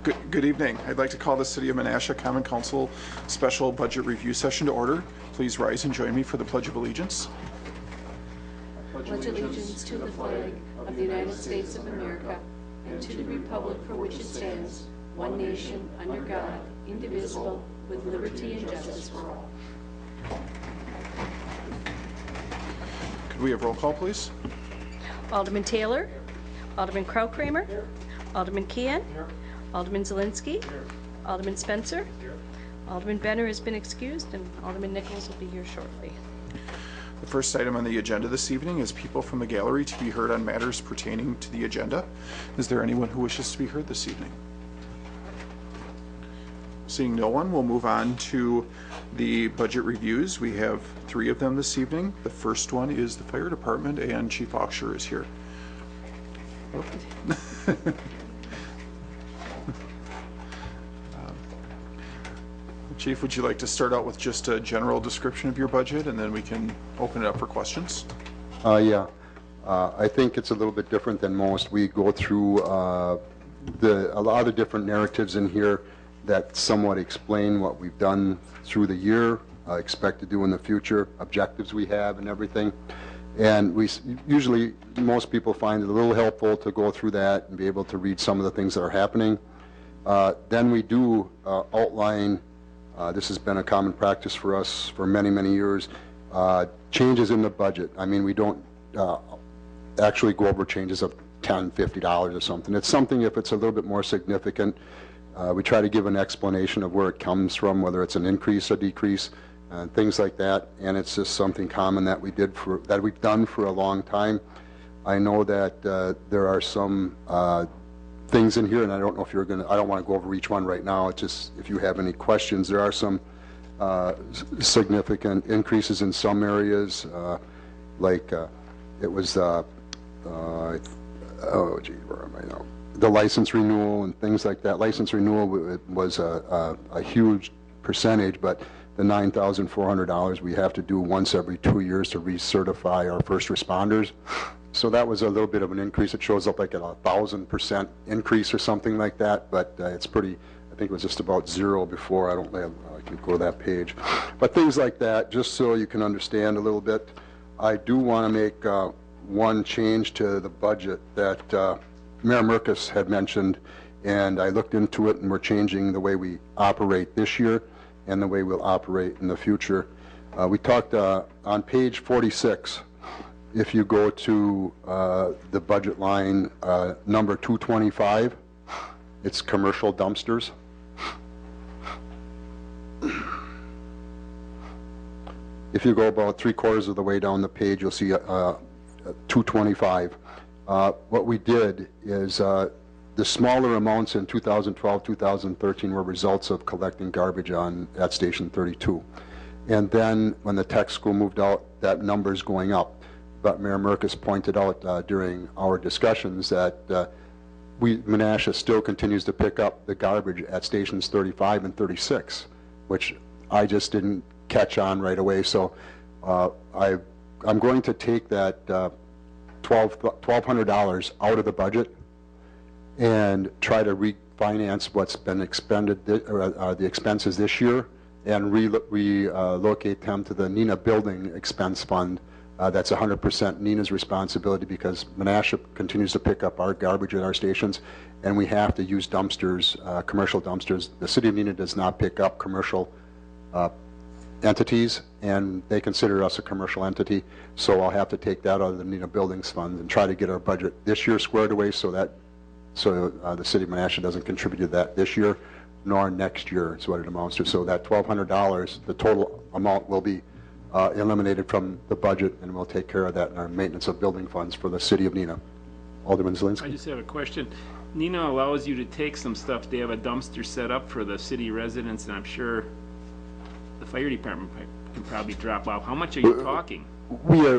Good evening. I'd like to call the City of Menasha Common Council Special Budget Review Session to order. Please rise and join me for the Pledge of Allegiance. Pledge allegiance to the flag of the United States of America and to the republic for which it stands, one nation, under God, indivisible, with liberty and justice for all. Could we have roll call, please? Alderman Taylor, Alderman Kraut-Kramer, Alderman Keehan, Alderman Zielinski, Alderman Spencer, Alderman Benner has been excused, and Alderman Nichols will be here shortly. The first item on the agenda this evening is people from the gallery to be heard on matters pertaining to the agenda. Is there anyone who wishes to be heard this evening? Seeing no one, we'll move on to the budget reviews. We have 3 of them this evening. The first one is the fire department, and Chief Auksher is here. Chief, would you like to start out with just a general description of your budget, and then we can open it up for questions? Yeah. I think it's a little bit different than most. We go through a lot of different narratives in here that somewhat explain what we've done through the year, expect to do in the future, objectives we have and everything. And we usually, most people find it a little helpful to go through that and be able to read some of the things that are happening. Then we do outline, this has been a common practice for us for many, many years, changes in the budget. I mean, we don't actually go over changes of $10, $50 or something. It's something, if it's a little bit more significant, we try to give an explanation of where it comes from, whether it's an increase or decrease, things like that. And it's just something common that we've done for a long time. I know that there are some things in here, and I don't know if I don't want to go over each one right now. It's just, if you have any questions, there are some significant increases in some areas, like it was, oh gee, where am I now? The license renewal and things like that. License renewal was a huge percentage, but the $9,400 we have to do once every 2 years to recertify our first responders. So that was a little bit of an increase. It shows up like at 1,000% increase or something like that, but it's pretty, I think it was just about 0 before. I can go to that page. But things like that, just so you can understand a little bit. I do want to make one change to the budget that Mayor Merkus had mentioned, and I looked into it, and we're changing the way we operate this year and the way we'll operate in the future. We talked on page 46, if you go to the budget line number 225, it's commercial dumpsters. If you go about 3/4 of the way down the page, you'll see 225. What we did is the smaller amounts in 2012, 2013 were results of collecting garbage at Station 32. And then when the tech school moved out, that number is going up. But Mayor Merkus pointed out during our discussions that Menasha still continues to pick up the garbage at Stations 35 and 36, which I just didn't catch on right away. So I'm going to take that $1,200 out of the budget and try to refinance what's been expended, the expenses this year, and relocate them to the Nina Building Expense Fund. That's 100% Nina's responsibility, because Menasha continues to pick up our garbage at our stations, and we have to use dumpsters, commercial dumpsters. The City of Nina does not pick up commercial entities, and they consider us a commercial entity, so I'll have to take that out of the Nina Buildings Fund and try to get our budget this year squared away so the City of Menasha doesn't contribute to that this year, nor next year is what it amounts to. So that $1,200, the total amount will be eliminated from the budget, and we'll take care of that in our maintenance of building funds for the City of Nina. Alderman Zielinski. I just have a question. Nina allows you to take some stuff. They have a dumpster set up for the city residents, and I'm sure the fire department can probably drop off. How much are you talking? We are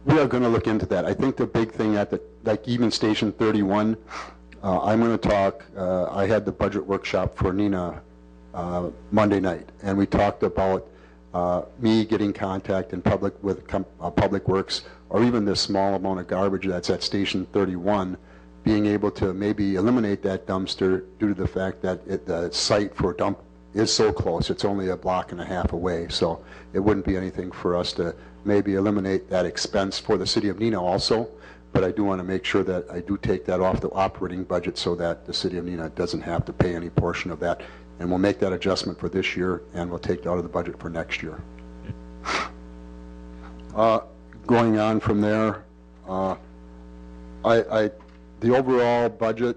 going to look into that. I think the big thing like even Station 31, I'm going to talk. I had the budget workshop for Nina Monday night, and we talked about me getting contact in public with Public Works, or even this small amount of garbage that's at Station 31, being able to maybe eliminate that dumpster due to the fact that the site for dump is so close. It's only a block and a half away, so it wouldn't be anything for us to maybe eliminate that expense for the city of Neenah also. But I do want to make sure that I do take that off the operating budget so that the city of Neenah doesn't have to pay any portion of that. And we'll make that adjustment for this year, and we'll take it out of the budget for next year. Going on from there, the overall budget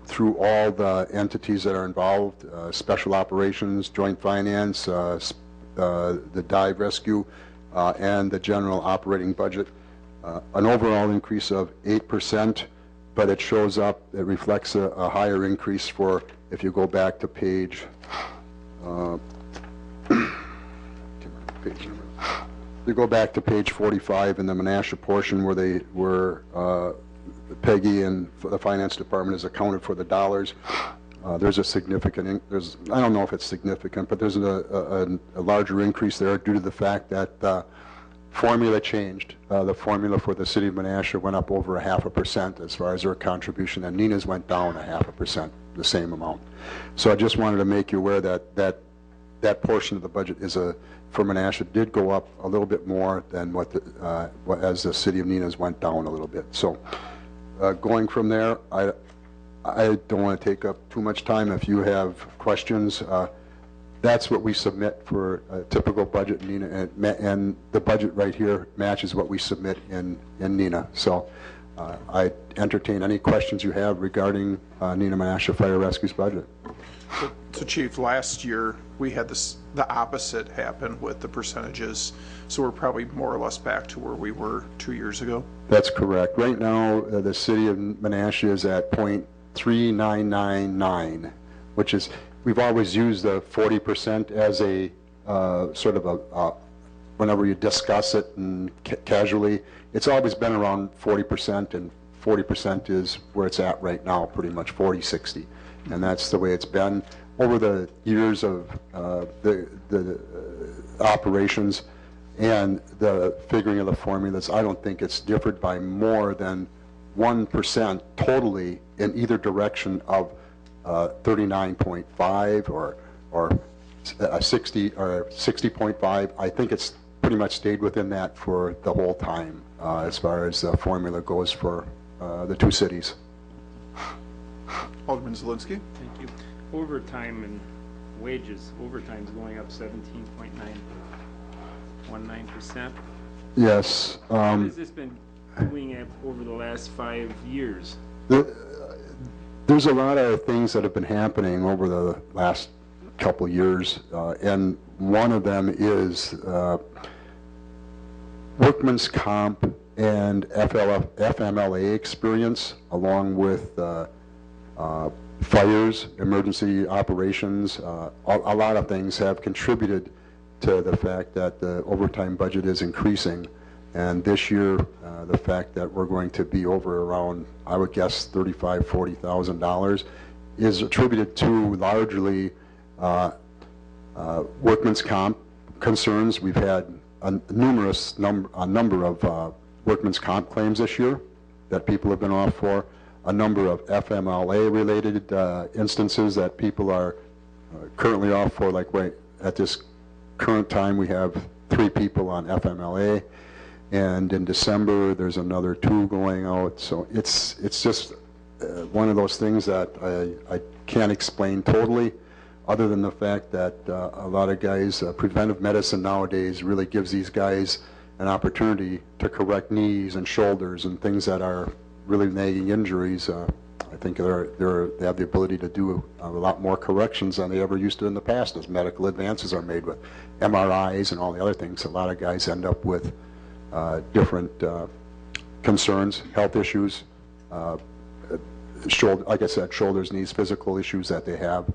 through all the entities that are involved, special operations, joint finance, the dive rescue, and the general operating budget, an overall increase of 8%, but it shows up, it reflects a higher increase for, if you go back to page you go back to page 45 in the Menasha portion where Peggy and the finance department has accounted for the dollars. There's a significant, I don't know if it's significant, but there's a larger increase there due to the fact that formula changed. The formula for the city of Menasha went up over 0.5% as far as their contribution, and Neenah's went down 0.5%, the same amount. So I just wanted to make you aware that portion of the budget for Menasha did go up a little bit more than as the city of Neenah's went down a little bit. So going from there, I don't want to take up too much time. If you have questions, that's what we submit for a typical budget in Neenah, and the budget right here matches what we submit in Neenah. So I entertain any questions you have regarding Neenah Menasha Fire Rescue's budget. So Chief, last year we had the opposite happen with the percentages, so we're probably more or less back to where we were 2 years ago. That's correct. Right now, the city of Menasha is at 0.3999, which is, we've always used the 40% as a sort of a whenever you discuss it and casually, it's always been around 40%, and 40% is where it's at right now, pretty much 40-60. And that's the way it's been over the years of the operations and the figuring of the formulas. I don't think it's differed by more than 1% totally in either direction of 39.5 or 60 or 60.5. I think it's pretty much stayed within that for the whole time as far as the formula goes for the two cities. Alderman Zielinski? Thank you. Overtime and wages, overtime's going up 17.919%. Yes. What has this been doing over the last 5 years? There's a lot of things that have been happening over the last couple years, and one of them is workman's comp and FMLA experience, along with fires, emergency operations. A lot of things have contributed to the fact that the overtime budget is increasing. And this year, the fact that we're going to be over around, I would guess, $35,000-$40,000 is attributed to largely workman's comp concerns. We've had a number of workman's comp claims this year that people have been off for, a number of FMLA-related instances that people are currently off for. Like at this current time, we have 3 people on FMLA. And in December, there's another 2 going out. So it's just one of those things that I can't explain totally, other than the fact that a lot of guys, preventive medicine nowadays really gives these guys an opportunity to correct knees and shoulders and things that are really nagging injuries. I think they have the ability to do a lot more corrections than they ever used to in the past as medical advances are made with MRIs and all the other things. A lot of guys end up with different concerns, health issues, like I said, shoulders, knees, physical issues that they have,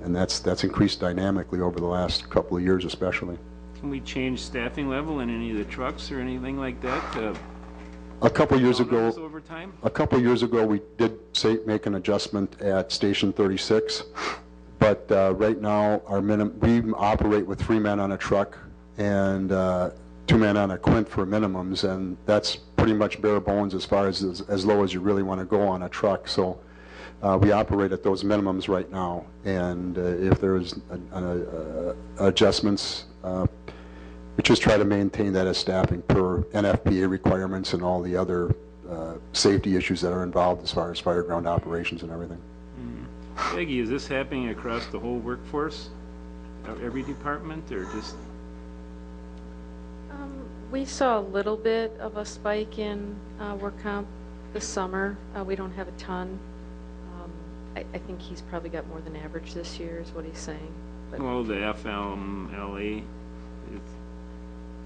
and that's increased dynamically over the last couple of years especially. Can we change staffing level in any of the trucks or anything like that? A couple years ago, overtime? we did make an adjustment at Station 36, but right now we operate with 3 men on a truck and 2 men on a quint for minimums, and that's pretty pretty much bare bones as far as low as you really want to go on a truck. So we operate at those minimums right now, and if there's adjustments, we just try to maintain that as staffing per NFPA requirements and all the other safety issues that are involved as far as fireground operations and everything. Peggy, is this happening across the whole workforce? Every department, or just? We saw a little bit of a spike in work comp this summer. We don't have a ton. I think he's probably got more than average this year is what he's saying. But Well, the FMLA,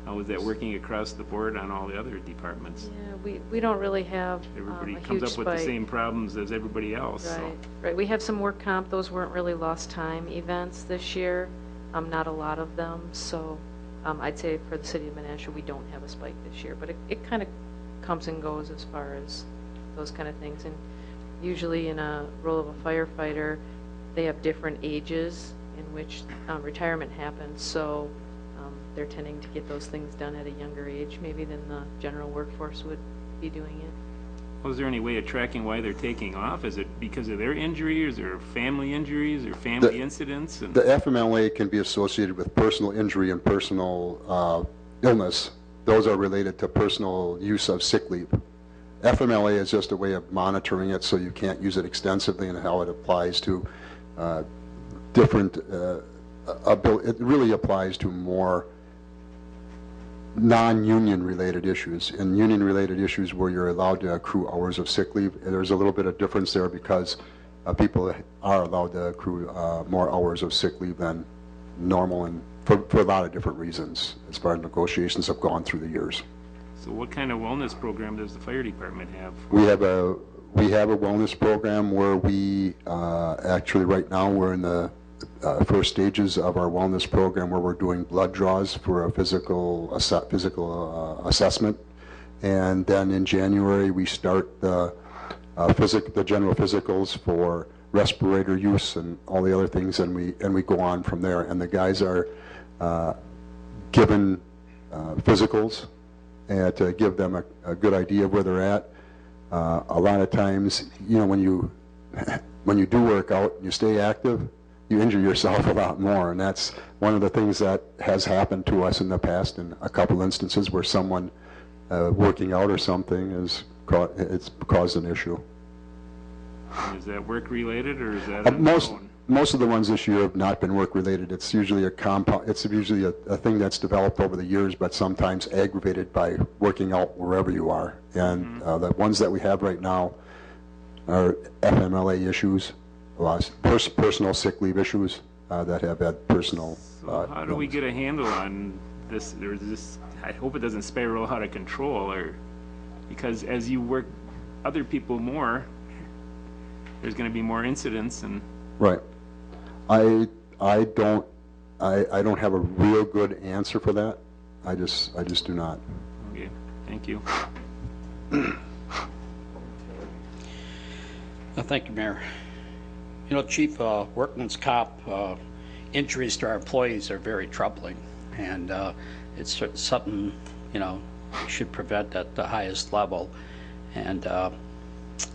how is that working across the board on all the other departments? yeah, we don't really have Everybody a comes huge up with the spike. same problems as everybody else. Right, So. right. We have some work comp. Those weren't really lost time events this year. Not a lot of them. So I'd say for the city of Menasha, we don't have a spike this year. But it kind of comes and goes as far as those kind of things. And usually in a role of a firefighter, they have different ages in which retirement happens. So they're tending to get those things done at a younger age maybe than the general workforce would be doing it. Was there any way of tracking why they're taking off? Is it because of their injuries or family injuries or family incidents? And The FMLA can be associated with personal injury and personal illness. Those are related to personal use of sick leave. FMLA is just a way of monitoring it, so you can't use it extensively and how it applies to different, it really applies to more non-union related issues. In union related issues where you're allowed to accrue hours of sick leave, there's a little bit of difference there because people are allowed to accrue more hours of sick leave than normal, and for a lot of different reasons as far as negotiations have gone through the years. so what kind of wellness program does the fire department have? We have a wellness program where we actually right now we're in the first stages of our wellness program where we're doing blood draws for a physical assessment, and then in January we start the general physicals for respirator use and all the other things, and we go on from there. And the guys are given physicals and to give them a good idea of where they're at. A lot of times, when you do work out, you stay active, you injure yourself a lot more, and that's one of the things that has happened to us in the past in a couple instances where someone working out or something it's caused an issue. Is that work related or is that on Most its own? most of the ones this year have not been work related. It's usually a compound. It's usually a thing that's developed over the years, but sometimes aggravated by working out wherever you are. And the ones that we have right now are FMLA issues, personal sick leave issues that have had personal. So how do we get a handle on this? I hope it doesn't spiral out of control, or because as you work other people more, there's going to be more incidents and. Right. I don't have a real good answer for that. I just do not. Okay, thank you. Thank you, Mayor. Chief, workman's comp injuries to our employees are very troubling, and it's something, we should prevent at the highest level. And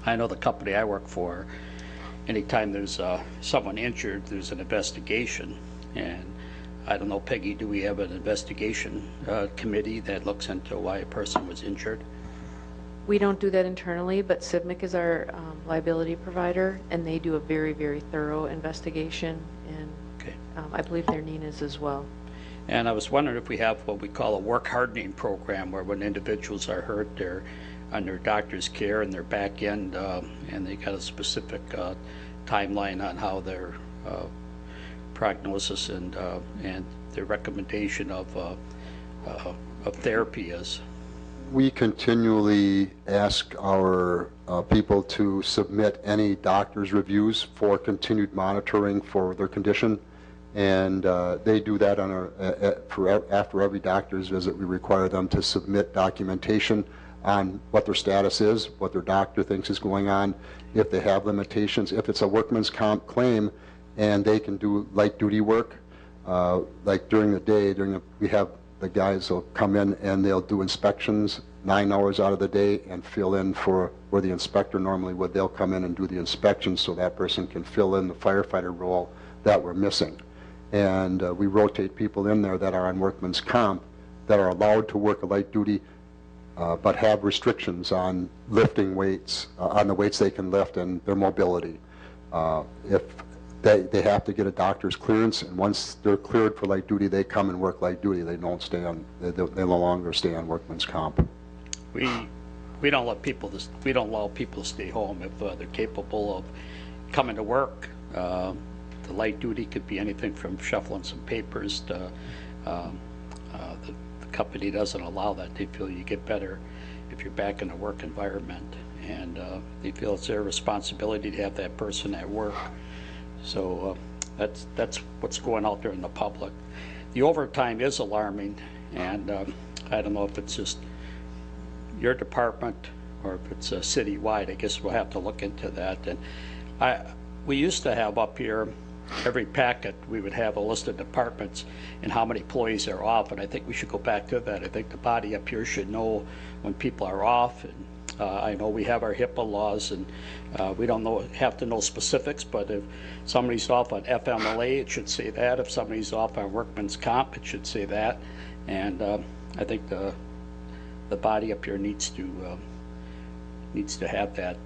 I know the company I work for, anytime there's someone injured, there's an investigation. And I don't know, Peggy, do we have an investigation committee that looks into why a person was injured? We don't do that internally, but CIVMIC is our liability provider, and they do a very, very thorough investigation, and Okay. I believe their Nina's as well. And I was wondering if we have what we call a work hardening program, where when individuals are hurt, they're under doctor's care and they're back end, and they got a specific timeline on how their prognosis and their recommendation of therapy is. We continually ask our people to submit any doctor's reviews for continued monitoring for their condition, and they do that on after every doctor's visit. We require them to submit documentation on what their status is, what their doctor thinks is going on, if they have limitations, if it's a workman's comp claim and they can do light duty work, like during the day, we have the guys will come in and they'll do inspections 9 hours out of the day and fill in for where the inspector normally would. They'll come in and do the inspections so that person can fill in the firefighter role that we're missing. And we rotate people in there that are on workman's comp that are allowed to work a light duty but have restrictions on lifting weights, on the weights they can lift and their mobility. If they have to get a doctor's clearance, and once they're cleared for light duty, they come and work light duty. They don't stay on, they no longer stay on workman's comp. We don't let people, we don't allow people to stay home if they're capable of coming to work. The light duty could be anything from shuffling some papers to, the company doesn't allow that. They feel you get better if you're back in a work environment, and they feel it's their responsibility to have that person at work. So that's what's going out there in the public. The overtime is alarming, and I don't know if it's just your department or if it's citywide. I guess we'll have to look into that. And we used to have up here, every packet, we would have a list of departments and how many employees are off, and I think we should go back to that. I think the body up here should know when people are off, and I know we have our HIPAA laws, and we don't have to know specifics, but if somebody's off on FMLA, it should say that. If somebody's off on workman's comp, it should say that. And I think the body up here needs to have that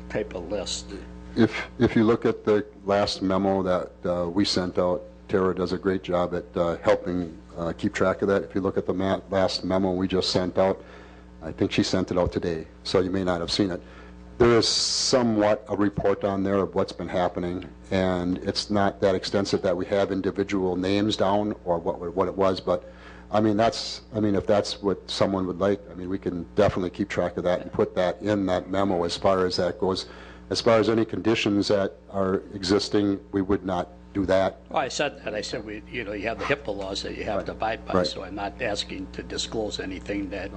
type of list. If you look at the last memo that we sent out, Tara does a great job at helping keep track of that. If you look at the last memo we just sent out, I think she sent it out today, so you may not have seen it. There is somewhat a report on there of what's been happening, and it's not that extensive that we have individual names down or what it was, but I mean, if that's what someone would like, I mean, we can definitely keep track of that and put that in that memo as far as that goes. As far as any conditions that are existing, we would not do that. Well, I said that. I said, you have the HIPAA laws that you have to abide by, Right. so I'm not asking to disclose anything that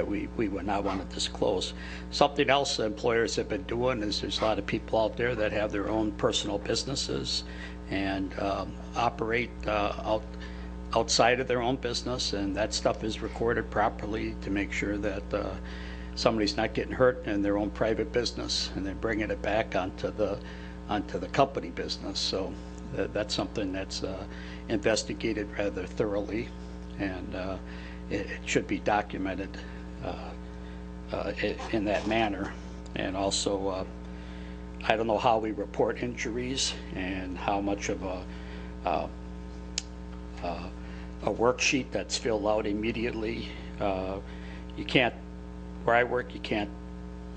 we would not want to disclose. Something else employers have been doing is there's a lot of people out there that have their own personal businesses and operate outside of their own business, and that stuff is recorded properly to make sure that somebody's not getting hurt in their own private business, and then bringing it back onto the company business. So that's something that's investigated rather thoroughly, and it should be documented in that manner. And also, I don't know how we report injuries and how much of a worksheet that's filled out immediately. You can't, where I work, you can't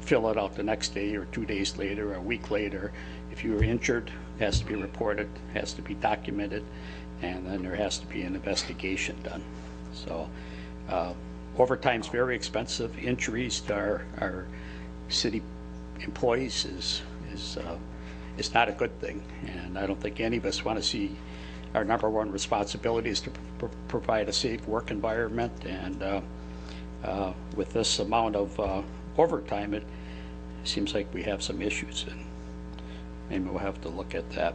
fill it out the next day or 2 days later or a week later. If you were injured, it has to be reported, has to be documented, and then there has to be an investigation done. So overtime's very expensive. Injuries to our city employees is not a good thing, and I don't think any of us want to see. Our number one responsibility is to provide a safe work environment, and with this amount of overtime, it seems like we have some issues, and maybe we'll have to look at that.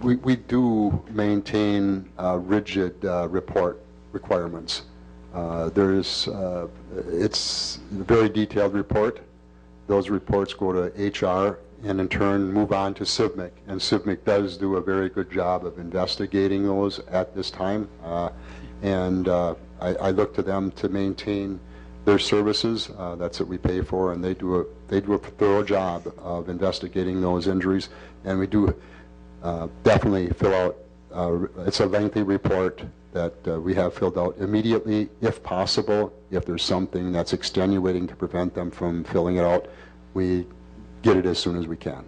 We do maintain rigid report requirements. It's a very detailed report. Those reports go to HR and in turn move on to CIVMIC, and CIVMIC does do a very good job of investigating those at this time, and I look to them to maintain their services. That's what we pay for, and they do a thorough job of investigating those injuries, and we do definitely fill out, it's a lengthy report that we have filled out immediately if possible. If there's something that's extenuating to prevent them from filling it out, we get it as soon as we can.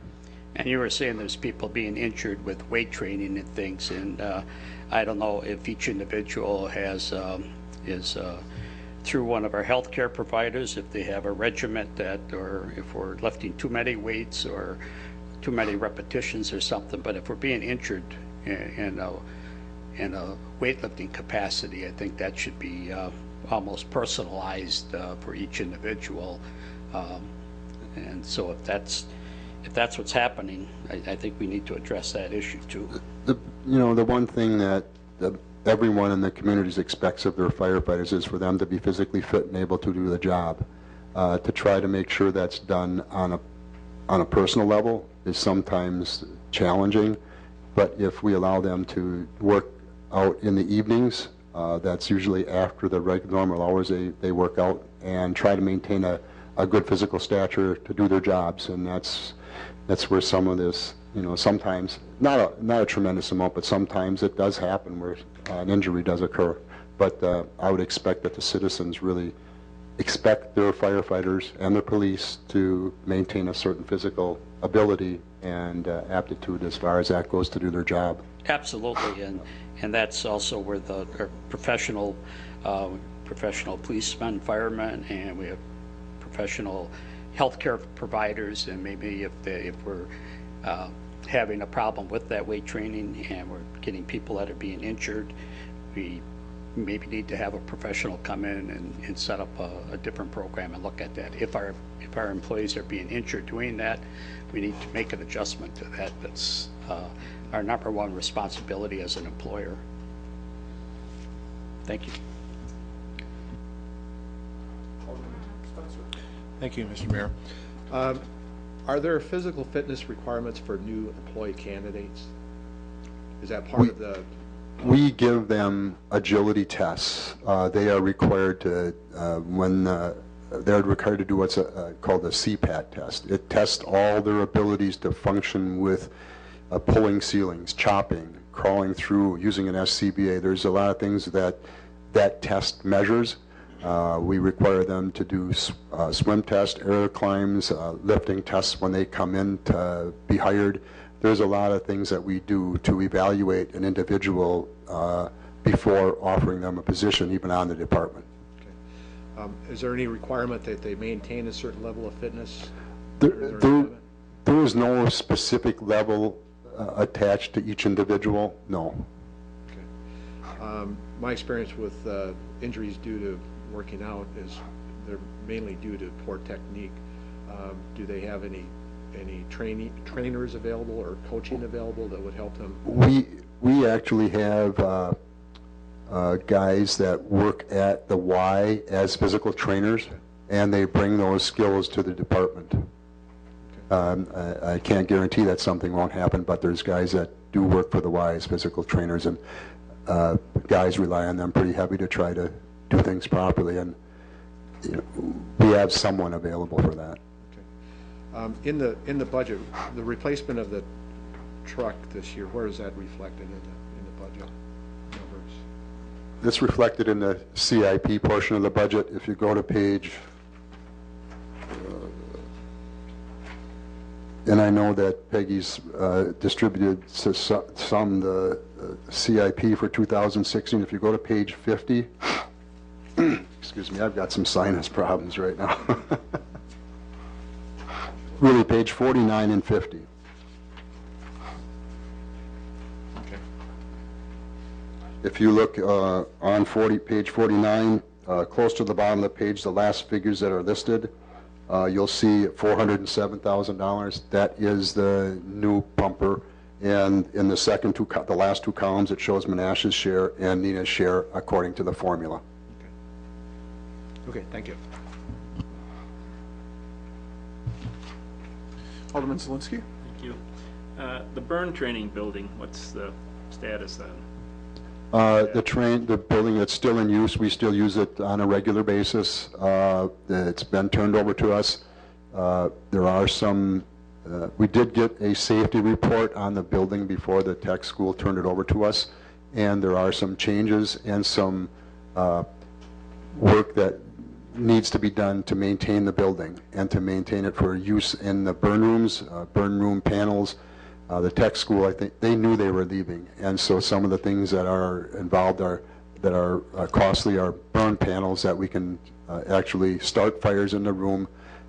And you were saying there's people being injured with weight training and things, and I don't know if each individual is through one of our healthcare providers, if they have a regiment that, or if we're lifting too many weights or too many repetitions or something. But if we're being injured in a weightlifting capacity, I think that should be almost personalized for each individual. And so if if that's what's happening, I think we need to address that issue too. The one thing that everyone in the communities expects of their firefighters is for them to be physically fit and able to do the job. To try to make sure that's done on a personal level is sometimes challenging, but if we allow them to work out in the evenings, that's usually after the normal hours they work out, and try to maintain a good physical stature to do their jobs. And that's where some of this, sometimes, not a tremendous amount, but sometimes it does happen where an injury does occur. But I would expect that the citizens really expect their firefighters and the police to maintain a certain physical ability and aptitude as far as that goes to do their job. Absolutely, and that's also where our professional policemen, firemen, and we have professional healthcare providers, and maybe if we're having a problem with that weight training and we're getting people that are being injured, we maybe need to have a professional come in and set up a different program and look at that. If our employees are being injured doing that, we need to make an adjustment to that. That's our number one responsibility as an employer. Thank you. Thank you, Mr. Mayor. Are there physical fitness requirements for new employee candidates? Is that part of the... We give them agility tests. They are required to, they're required to do what's called a CPAT test. It tests all their abilities to function with pulling ceilings, chopping, crawling through, using an SCBA. There's a lot of things that test measures. We require them to do swim tests, air climbs, lifting tests when they come in to be hired. There's a lot of things that we do to evaluate an individual before offering them a position, even on the department. Okay. Is there any requirement that they maintain a certain level of fitness? There is no specific level attached to each individual, no. Okay. My experience with injuries due to working out is they're mainly due to poor technique. Do they have any trainers available or coaching available that would help them? We actually have guys that work at the Y as physical trainers, and they bring those skills to the department. I can't guarantee that something won't happen, but there's guys that do work for the Y as physical trainers, and guys rely on them pretty heavy to try to do things properly, and we have someone available for that. In the budget, the replacement of the truck this year, where is that reflected in the budget numbers? It's reflected in the CIP portion of the budget. If you go to page, and I know that Peggy's distributed some the CIP for 2016. If you go to page 50, excuse me, I've got some sinus problems right now. Really, page 49 and 50. Okay. If you look on page 49, close to the bottom of the page, the last figures that are listed, you'll see $407,000. That is the new pumper. And in the last two columns, it shows Menasha's share and Nina's share according to the formula. Okay, thank you. Alderman Zielinski? Thank you. The burn training building, what's the status then? The building that's still in use, we still use it on a regular basis. It's been turned over to us. There are some, we did get a safety report on the building before the tech school turned it over to us, and there are some changes and some work that needs to be done to maintain the building and to maintain it for use in the burn rooms, burn room panels. The tech school, I think, they knew they were leaving, and so some of the things that are involved that are costly are burn panels that we can actually start fires in the room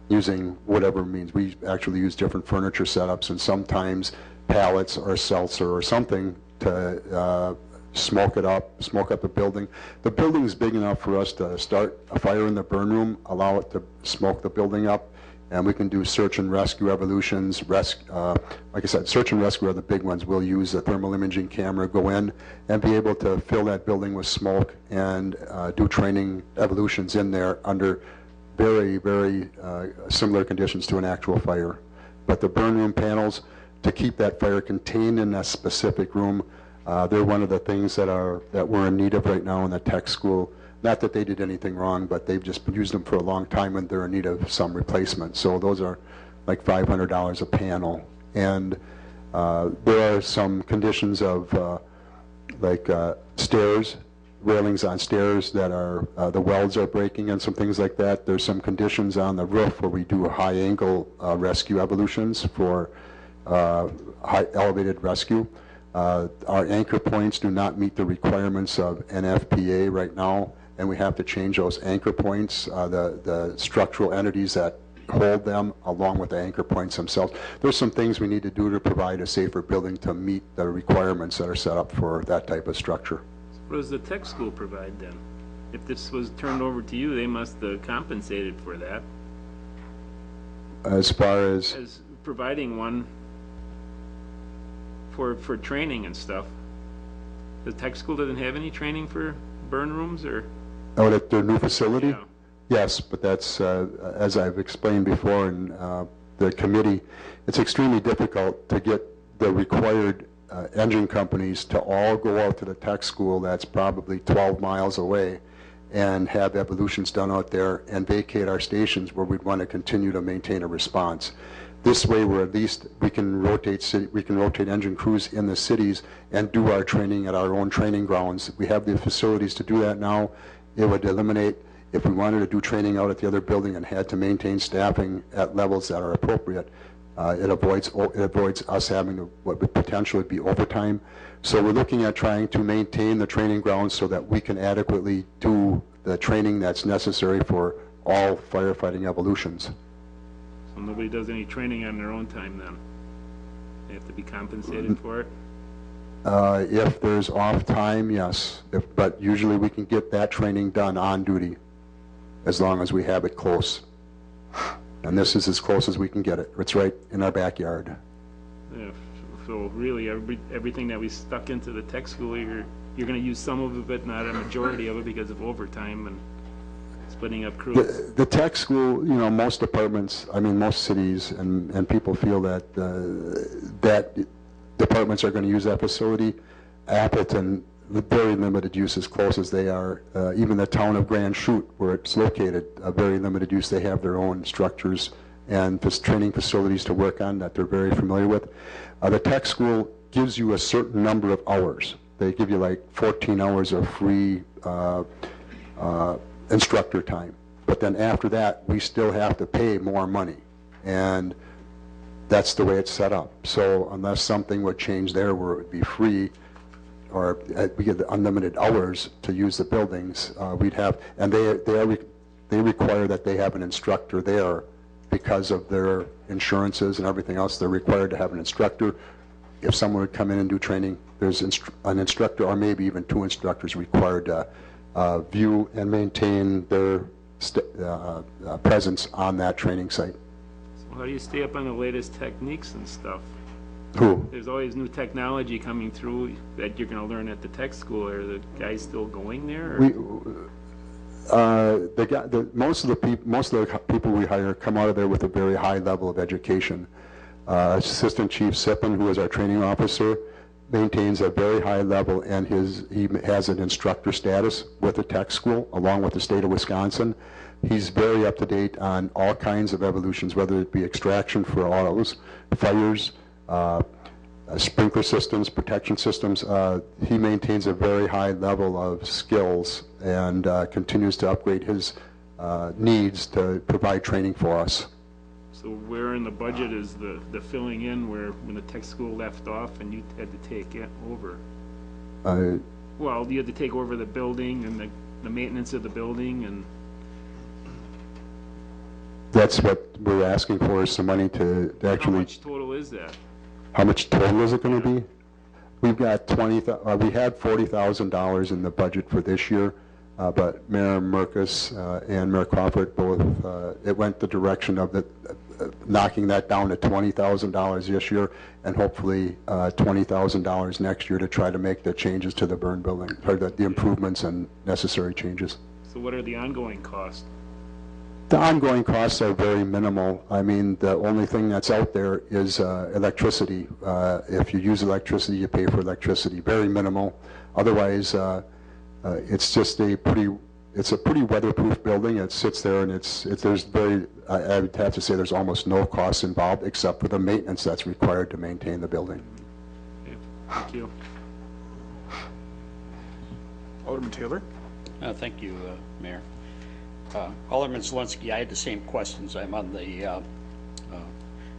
using whatever means. We actually use different furniture setups and sometimes pallets or seltzer or something to smoke up the building. The building is big enough for us to start a fire in the burn room, allow it to smoke the building up, and we can do search and rescue evolutions. Like I said, search and rescue are the big ones. We'll use a thermal imaging camera, go in, and be able to fill that building with smoke and do training evolutions in there under very, very similar conditions to an actual fire. But the burn room panels, to keep that fire contained in a specific room, they're one of the things that we're in need of right now in the tech school. Not that they did anything wrong, but they've just used them for a long time and they're in need of some replacement. So those are like $500 a panel. And there are some conditions of stairs, railings on stairs that are, the welds are breaking and some things like that. There's some conditions on the roof where we do high angle rescue evolutions for high elevated rescue. Our anchor points do not meet the requirements of NFPA right now, and we have to change those anchor points, the structural entities that hold them along with the anchor points themselves. There's some things we need to do to provide a safer building to meet the requirements that are set up for that type of structure. What does the tech school provide then? If this was turned over to you, they must have compensated for that. As far as providing one for training and stuff. The tech school doesn't have any training for burn rooms, or? out at their new facility? Yeah. Yes, but that's, as I've explained before in the committee, it's extremely difficult to get the required engine companies to all go out to the tech school that's probably 12 miles away and have evolutions done out there and vacate our stations where we'd want to continue to maintain a response. This way, we're at least, we can rotate engine crews in the cities and do our training at our own training grounds. We have the facilities to do that now. It would eliminate, if we wanted to do training out at the other building and had to maintain staffing at levels that are appropriate, it avoids us having what would potentially be overtime. So we're looking at trying to maintain the training grounds so that we can adequately do the training that's necessary for all firefighting evolutions. So nobody does any training on their own time then? They have to be compensated for it? If there's off time, yes. But usually we can get that training done on duty as long as we have it close. And this is as close as we can get it. It's right in our backyard. Yeah, so really everything that we stuck into the tech school, you're going to use some of it, not a majority of it, because of overtime and splitting up crews. The tech school, you know, most departments, I mean, most cities and people feel that that departments are going to use that facility. Appleton, very limited use as close as they are. Even the town of Grand Chute, where it's located, very limited use. They have their own structures and training facilities to work on that they're very familiar with. The tech school gives you a certain number of hours. They give you like 14 hours of free instructor time. But then after that, we still have to pay more money. And that's the way it's set up. So unless something would change there where it would be free, or we get unlimited hours to use the buildings, we'd have, and they require that they have an instructor there because of their insurances and everything else. They're required to have an instructor. If someone would come in and do training, there's an instructor or maybe even two instructors required to view and maintain their presence on that training site. So how do you stay up on the latest techniques and stuff? Who? There's always new technology coming through that you're going to learn at the tech school. Are the guys still going there? Most of the people we hire come out of there with a very high level of education. Assistant Chief Sippen, who is our training officer, maintains a very high level, and he has an instructor status with the tech school, along with the state of Wisconsin. He's very up to date on all kinds of evolutions, whether it be extraction for autos, fires, sprinkler systems, protection systems. He maintains a very high level of skills and continues to upgrade his needs to provide training for us. So where in the budget is the filling in where when the tech school left off and you had to take it over? Well, you had to take over the building and the maintenance of the building, and that's what we're asking for, is some money to actually. how much total is that? How much total is it going to be? We've got we had $40,000 in the budget for this year. but Mayor Merkus and Mayor Crawford both, it went the direction of knocking that down to $20,000 this year, and hopefully $20,000 next year to try to make the changes to the burn building, or the improvements and necessary changes. So what are the ongoing costs? The ongoing costs are very minimal. I mean, the only thing that's out there is electricity. If you use electricity, you pay for electricity. Very minimal. Otherwise, it's just a pretty weatherproof building. It sits there, and I would have to say there's almost no cost involved except for the maintenance that's required to maintain the building. Okay, thank you. Alderman Taylor? Thank you, Mayor. Alderman Zielinski, I had the same questions. I'm on the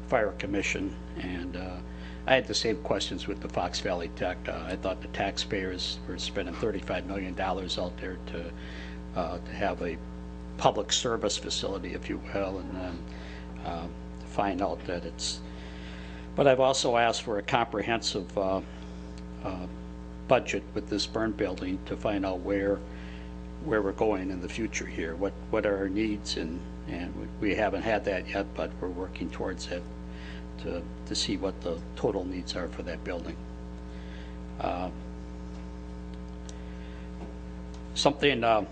Fire Commission, and I had the same questions with the Fox Valley Tech. I thought the taxpayers were spending $35 million out there to have a public service facility, if you will, and then to find out that it's... But I've also asked for a comprehensive budget with this burn building to find out where we're going in the future here, what are our needs, and we haven't had that yet, but we're working towards it to see what the total needs are for that building. Something I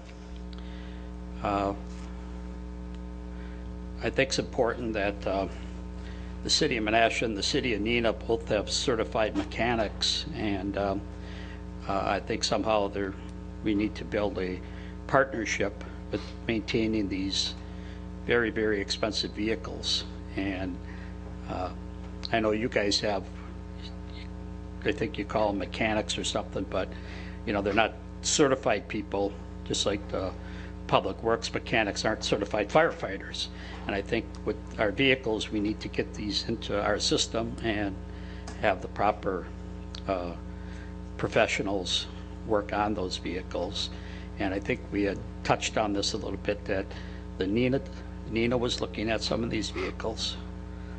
think is important that the city of Menasha and the city of Neenah both have certified mechanics, and I think somehow we need to build a partnership with maintaining these very, very expensive vehicles. And I know you guys have, I think you call them mechanics or something, but you know, they're not certified people, just like the public works mechanics aren't certified firefighters. And I think with our vehicles, we need to get these into our system and have the proper professionals work on those vehicles. And I think we had touched on this a little bit, that the Neenah was looking at some of these vehicles.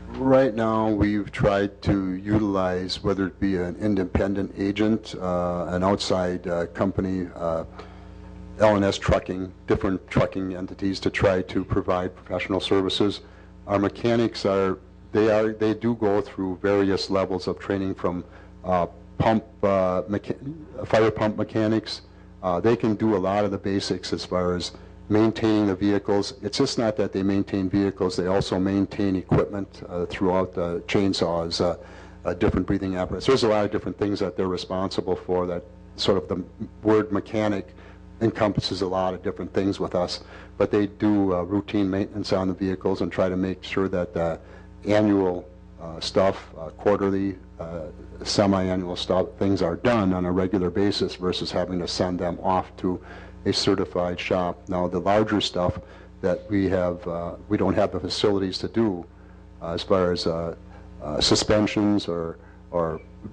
Right now, we've tried to utilize, whether it be an independent agent, an outside company, L&S Trucking, different trucking entities, to try to provide professional services. Our mechanics they do go through various levels of training, from fire pump mechanics. They can do a lot of the basics as far as maintaining the vehicles. It's just not that they maintain vehicles, they also maintain equipment throughout the chainsaws, different breathing apparatus. There's a lot of different things that they're responsible for, that sort of the word mechanic encompasses a lot of different things with us. But they do routine maintenance on the vehicles and try to make sure that the annual stuff, quarterly, semi-annual stuff, things are done on a regular basis versus having to send them off to a certified shop. Now, the larger stuff that we don't have the facilities to do, as far as suspensions or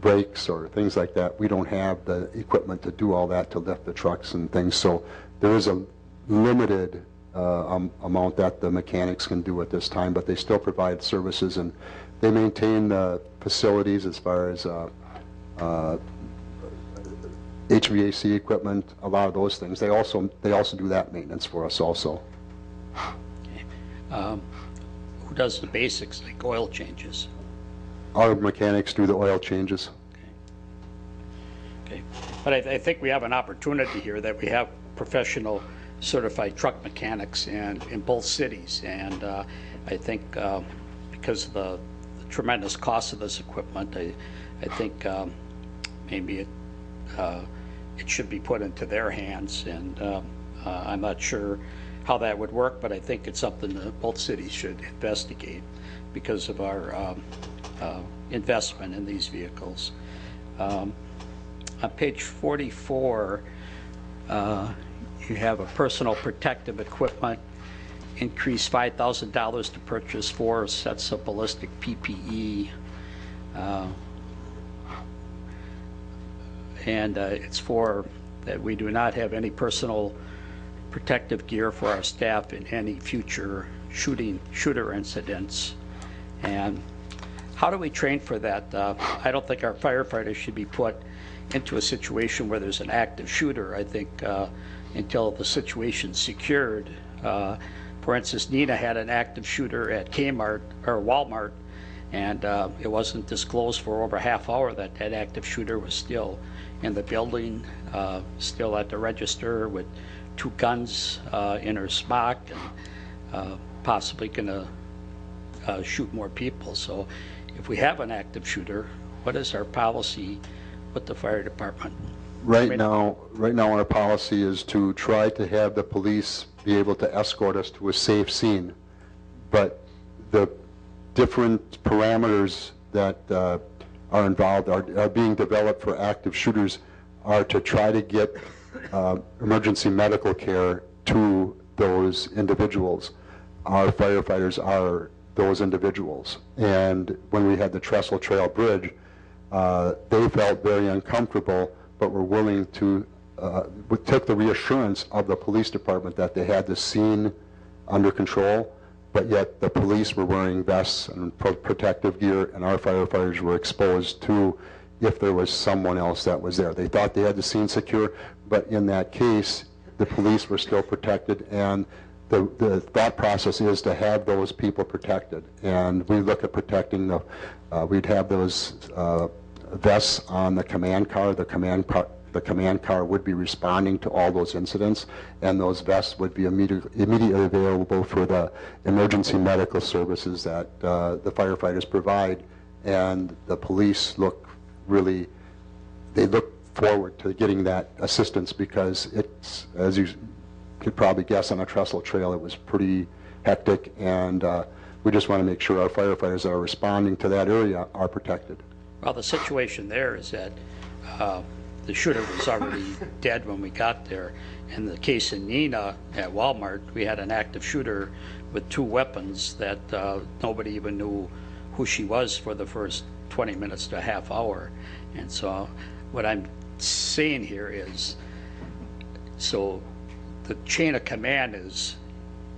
brakes or things like that, we don't have the equipment to do all that, to lift the trucks and things. So there is a limited amount that the mechanics can do at this time, but they still provide services, and they maintain the facilities as far as HVAC equipment, a lot of those things. They also do that maintenance for us also. Okay. Who does the basics, like oil changes? Our mechanics do the oil changes. Okay. But I think we have an opportunity here, that we have professional certified truck mechanics in both cities, and I think because of the tremendous cost of this equipment, I think maybe it should be put into their hands, and I'm not sure how that would work, but I think it's something that both cities should investigate because of our investment in these vehicles. On page 44, you have a personal protective equipment increase $5,000 to purchase 4 sets of ballistic PPE. And it's for that we do not have any personal protective gear for our staff in any future shooter incidents. And How do we train for that? I don't think our firefighters should be put into a situation where there's an active shooter. I think until the situation's secured. For instance, Nina had an active shooter at Kmart or Walmart, and it wasn't disclosed for over a half hour that that active shooter was still in the building, still at the register with 2 guns in her smock, and possibly going to shoot more people. So if we have an active shooter, what is our policy with the fire department? Right now, our policy is to try to have the police be able to escort us to a safe scene. But the different parameters that are involved are being developed for active shooters are to try to get emergency medical care to those individuals. Our firefighters are those individuals. And when we had the Trestle Trail Bridge, they felt very uncomfortable, but were willing to, took the reassurance of the police department that they had the scene under control, but yet the police were wearing vests and protective gear, and our firefighters were exposed to if there was someone else that was there. They thought they had the scene secure, but in that case, the police were still protected, and the thought process is to have those people protected. And we look at protecting the, we'd have those vests on the command car. The command car would be responding to all those incidents, and those vests would be immediately available for the emergency medical services that the firefighters provide. And the police look really, they look forward to getting that assistance, because it's, as you could probably guess, on a Trestle Trail it was pretty hectic, and we just want to make sure our firefighters that are responding to that area are protected. Well, the situation there is that the shooter was already dead when we got there. In the case in Nina at Walmart, we had an active shooter with 2 weapons that nobody even knew who she was for the first 20 minutes to a half hour. And so what I'm saying here is, so the chain of command is,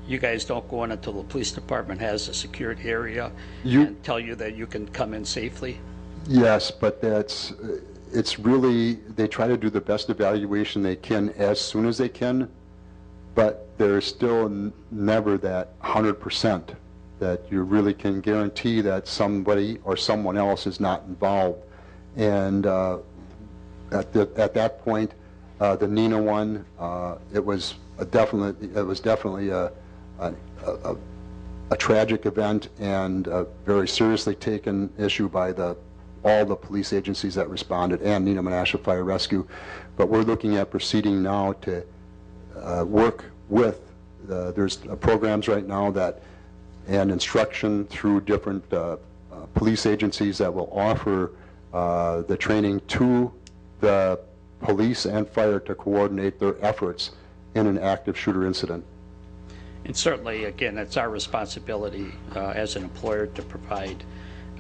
you guys don't go in until the police department has a secured area and tell you that you can come in safely? Yes, but that's, it's really, they try to do the best evaluation they can as soon as they can, but there's still never that 100% that you really can guarantee that somebody or someone else is not involved. And at that point, the Nina one, it was definitely a tragic event, and a very seriously taken issue by all the police agencies that responded, and Nina Menasha Fire Rescue. But we're looking at proceeding now to work with, there's programs right now that, and instruction through different police agencies that will offer the training to the police and fire to coordinate their efforts in an active shooter incident. And certainly, again, it's our responsibility as an employer to provide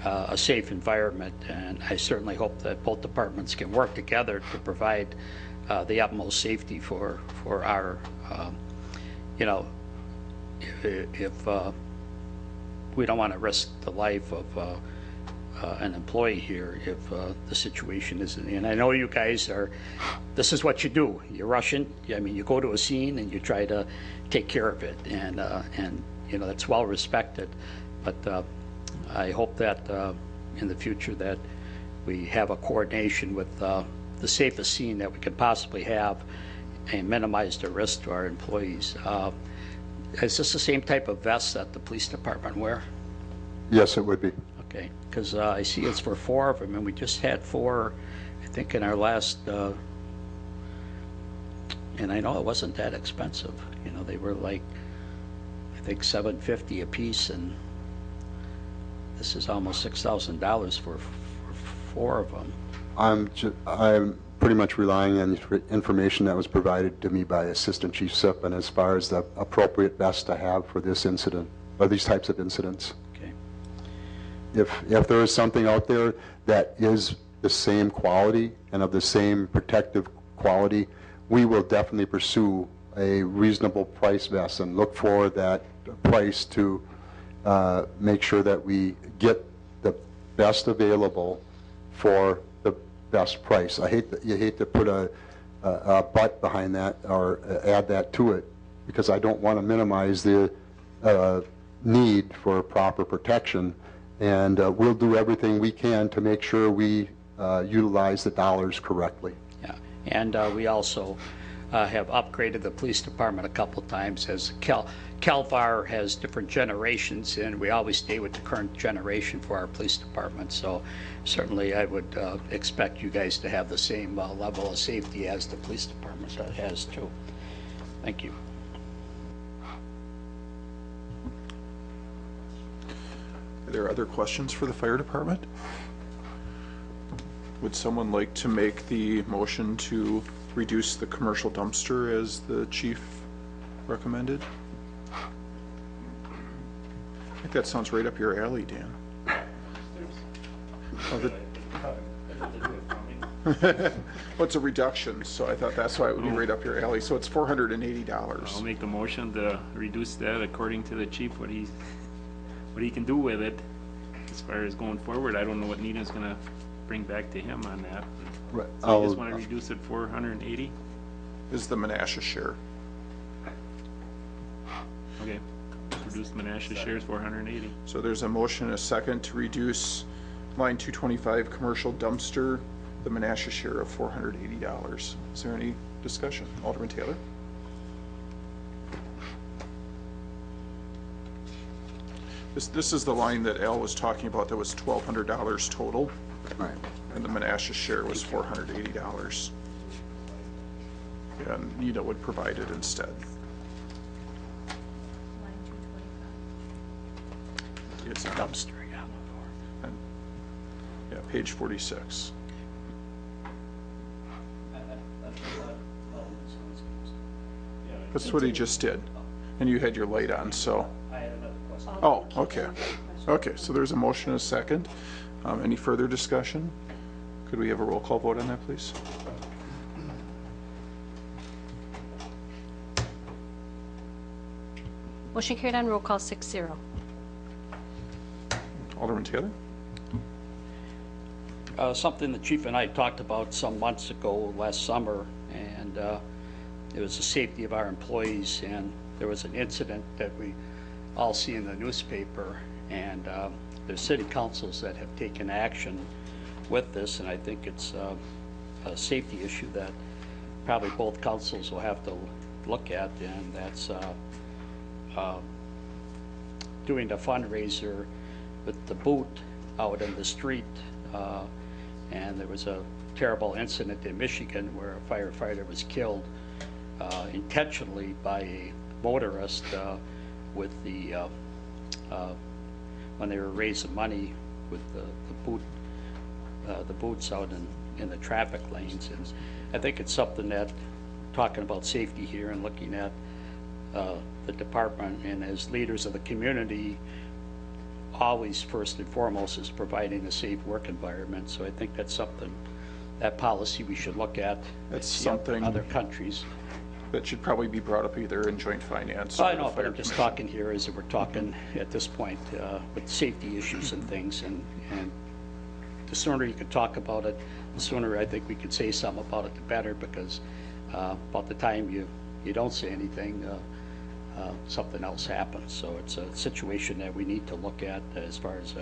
a safe environment, and I certainly hope that both departments can work together to provide the utmost safety for our, you know, if we don't want to risk the life of an employee here if the situation isn't. And I know you guys are, this is what you do. You're Russian. I mean, you go to a scene and you try to take care of it, and you know, that's well respected. But I hope that in the future that we have a coordination with the safest scene that we could possibly have and minimize the risk to our employees. Is this the same type of vest that the police department wear? Yes, it would be. Okay, because I see it's for 4 of them, and we just had 4, I think, in our last, and I know it wasn't that expensive. You know, they were like, I think, $750 a piece, and this is almost $6,000 for 4 of them. I'm pretty much relying on information that was provided to me by Assistant Chief Sipp, and as far as the appropriate vest to have for this incident, or these types of incidents. Okay. If there is something out there that is the same quality and of the same protective quality, we will definitely pursue a reasonable price vest and look for that price to make sure that we get best available for the best price. You hate to put a but behind that or add that to it, because I don't want to minimize the need for proper protection, and we'll do everything we can to make sure we utilize the dollars correctly. Yeah, and we also have upgraded the police department a couple times, as CalVAR has different generations, and we always stay with the current generation for our police department. So certainly I would expect you guys to have the same level of safety as the police department has too. Thank you. Are there other questions for the fire department? Would someone like to make the motion to reduce the commercial dumpster as the chief recommended? I think that sounds right up your alley, Dan. Oh, well, it's a reduction, so I thought that's why it would be right up your alley. So it's $480. I'll make the motion to reduce that according to the chief, what he can do with it as far as going forward. I don't know what Nina's gonna bring back to him on that. Right. So you just want to reduce it 480? Is the Menasha share. Okay, reduce Menasha shares 480. So there's a motion and a second to reduce line 225 commercial dumpster, the Menasha share of $480. Is there any discussion? Alderman Taylor? This is the line that Al was talking about that was $1,200 total. Right. And the Menasha share was $480. And Nina would provide it instead. It's on, Dumpster, yeah. yeah, page 46. That's what he just did. And you had your light on, so. Oh, okay. Okay, so there's a motion and a second. Any further discussion? Could we have a roll call vote on that, please? Motion carried on roll call 6-0. Alderman Taylor? Something the chief and I talked about some months ago last summer, and it was the safety of our employees, and there was an incident that we all see in the newspaper, and there's city councils that have taken action with this, and I think it's a safety issue that probably both councils will have to look at, and that's doing the fundraiser with the boot out in the street. And there was a terrible incident in Michigan where a firefighter was killed intentionally by a motorist with the when they were raising money with the boots out in the traffic lanes. And I think it's something that, talking about safety here and looking at the department, and as leaders of the community, always first and foremost is providing a safe work environment. So I think that's something, that policy we should look at. That's see something other countries. that should probably be brought up either in joint finance. I or the know, but fire I'm just commission. talking here as if we're talking at this point with safety issues and things, and the sooner you can talk about it, the sooner I think we can say something about it, the better, because about the time you don't say anything, something else happens. So it's a situation that we need to look at as far as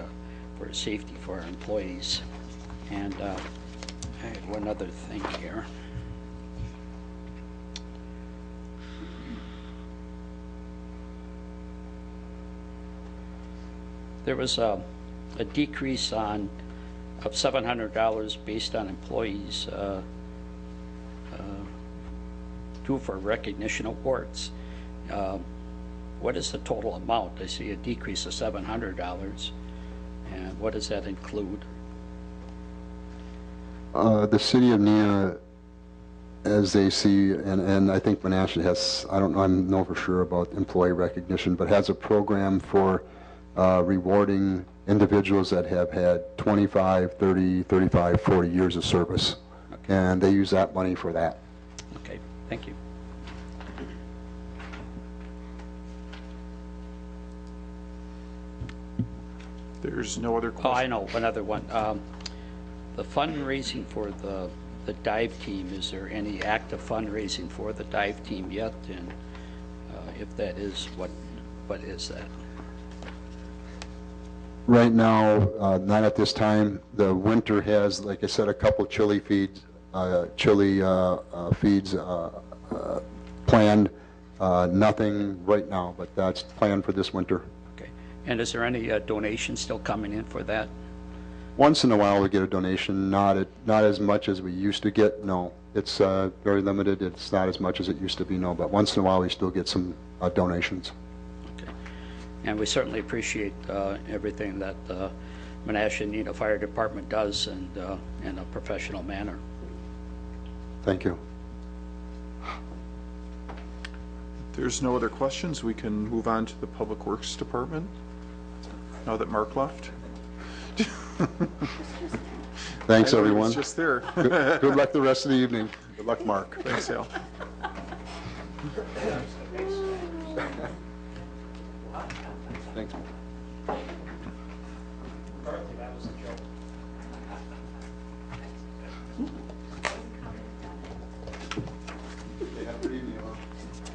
for safety for our employees. And I had one other thing here. There was a decrease of $700 based on employees due for recognition awards. What is the total amount? I see a decrease of $700, and what does that include? The city of Neenah, as they see, and I think Menasha has, I don't know for sure about employee recognition, but has a program for rewarding individuals that have had 25, 30, 35, 40 years of service. Okay. And they use that money for that. Okay, thank you. There's no other Oh, question. I know, another one. The fundraising for the dive team, is there any active fundraising for the dive team yet? And if that is, what is that? Right now, not at this time. The winter has, like I said, a couple chili feeds planned. Nothing right now, but that's planned for this winter. Okay. And is there any donations still coming in for that? Once in a while, we get a donation, not as much as we used to get, no. It's very limited. It's not as much as it used to be, no. But once in a while, we still get some donations. Okay. And we certainly appreciate everything that Menasha and Neenah Fire Department does, and in a professional manner. Thank you. If there's no other questions, we can move on to the Public Works Department, now that Mark left. Thanks, I know he everyone. was just there. Good luck the rest of the evening. Good luck, Mark. Thanks, Al. Thanks.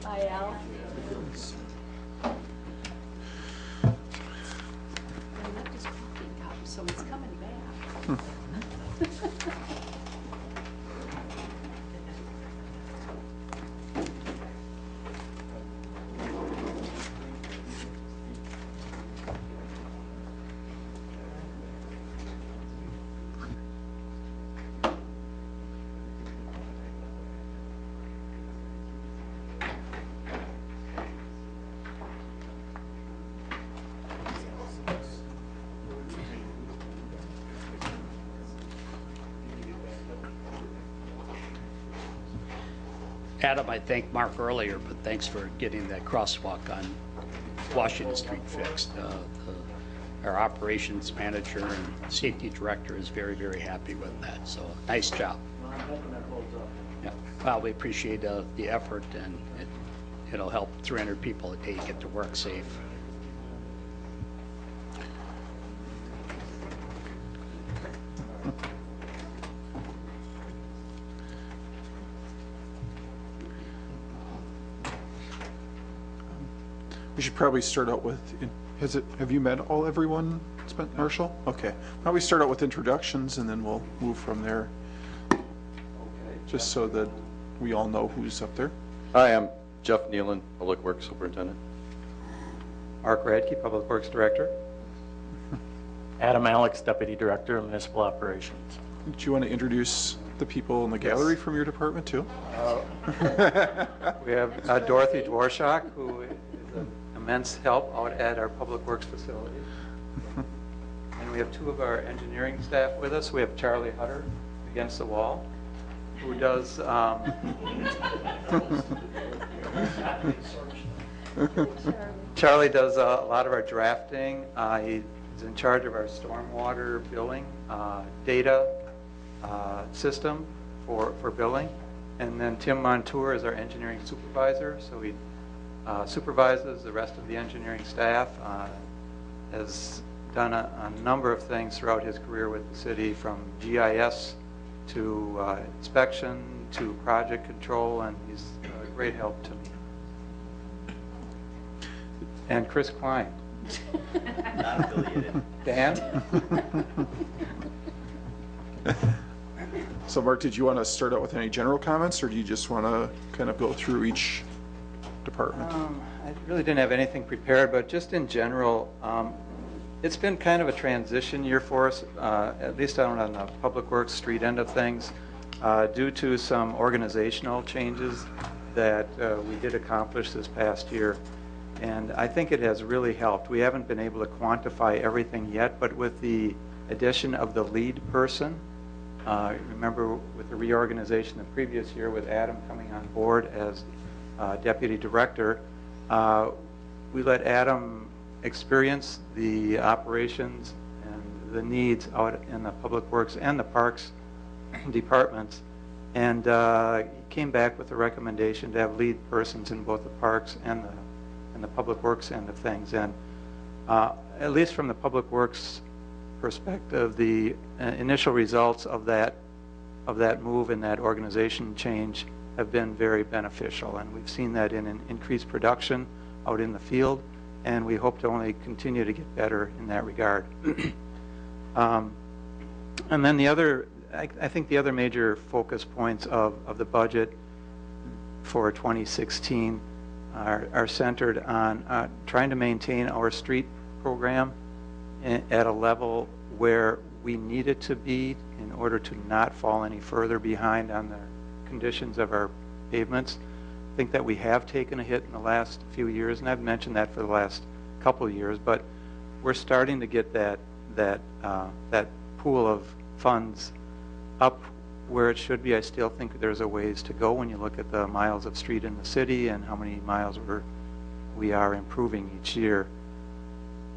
Bye, Al. I left his coffee cup, so he's coming back. Adam, I thanked Mark earlier, but thanks for getting that crosswalk on Washington Street fixed. Our operations manager and safety director is very, very happy with that, so nice job. Yeah. Well, we appreciate the effort, and it'll help 300 people a day get to work safe. We should probably start out with, have you met everyone, Marshall? Okay. Why don't we start out with introductions, and then we'll move from there. Just so that we all know who's up there. Hi, I'm Jeff Nealon, Public Works Superintendent. Mark Radke, Public Works Director. Adam Alex, Deputy Director of Municipal Operations. Do you want to introduce the people in the gallery from your department, too? We have Dorothy Dworshak, who is an immense help out at our Public Works facility. And we have two of our engineering staff with us. We have Charlie Hutter against the wall, who does Charlie does a lot of our drafting. He's in charge of our stormwater billing data system for billing. And then Tim Montour is our engineering supervisor, so he supervises the rest of the engineering staff, has done a number of things throughout his career with the city, from GIS to inspection to project control, and he's a great help to me. And Chris Klein. Not affiliated. Dan? So, Mark, did you want to start out with any general comments, or do you just want to kind of go through each department? I really didn't have anything prepared, but just in general, it's been kind of a transition year for us, at least on the Public Works street end of things, due to some organizational changes that we did accomplish this past year. And I think it has really helped. We haven't been able to quantify everything yet, but with the addition of the lead person, remember with the reorganization the previous year with Adam coming on board as deputy director, we let Adam experience the operations and the needs out in the Public Works and the Parks departments, and came back with a recommendation to have lead persons in both the Parks and the Public Works end of things. And at least from the Public Works perspective, the initial results of that move and that organization change have been very beneficial, and we've seen that in an increased production out in the field, and we hope to only continue to get better in that regard. And then I think the other major focus points of the budget for 2016 are centered on trying to maintain our street program at a level where we need it to be in order to not fall any further behind on the conditions of our pavements. I think that we have taken a hit in the last few years, and I've mentioned that for the last couple of years, but we're starting to get that pool of funds up where it should be. I still think there's a ways to go when you look at the miles of street in the city and how many miles we are improving each year.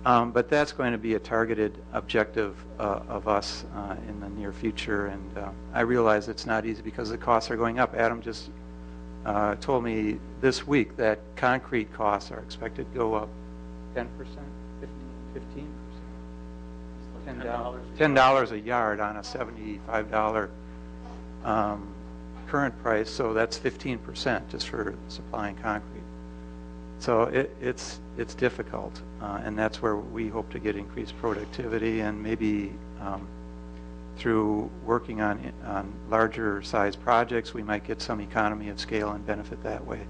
But that's going to be a targeted objective of us in the near future, and I realize it's not easy because the costs are going up. Adam just told me this week that concrete costs are expected to go up 10%, 15%? $10 a yard on a $75 current price, so that's 15% just for supplying concrete. So it's difficult, and that's where we hope to get increased productivity, and maybe through working on larger size projects, we might get some economy of scale and benefit that way.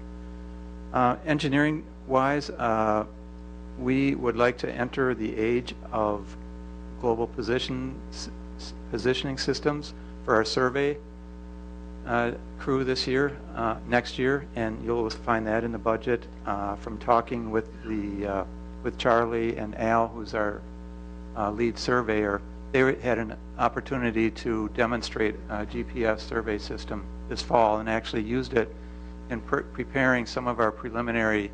Engineering wise, we would like to enter the age of global positioning systems for our survey crew this year, next year, and you'll find that in the budget. From talking with Charlie and Al, who's our lead surveyor, they had an opportunity to demonstrate a GPS survey system this fall and actually used it in preparing some of our preliminary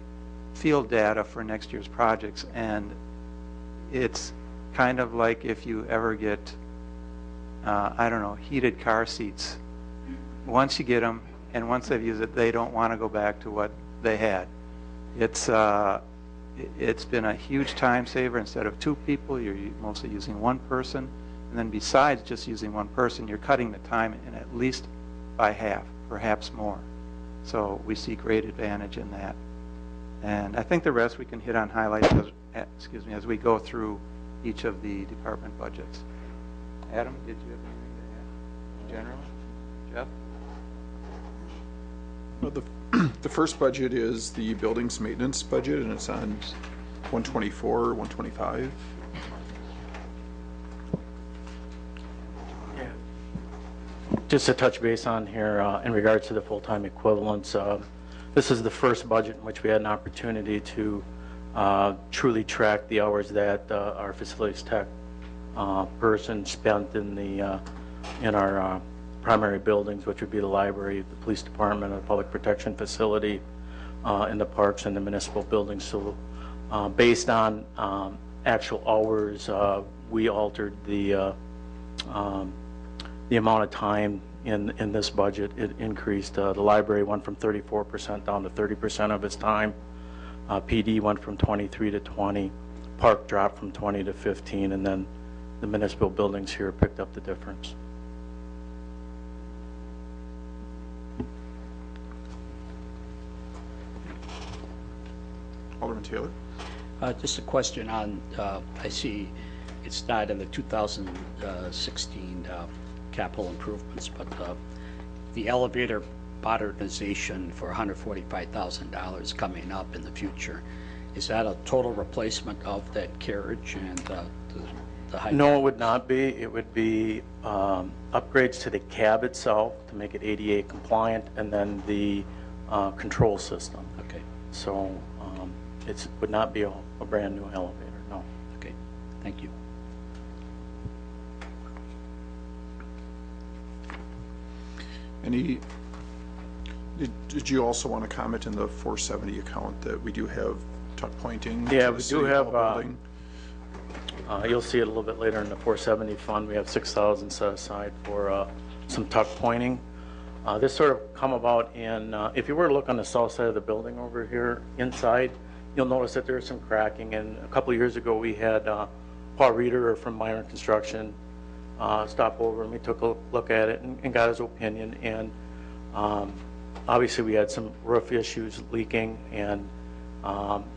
field data for next year's projects. And it's kind of like if you ever get, I don't know, heated car seats. Once you get them, and once they've used it, they don't want to go back to what they had. It's been a huge time saver. Instead of two people, you're mostly using one person. And then besides just using one person, you're cutting the time in at least by half, perhaps more. So we see great advantage in that. And I think the rest we can hit on highlights as we go through each of the department budgets. Adam, did you have anything to add? General? Jeff? Well, the first budget is the buildings maintenance budget, and it's on 124 or 125. Just to touch base on here in regards to the full-time equivalents, this is the first budget in which we had an opportunity to truly track the hours that our facilities tech person spent in our primary buildings, which would be the library, the police department, the public protection facility, and the parks and the municipal buildings. So based on actual hours, we altered the amount of time in this budget. It increased. The library went from 34% down to 30% of its time. PD went from 23 to 20. Park dropped from 20 to 15, and then the municipal buildings here picked up the difference. Alderman Taylor? Just a question on, I see it's not in the 2016 capital improvements, but the elevator modernization for $145,000 coming up in the future. Is that a total replacement of that carriage and the height? No, it would not be. It would be upgrades to the cab itself to make it ADA compliant, and then the control system. Okay. So it would not be a brand new elevator, no. Okay, thank you. Did you also want to comment in the 470 account that we do have tuck pointing? Yeah, to the we City do have, Hall building? You'll see it a little bit later in the 470 fund. We have $6,000 set aside for some tuck pointing. This sort of come about in, if you were to look on the south side of the building over here, inside, you'll notice that there's some cracking. And a couple of years ago, we had Paul Reeder from Myron Construction stop over, and we took a look at it and got his opinion. And obviously, we had some roof issues leaking, and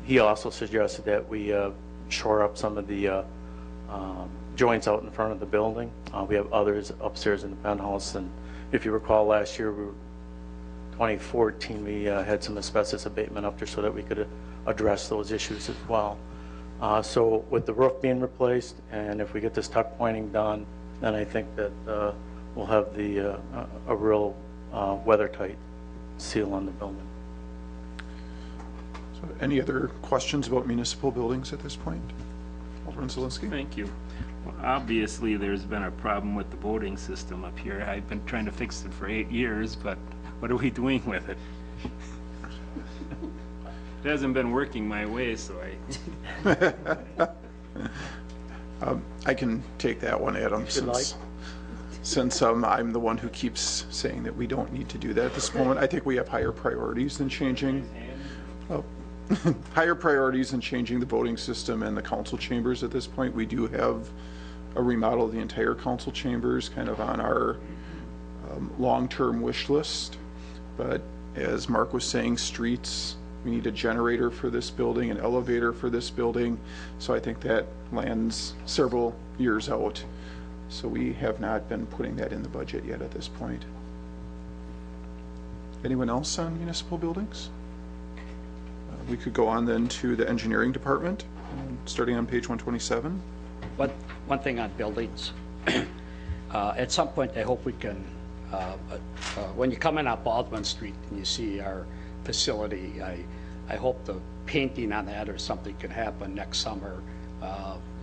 he also suggested that we shore up some of the joints out in front of the building. We have others upstairs in the penthouse, and if you recall, last year, 2014, we had some asbestos abatement up there so that we could address those issues as well. So with the roof being replaced, and if we get this tuck pointing done, then I think that we'll have the a real weather-tight seal on the building. So any other questions about municipal buildings at this point? Alderman Zelinski? Thank you. Well, obviously, there's been a problem with the voting system up here. I've been trying to fix it for 8 years, but what are we doing with it? It hasn't been working my way, so I can take that one, Adam, since I'm the one who keeps saying that we don't need to do that at this moment. I think we have higher priorities than changing higher priorities than changing the voting system and the council chambers at this point. We do have a remodel of the entire council chambers kind of on our long-term wish list. But as Mark was saying, streets, we need a generator for this building, an elevator for this building. So I think that lands several years out. So we have not been putting that in the budget yet at this point. Anyone else on municipal buildings? We could go on then to the engineering department, starting on page 127. One thing on buildings. At some point, I hope we can, when you come in on Baldwin Street and you see our facility, I hope the painting on that or something can happen next summer.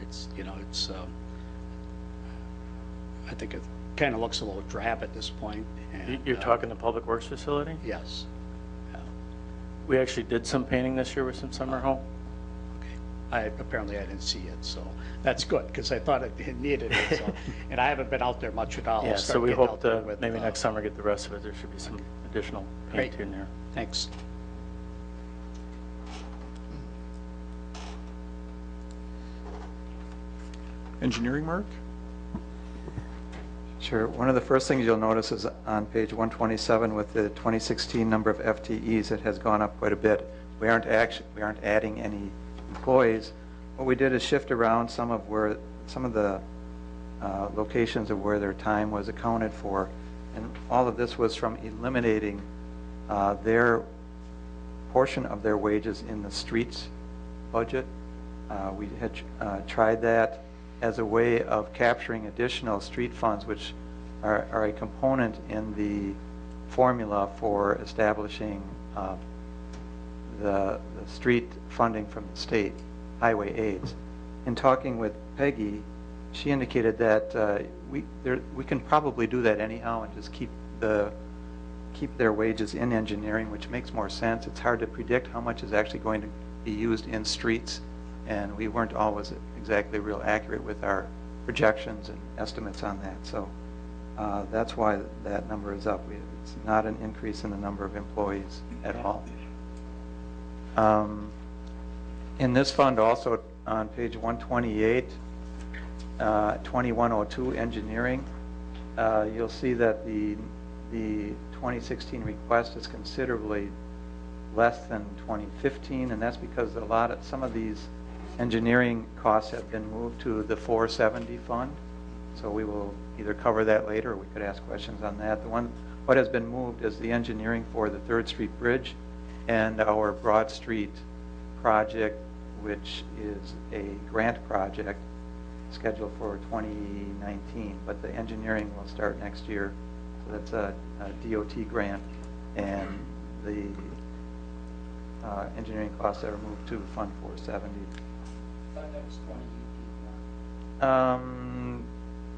It's, you know, it's, I think it kind of looks a little drab at this point. And, You're talking the Public Works facility? Yes. We actually did some painting this year with some summer home. Apparently I didn't see it, so that's good, because I thought it needed it. So. And I haven't been out there much at all. Yeah, so we hope to maybe next summer get the rest of it. There should be some additional paint in there. Thanks. Engineering, Mark? Sure. One of the first things you'll notice is on page 127 with the 2016 number of FTEs, it has gone up quite a bit. We aren't adding any employees. What we did is shift around some of the locations of where their time was accounted for, and all of this was from eliminating their portion of their wages in the streets budget. We had tried that as a way of capturing additional street funds, which are a component in the formula for establishing the street funding from the state highway aids. In talking with Peggy, she indicated that we can probably do that anyhow and just keep their wages in engineering, which makes more sense. It's hard to predict how much is actually going to be used in streets, and we weren't always exactly real accurate with our projections and estimates on that. So that's why that number is up. It's not an increase in the number of employees at all. In this fund also on page 128, 2102 engineering, you'll see that the 2016 request is considerably less than 2015, and that's because some of these engineering costs have been moved to the 470 fund. So we will either cover that later, or we could ask questions on that. What has been moved is the engineering for the 3rd Street Bridge and our Broad Street project, which is a grant project scheduled for 2019, but the engineering will start next year. So that's a DOT grant, and the engineering costs that are moved to Fund 470. I thought that was 2018.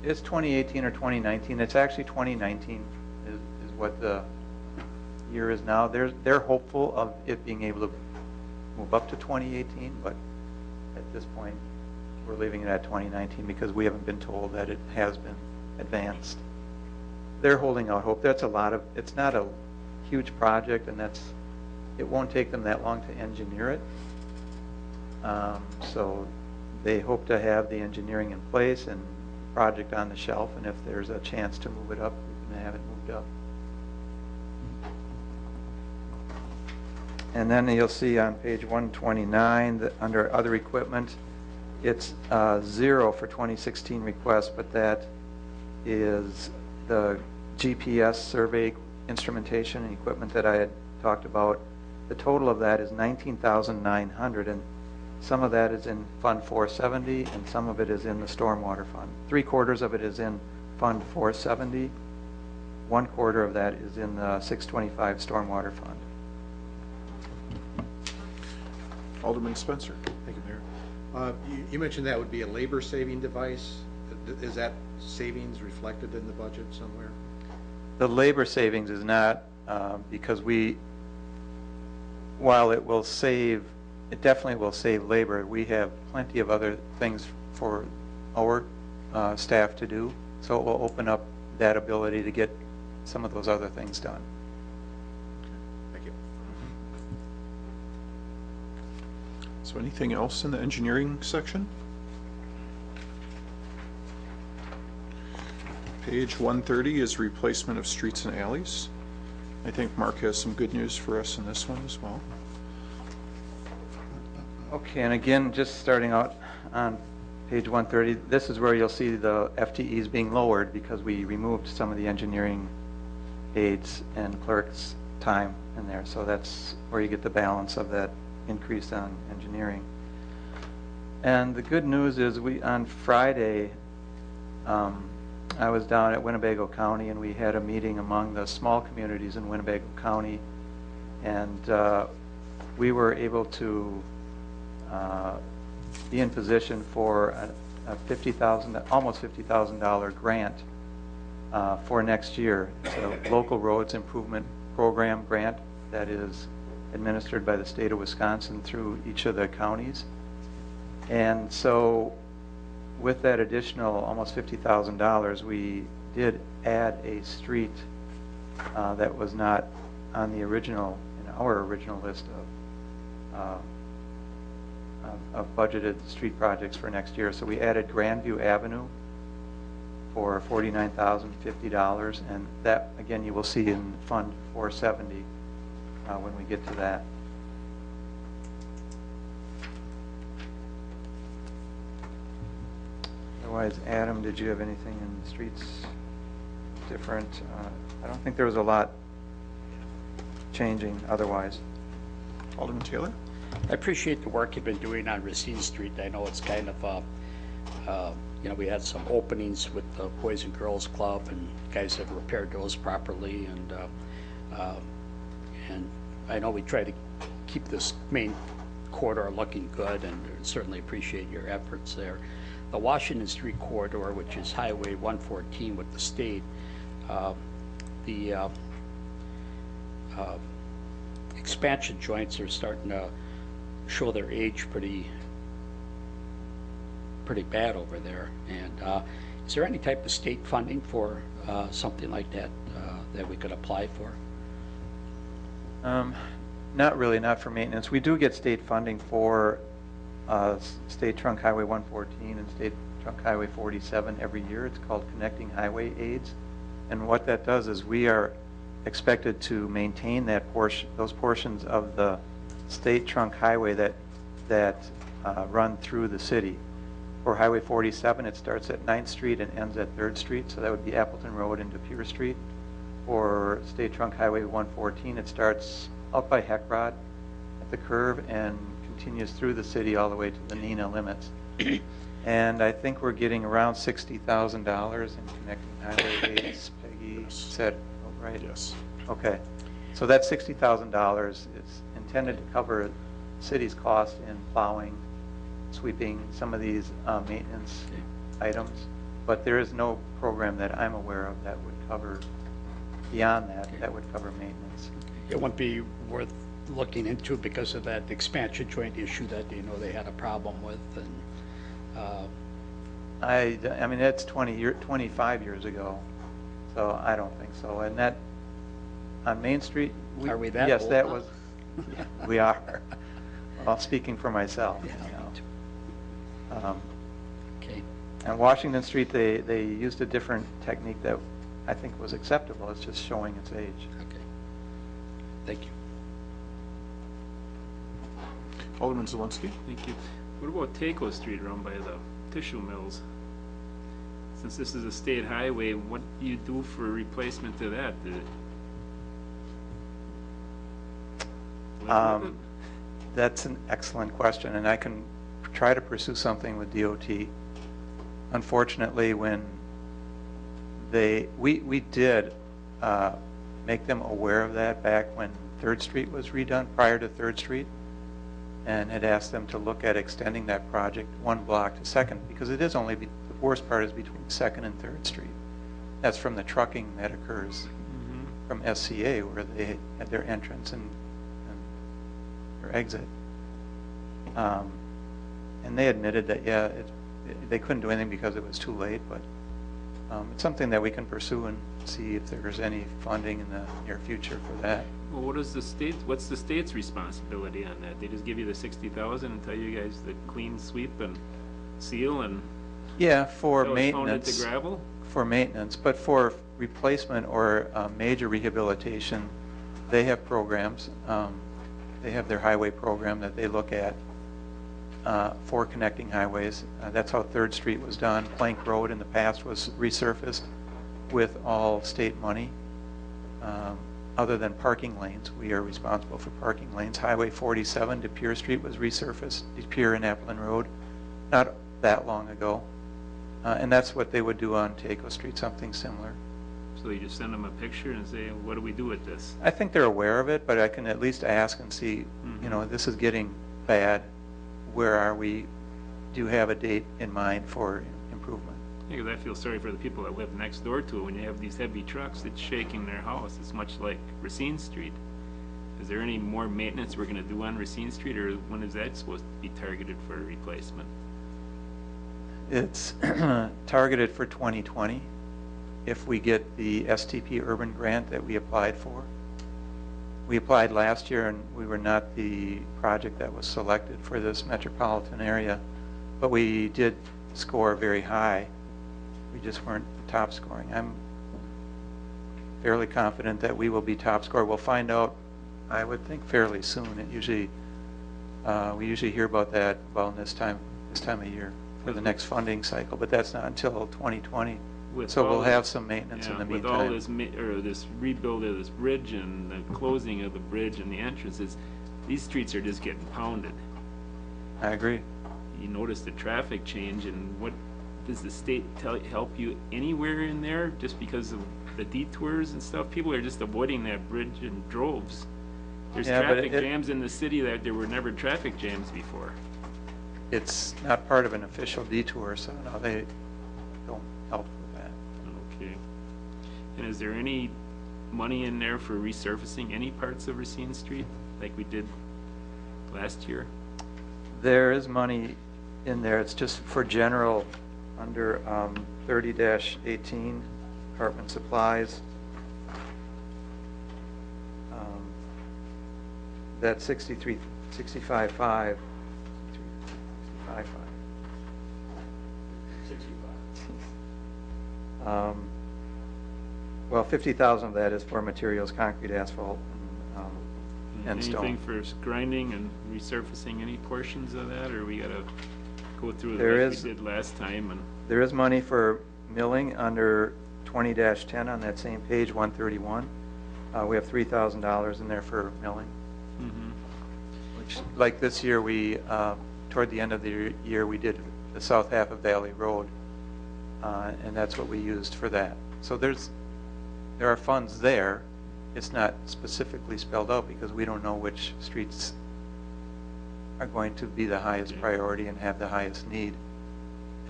It's 2018 or 2019. It's actually 2019 is what the year is now. They're hopeful of it being able to move up to 2018, but at this point we're leaving it at 2019 because we haven't been told that it has been advanced. They're holding out hope. It's not a huge project, and it won't take them that long to engineer it. So they hope to have the engineering in place and project on the shelf, and if there's a chance to move it up, we can have it moved up. And then you'll see on page 129 that under other equipment, it's 0 for 2016 requests, but that is the GPS survey instrumentation and equipment that I had talked about. The total of that is $19,900, and some of that is in Fund 470, and some of it is in the Stormwater Fund. 3/4 of it is in Fund 470. 1/4 of that is in the 625 Stormwater Fund. Alderman Spencer. Thank you, Mayor. You mentioned that would be a labor-saving device. Is that savings reflected in the budget somewhere? The labor savings is not, because while it will save, it definitely will save labor, we have plenty of other things for our staff to do, so it will open up that ability to get some of those other things done. Thank you. So anything else in the engineering section? Page 130 is replacement of streets and alleys. I think Mark has some good news for us in this one as well. Okay, and again, just starting out on page 130, this is where you'll see the FTEs being lowered because we removed some of the engineering aides and clerks' time in there. So that's where you get the balance of that increase on engineering. And the good news is on Friday, I was down at Winnebago County, and we had a meeting among the small communities in Winnebago County, and we were able to be in position for a almost $50,000 grant for next year. It's a local roads improvement program grant that is administered by the state of Wisconsin through each of the counties. And so with that additional almost $50,000, we did add a street that was not on the original, in our original list of budgeted street projects for next year. So we added Grandview Avenue for $49,050, and that, again, you will see in Fund 470 when we get to that. Otherwise, Adam, did you have anything in the streets different? I don't think there was a lot changing otherwise. Alderman Taylor? I appreciate the work you've been doing on Racine Street. I know it's kind of, we had some openings with the Boys and Girls Club, and guys have repaired those properly, and I know we try to keep this main corridor looking good, and certainly appreciate your efforts there. The Washington Street corridor, which is Highway 114 with the state, the expansion joints are starting to show their age pretty bad over there. And is there any type of state funding for something like that that we could apply for? Not really, not for maintenance. We do get state funding for State Trunk Highway 114 and State Trunk Highway 47 every year. It's called Connecting Highway Aids. And what that does is we are expected to maintain those portions of the State Trunk Highway that run through the city. For Highway 47, it starts at 9th Street and ends at 3rd Street, so that would be Appleton Road into Pure Street. For State Trunk Highway 114, it starts up by Heckrod at the curve and continues through the city all the way to the Neenah limits. And I think we're getting around $60,000 in Connecting Highway Aids. Peggy said, oh, right? Yes. Okay. So that $60,000 is intended to cover the city's cost in plowing, sweeping, some of these maintenance items. But there is no program that I'm aware of that would cover, beyond that would cover maintenance. It wouldn't be worth looking into because of that expansion joint issue that they had a problem with, and I mean that's 25 years ago, so I don't think so. And that on Main Street, are we that yes, old that now? was. We are. well, speaking for myself. Yeah, You me know. too. Okay. And Washington Street, they used a different technique that I think was acceptable. It's just showing its age. Okay. Thank you. Alderman Zelensky? Thank you. What about Taco Street around by the tissue mills? Since this is a state highway, what do you do for replacement to that? That's an excellent question, and I can try to pursue something with DOT. Unfortunately, when we did make them aware of that back when 3rd Street was redone, prior to 3rd Street, and had asked them to look at extending that project 1 block to 2nd, because it is only, the worst part is between 2nd and 3rd Street. That's from the trucking that occurs from SCA, where they had their entrance and their exit. And they admitted that, yeah, they couldn't do anything because it was too late, but it's something that we can pursue and see if there's any funding in the near future for that. Well, what's the state's responsibility on that? They just give you the 60,000 and tell you guys to clean, sweep, and seal, and Yeah, for pound it to maintenance. gravel? For maintenance, but for replacement or major rehabilitation, they have programs. They have their highway program that they look at for connecting highways. That's how 3rd Street was done. Plank Road in the past was resurfaced with all state money. Other than parking lanes, we are responsible for parking lanes. Highway 47 to Pier Street was resurfaced, Pier and Applin Road, not that long ago. And that's what they would do on Taco Street, something similar. So you just send them a picture and say, what do we do with this? I think they're aware of it, but I can at least ask and see, you know, this is getting bad. Where are we? Do you have a date in mind for improvement? Yeah, 'cause I feel sorry for the people that live next door to it. When you have these heavy trucks, it's shaking their house. It's much like Racine Street. Is there any more maintenance we're gonna do on Racine Street, or when is that supposed to be targeted for a replacement? It's targeted for 2020 if we get the STP urban grant that we applied for. We applied last year and we were not the project that was selected for this metropolitan area, but we did score very high. We just weren't top scoring. I'm fairly confident that we will be top score. We'll find out, I would think, fairly soon. It usually, we usually hear about that about this time of year for the next funding cycle, but that's not until 2020. So we'll have some maintenance in the with meantime. all this rebuild of this bridge and the closing of the bridge and the entrances, these streets are just getting pounded. I agree. You notice the traffic change, and what does the state help you anywhere in there just because of the detours and stuff? People are just avoiding that bridge in droves. There's Yeah, but traffic jams in the city that there were never traffic jams before. It's not part of an official detour, so no, they don't help with that. Okay. And is there any money in there for resurfacing any parts of Racine Street like we did last year? There is money in there. It's just for general under 30-18 department supplies. That's 65.5. Well, 50,000 of that is for materials, concrete, asphalt, and stone. Anything for grinding and resurfacing any portions of that, or we gotta go through There it like is- we did last time? And There is money for milling under 20-10 on that same page, 131. We have $3,000 in there for milling. Which, like this year, we, toward the end of the year, we did the south half of Valley Road, and that's what we used for that. So there are funds there. It's not specifically spelled out because we don't know which streets are going to be the highest priority and have the highest need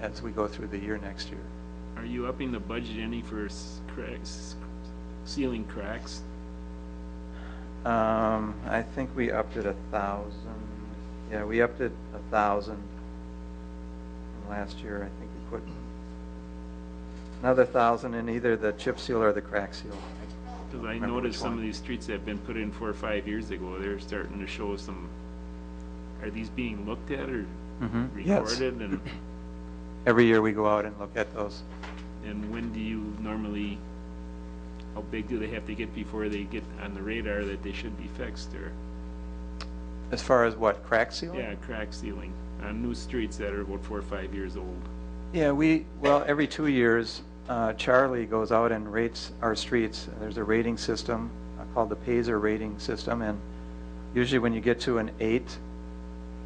as we go through the year next year. are you upping the budget any for sealing cracks? I think we upped it 1,000. Yeah, we upped it 1,000 from last year. I think we put another 1,000 in either the chip seal or the crack seal. Because I Remember noticed which some one. of these streets that have been put in 4 or 5 years ago, they're starting to show some are these being looked at or Yes. recorded? And Every year we go out and look at those. and when do you normally, how big do they have to get before they get on the radar that they should be fixed? Or As far as what, crack sealing? yeah, crack sealing on new streets that are about 4 or 5 years old. Yeah, well, every 2 years, Charlie goes out and rates our streets. There's a rating system called the Paiser rating system, and usually when you get to an 8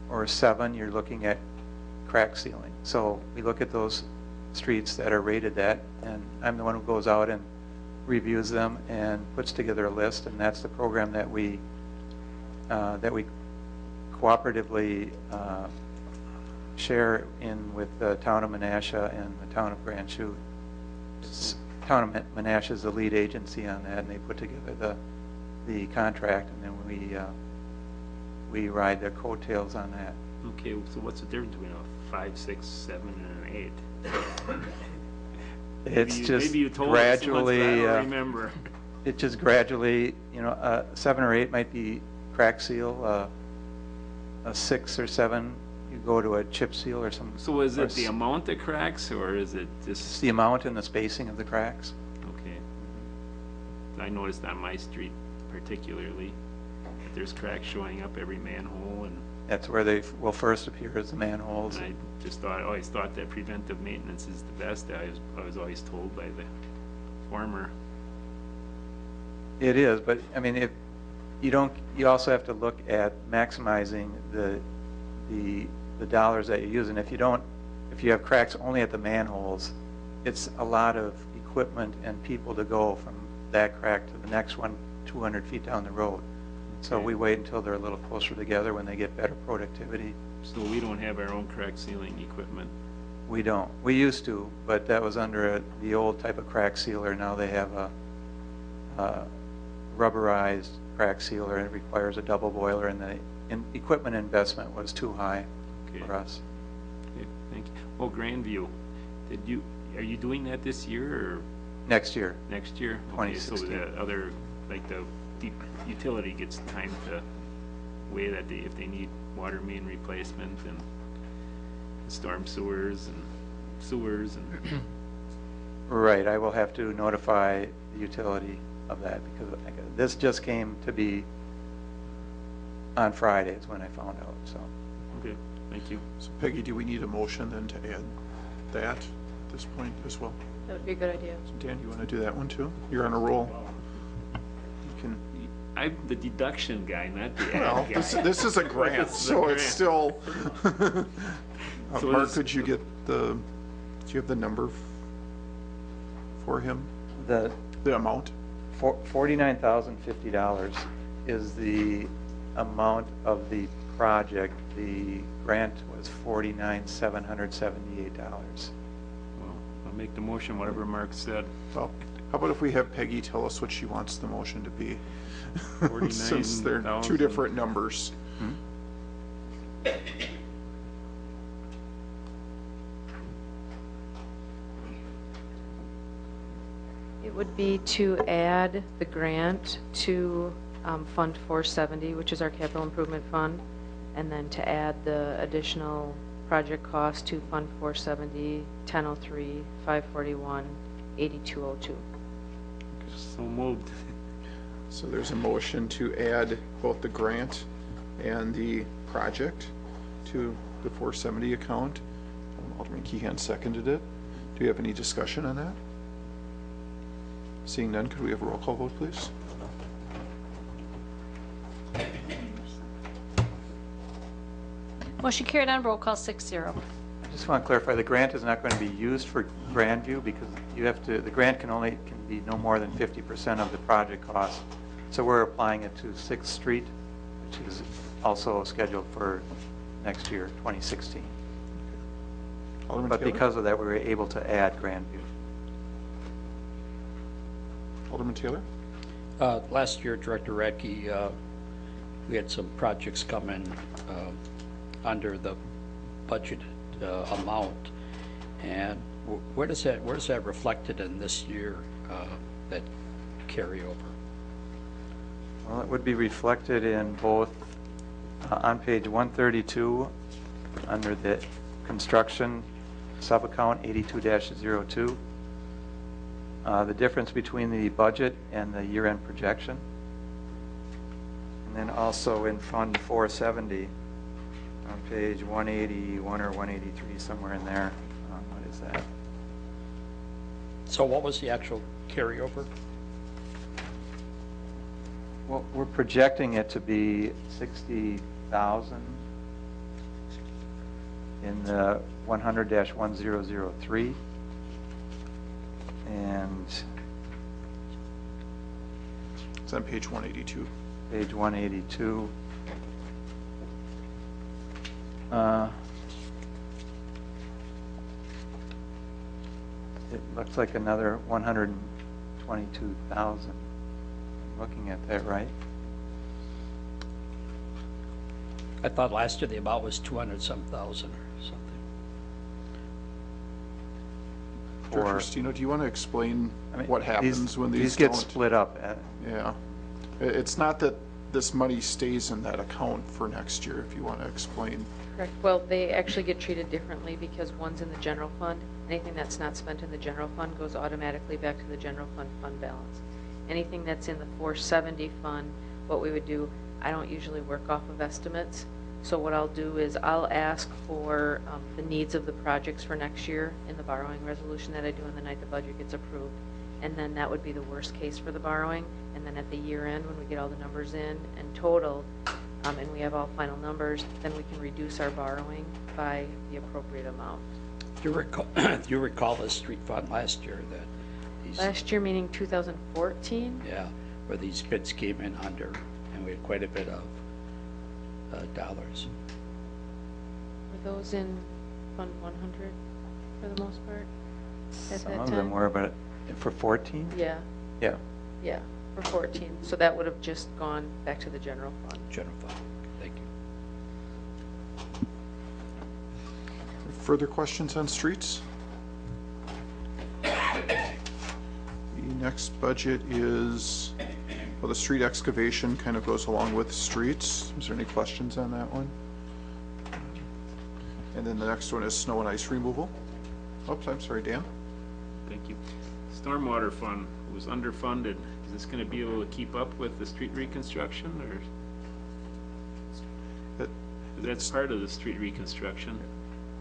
or a 7, you're looking at crack sealing. So we look at those streets that are rated that, and I'm the one who goes out and reviews them and puts together a list, and that's the program that we cooperatively share in with the town of Menasha and the town of Grand Chute. Town of Menasha is the lead agency on that, and they put together the contract, and then we ride their coattails on that. Okay, so what's the difference between a 5, 6, 7, and an 8? It's just maybe you told gradually. Us once, but I don't remember. It just gradually, 7 or 8 might be crack seal. A 6 or 7, you go to a chip seal or some. So is it the amount of cracks, or is it It's just? the amount and the spacing of the cracks. Okay. I noticed on my street particularly that there's cracks showing up every manhole, and That's where they will first appear, as the manholes. I just always thought that preventive maintenance is the best. I was always told by the former. It is, but I mean, if you don't, you also have to look at maximizing the dollars that you use. And if you have cracks only at the manholes, it's a lot of equipment and people to go from that crack to the next one 200 feet down the road. So we wait until they're a little closer together when they get better productivity. So we don't have our own crack sealing equipment. We don't. We used to, but that was under the old type of crack sealer. Now they have a rubberized crack sealer, and it requires a double boiler, and the equipment investment was too high for us. Okay, thank you. Oh, Grandview, are you doing that this year or Next year. next year? Okay, so 2016. the other, like the deep utility gets time to weigh that if they need water main replacement and storm sewers and Right, I will have to notify the utility of that, because this just came to be on Friday is when I found out, so. okay, thank you. So Peggy, do we need a motion then to add that at this point as well? That would be a good idea. So Dan, you want to do that one too? You're on a roll. You can, I'm the deduction guy, not the well, ad guy. this is a grant, This is a so it's grant. still. So Mark, is- could you get do you have the number for him? The The amount? $49,050 is the amount of the project. The grant was $49,778. Well, I'll make the motion, whatever Mark said. Well, how about if we have Peggy tell us what she wants the motion to be? Since they're two 49,000. different numbers. It would be to add the grant to Fund 470, which is our capital improvement fund, and then to add the additional project cost to Fund 470, 1003, 541, 8202. So moved. So there's a motion to add both the grant and the project to the 470 account. Alderman Keehan seconded it. Do you have any discussion on that? Seeing none, could we have a roll call vote, please? Motion carried on roll call 6-0. I just want to clarify, the grant is not going to be used for Grandview, because the grant can be no more than 50% of the project cost. So we're applying it to 6th Street, which is also scheduled for next year, 2016. Alderman But Taylor? because of that, we were able to add Grandview. Alderman Taylor? Last year, Director Radke, we had some projects come in under the budgeted amount, and where does that reflected in this year, that carryover? Well, it would be reflected in both On page 132, under the construction sub-account 82-02, the difference between the budget and the year-end projection. And then also in Fund 470, on page 181 or 183, somewhere in there. What is that? So what was the actual carryover? Well, we're projecting it to be 60,000 in the 100-1003. And It's on page 182. page 182. It looks like another 122,000. Looking at that, right? I thought last year the amount was 200-some thousand or something. Director For- Stino, do you want to explain I mean, what happens when these get don't? split up. Yeah. It's not that this money stays in that account for next year, if you want to explain. Correct. Well, they actually get treated differently because one's in the general fund. Anything that's not spent in the general fund goes automatically back to the general fund balance. Anything that's in the 470 fund, what we would do, I don't usually work off of estimates. So what I'll do is I'll ask for the needs of the projects for next year in the borrowing resolution that I do on the night the budget gets approved. And then that would be the worst case for the borrowing. And then at the year end, when we get all the numbers in and totaled, and we have all final numbers, then we can reduce our borrowing by the appropriate amount. Do you recall the street fund last year that these, Last year, meaning 2014? yeah, where these bids came in under, and we had quite a bit of dollars. Were those in Fund 100 for the most part at Some that of time? them were, but for 14? Yeah, Yeah. yeah, for 14. So that would have just gone back to the general fund. General fund. Thank you. Further questions on streets? The next budget is, well, the street excavation kind of goes along with streets. Is there any questions on that one? And then the next one is snow and ice removal. Oops, I'm sorry, Dan. Thank you. Stormwater fund was underfunded. Is this going to be able to keep up with the street reconstruction, or? That's part of the street reconstruction.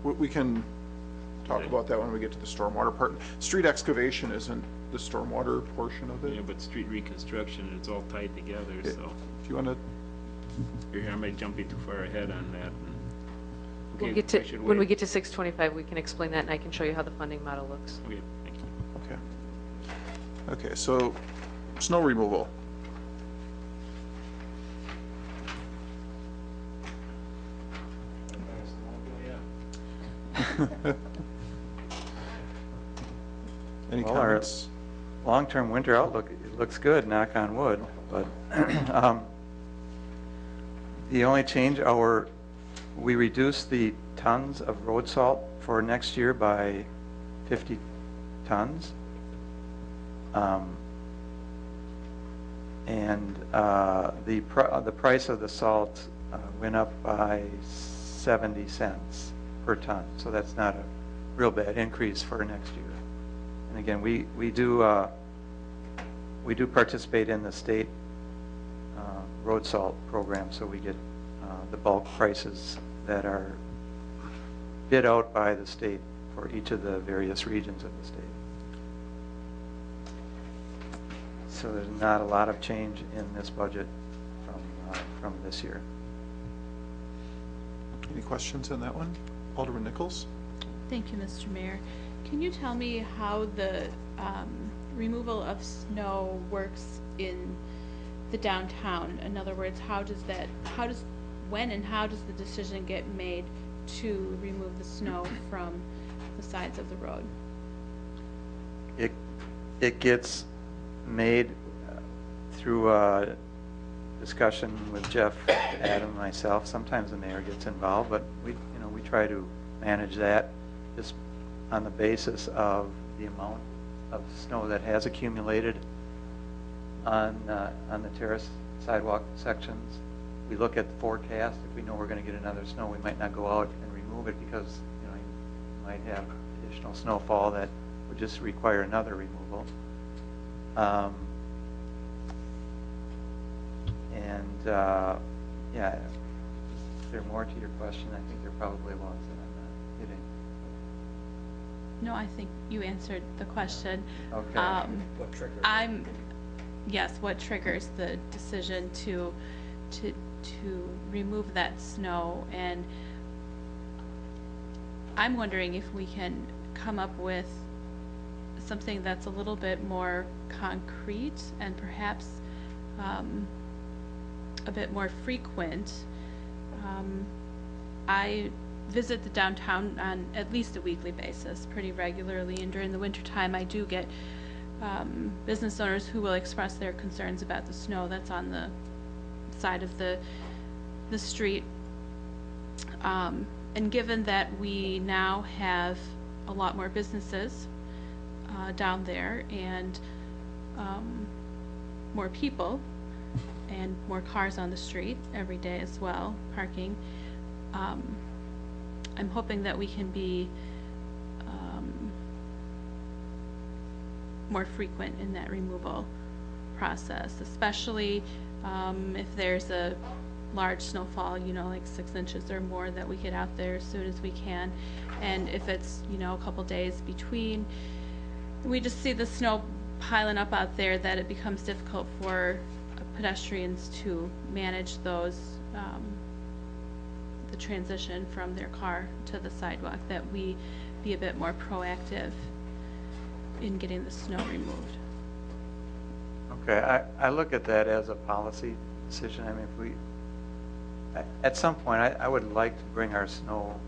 We can talk about that when we get to the stormwater part. Street excavation isn't the stormwater portion of Yeah, it. but street reconstruction, it's all tied together, so. If you want to, Here, I might jump you too far ahead on that. We'll Okay, get to, I should when we wait. get to 625, we can explain that, and I can show you how the funding model looks. Okay, thank you. okay, so snow removal. Any Well, our comments? long-term winter outlook, it looks good, knock on wood, but the only change, we reduced the tons of road salt for next year by 50 tons. And the price of the salt went up by 70 cents per ton, so that's not a real bad increase for next year. And again, we do participate in the state road salt program, so we get the bulk prices that are bid out by the state for each of the various regions of the state. So there's not a lot of change in this budget from this year. Any questions on that one? Alderman Nichols? Thank you, Mr. Mayor. Can you tell me how the removal of snow works in the downtown? In other words, when and how does the decision get made to remove the snow from the sides of the road? It gets made through a discussion with Jeff, Adam, and myself. Sometimes the mayor gets involved, but we try to manage that just on the basis of the amount of snow that has accumulated on the terrace sidewalk sections we look at the forecast. If we know we're going to get another snow, we might not go out and remove it because, you know, you might have additional snowfall that would just require another removal. Yeah, is there more to your question? I think there probably was that I'm not hitting. No, I think you answered the question. Okay. What triggers? Yes, what triggers the decision to remove that snow? And I'm wondering if we can come up with something that's a little bit more concrete and perhaps a bit more frequent. I visit the downtown on at least a weekly basis pretty regularly, and during the wintertime I do get business owners who will express their concerns about the snow that's on the side of the street. And given that we now have a lot more businesses down there and more people and more cars on the street every day as well, parking, I'm hoping that we can be more frequent in that removal process, especially if there's a large snowfall, you know, like 6 inches or more, that we get out there as soon as we can. And if it's, you know, a couple days between, we just see the snow piling up out there, that it becomes difficult for pedestrians to manage those, the transition from their car to the sidewalk, that we be a bit more proactive in getting the snow removed. Okay, I look at that as a policy decision. I mean, if we, at some point, I would like to bring our snow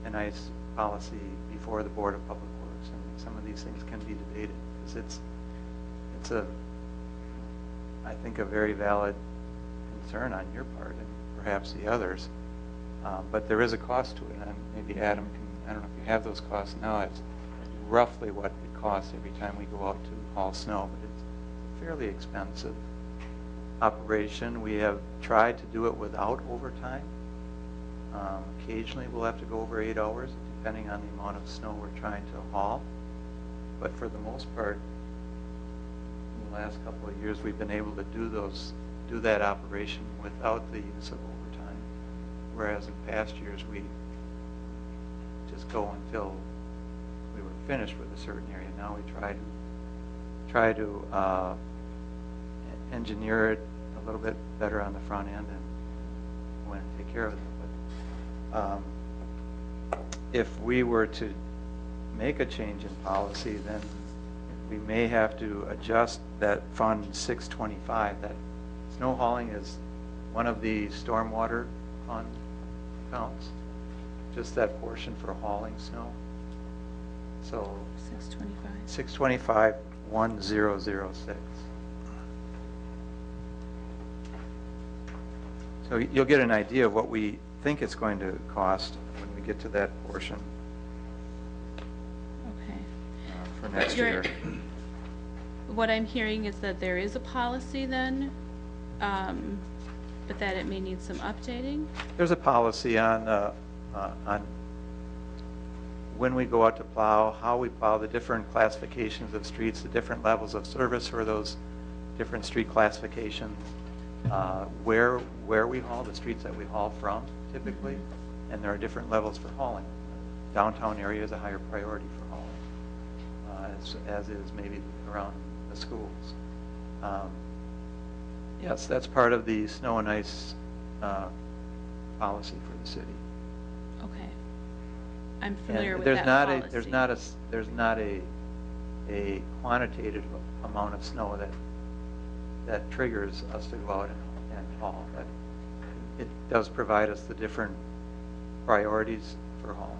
and ice policy before the Board of Public Works. I mean, some of these things can be debated, because it's a, I think, a very valid concern on your part and perhaps the others. But there is a cost to it, and maybe Adam can, I don't know if you have those costs now, it's roughly what it costs every time we go out to haul snow, but it's a fairly expensive operation. We have tried to do it without overtime. Occasionally we'll have to go over 8 hours, depending on the amount of snow we're trying to haul. But for the most part, in the last couple of years, we've been able to do that operation without the use of overtime. Whereas in past years, we just go until we were finished with a certain area. Now we try to engineer it a little bit better on the front end and go in and take care of it. But if we were to make a change in policy, then we may have to adjust that Fund 625. That snow hauling is one of the stormwater fund accounts, just that portion for hauling snow. So 625 1006. So you'll get an idea of what we think it's going to cost when we get to that portion. Okay. For next year. What I'm hearing is that there is a policy then, but that it may need some updating. There's a policy on when we go out to plow, how we plow, the different classifications of streets, the different levels of service for those different street classifications, where we haul, the streets that we haul from typically, and there are different levels for hauling. Downtown area is a higher priority for hauling, as is maybe around the schools. Yes, that's part of the snow and ice policy for the city. Okay. I'm familiar with there's that not policy. There's not a quantitative amount of snow that triggers us to go out and haul, but it does provide us the different priorities for hauling.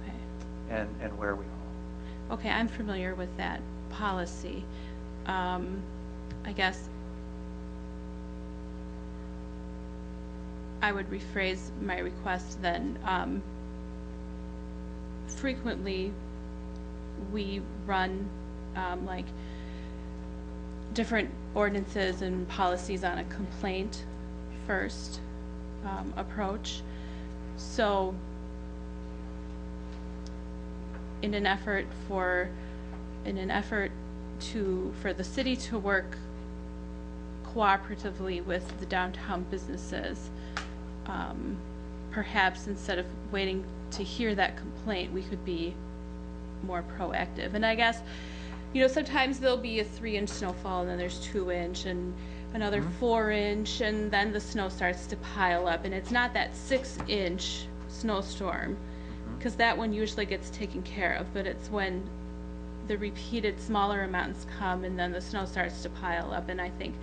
Okay. And where we haul. Okay, I'm familiar with that policy. I guess I would rephrase my request then. Frequently, we run like different ordinances and policies on a complaint first approach. So in an effort for the city to work cooperatively with the downtown businesses, perhaps instead of waiting to hear that complaint, we could be more proactive. And I guess, sometimes there'll be a 3-inch snowfall, and then there's 2-inch, and another 4-inch, and then the snow starts to pile up. And it's not that 6-inch snowstorm, because that one usually gets taken care of, but it's when the repeated smaller amounts come and then the snow starts to pile up, and I think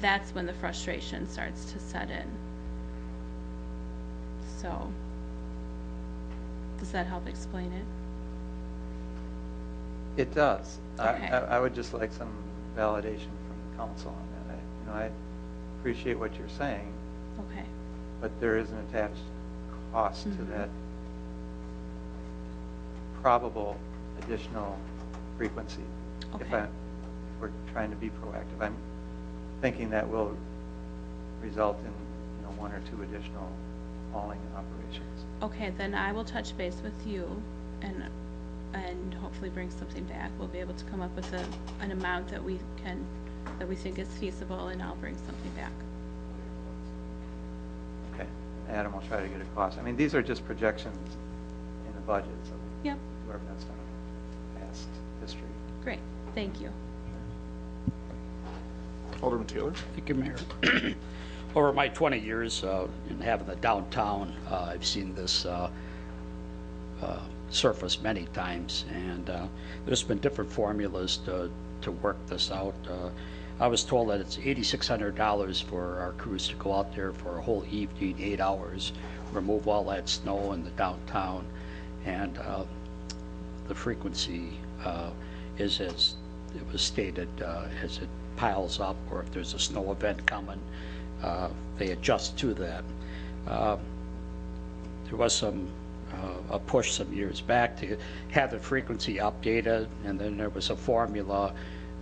that's when the frustration starts to set in. So, does that help explain it? It does. Okay. I would just like some validation from the council on that. I appreciate what you're saying, Okay. but there is an attached cost to that probable additional frequency. If we're trying to be proactive, I'm thinking that will result in 1 or 2 additional hauling operations. Okay, then I will touch base with you and hopefully bring something back. We'll be able to come up with an amount that we think is feasible, and I'll bring something back. Okay, Adam will try to get a cost. I mean, these are just projections in the budget, so Yep. do our best on past history. Great, thank you. Alderman Taylor? Thank you, Mayor. Over my 20 years in having the downtown, I've seen this surface many times, and there's been different formulas to work this out. I was told that it's $8,600 for our crews to go out there for a whole evening, 8 hours, remove all that snow in the downtown, and the frequency is, as it was stated, as it piles up, or if there's a snow event coming, they adjust to that. There was a push some years back to have the frequency updated, and then there was a formula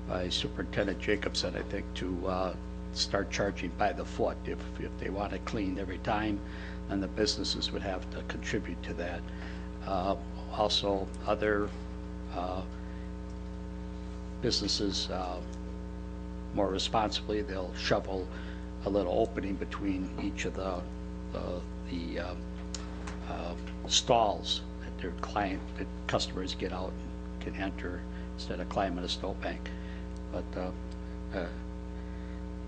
by Superintendent Jacobson, I think, to start charging by the foot. If they want it cleaned every time, then the businesses would have to contribute to that. Also, other businesses more responsibly, they'll shovel a little opening between each of the stalls that that customers get out and can enter instead of climbing a snowbank. But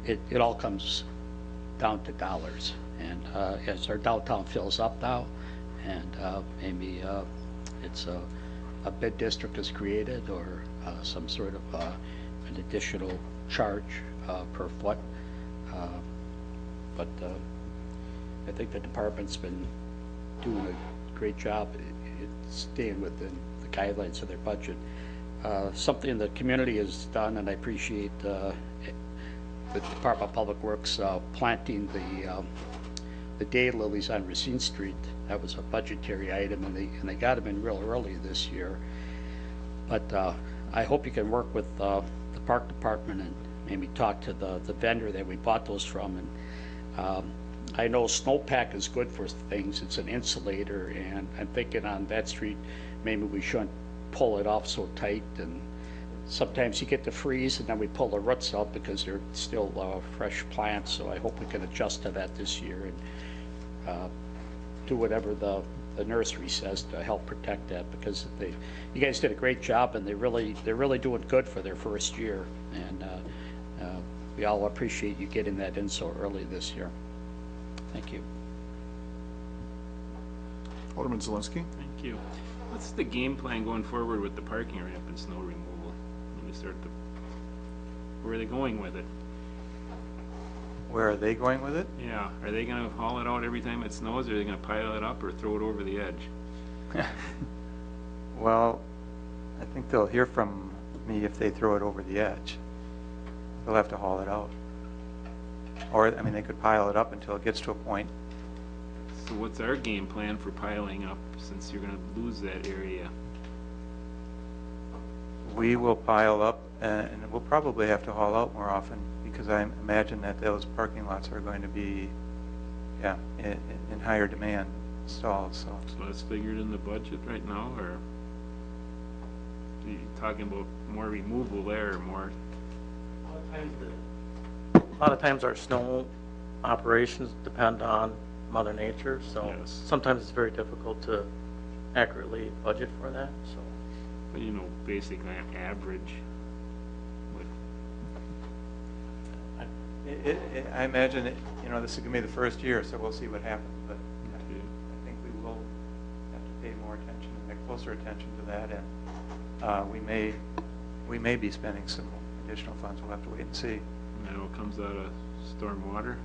it all comes down to dollars. And as our downtown fills up now, and maybe it's a bid district is created, or some sort of an additional charge per foot. But I think the department's been doing a great job staying within the guidelines of their budget. Something the community has done, and I appreciate the Department of Public Works planting the daylilies on Racine Street. That was a budgetary item, and they got them in real early this year. But I hope you can work with the park department and maybe talk to the vendor that we bought those from. And I know snowpack is good for things. It's an insulator, and I'm thinking on that street maybe we shouldn't pull it off so tight. And sometimes you get the freeze, and then we pull the roots out because they're still fresh plants. So I hope we can adjust to that this year and do whatever the nursery says to help protect that, because you guys did a great job, and they're really doing good for their first year. And we all appreciate you getting that in so early this year. Thank you. Alderman Zielinski? Thank you. What's the game plan going forward with the parking ramp and snow removal? Where are they going with it? Where are they going with it? Yeah, are they going to haul it out every time it snows, or are they going to pile it up or throw it over the edge? Well, I think they'll hear from me if they throw it over the edge. They'll have to haul it out. Or, I mean, they could pile it up until it gets to a point. So what's our game plan for piling up, since you're going to lose that area? We will pile up, and we'll probably have to haul out more often, because I imagine that those parking lots are going to be yeah, in higher demand stalls, so. So that's figured in the budget right now, or are you talking about more removal there, or more? A lot of times our snow operations depend on Mother Nature, so Yes. sometimes it's very difficult to accurately budget for that, so. But you know, basically average. What, I imagine, you know, this is going to be the first year, so we'll see what happens, but okay. I think we will have to pay more attention, and closer attention to that, and we may be spending some additional funds. We'll have to wait and see. And that all comes out of storm water?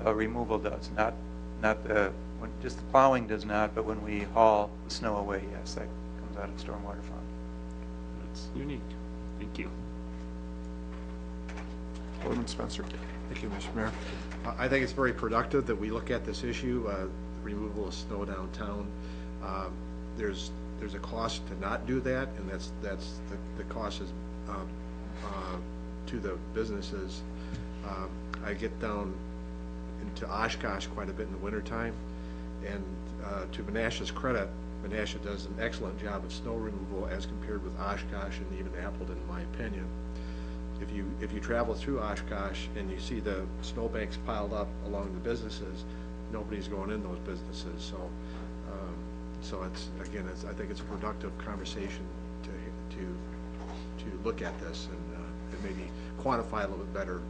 Removal does, not just the plowing does not, but when we haul the snow away, yes, that comes out of the stormwater fund. That's unique. Thank you. Alderman Spencer. Thank you, Mr. Mayor. I think it's very productive that we look at this issue, the removal of snow downtown. There's a cost to not do that, and that's the cost is to the businesses. I get down into Oshkosh quite a bit in the wintertime, and to Menasha's credit, Menasha does an excellent job of snow removal as compared with Oshkosh and even Appleton, in my opinion. If you travel through Oshkosh and you see the snowbanks piled up along the businesses, nobody's going in those businesses. So it's again, I think it's a productive conversation to look at this and maybe quantify a little bit better,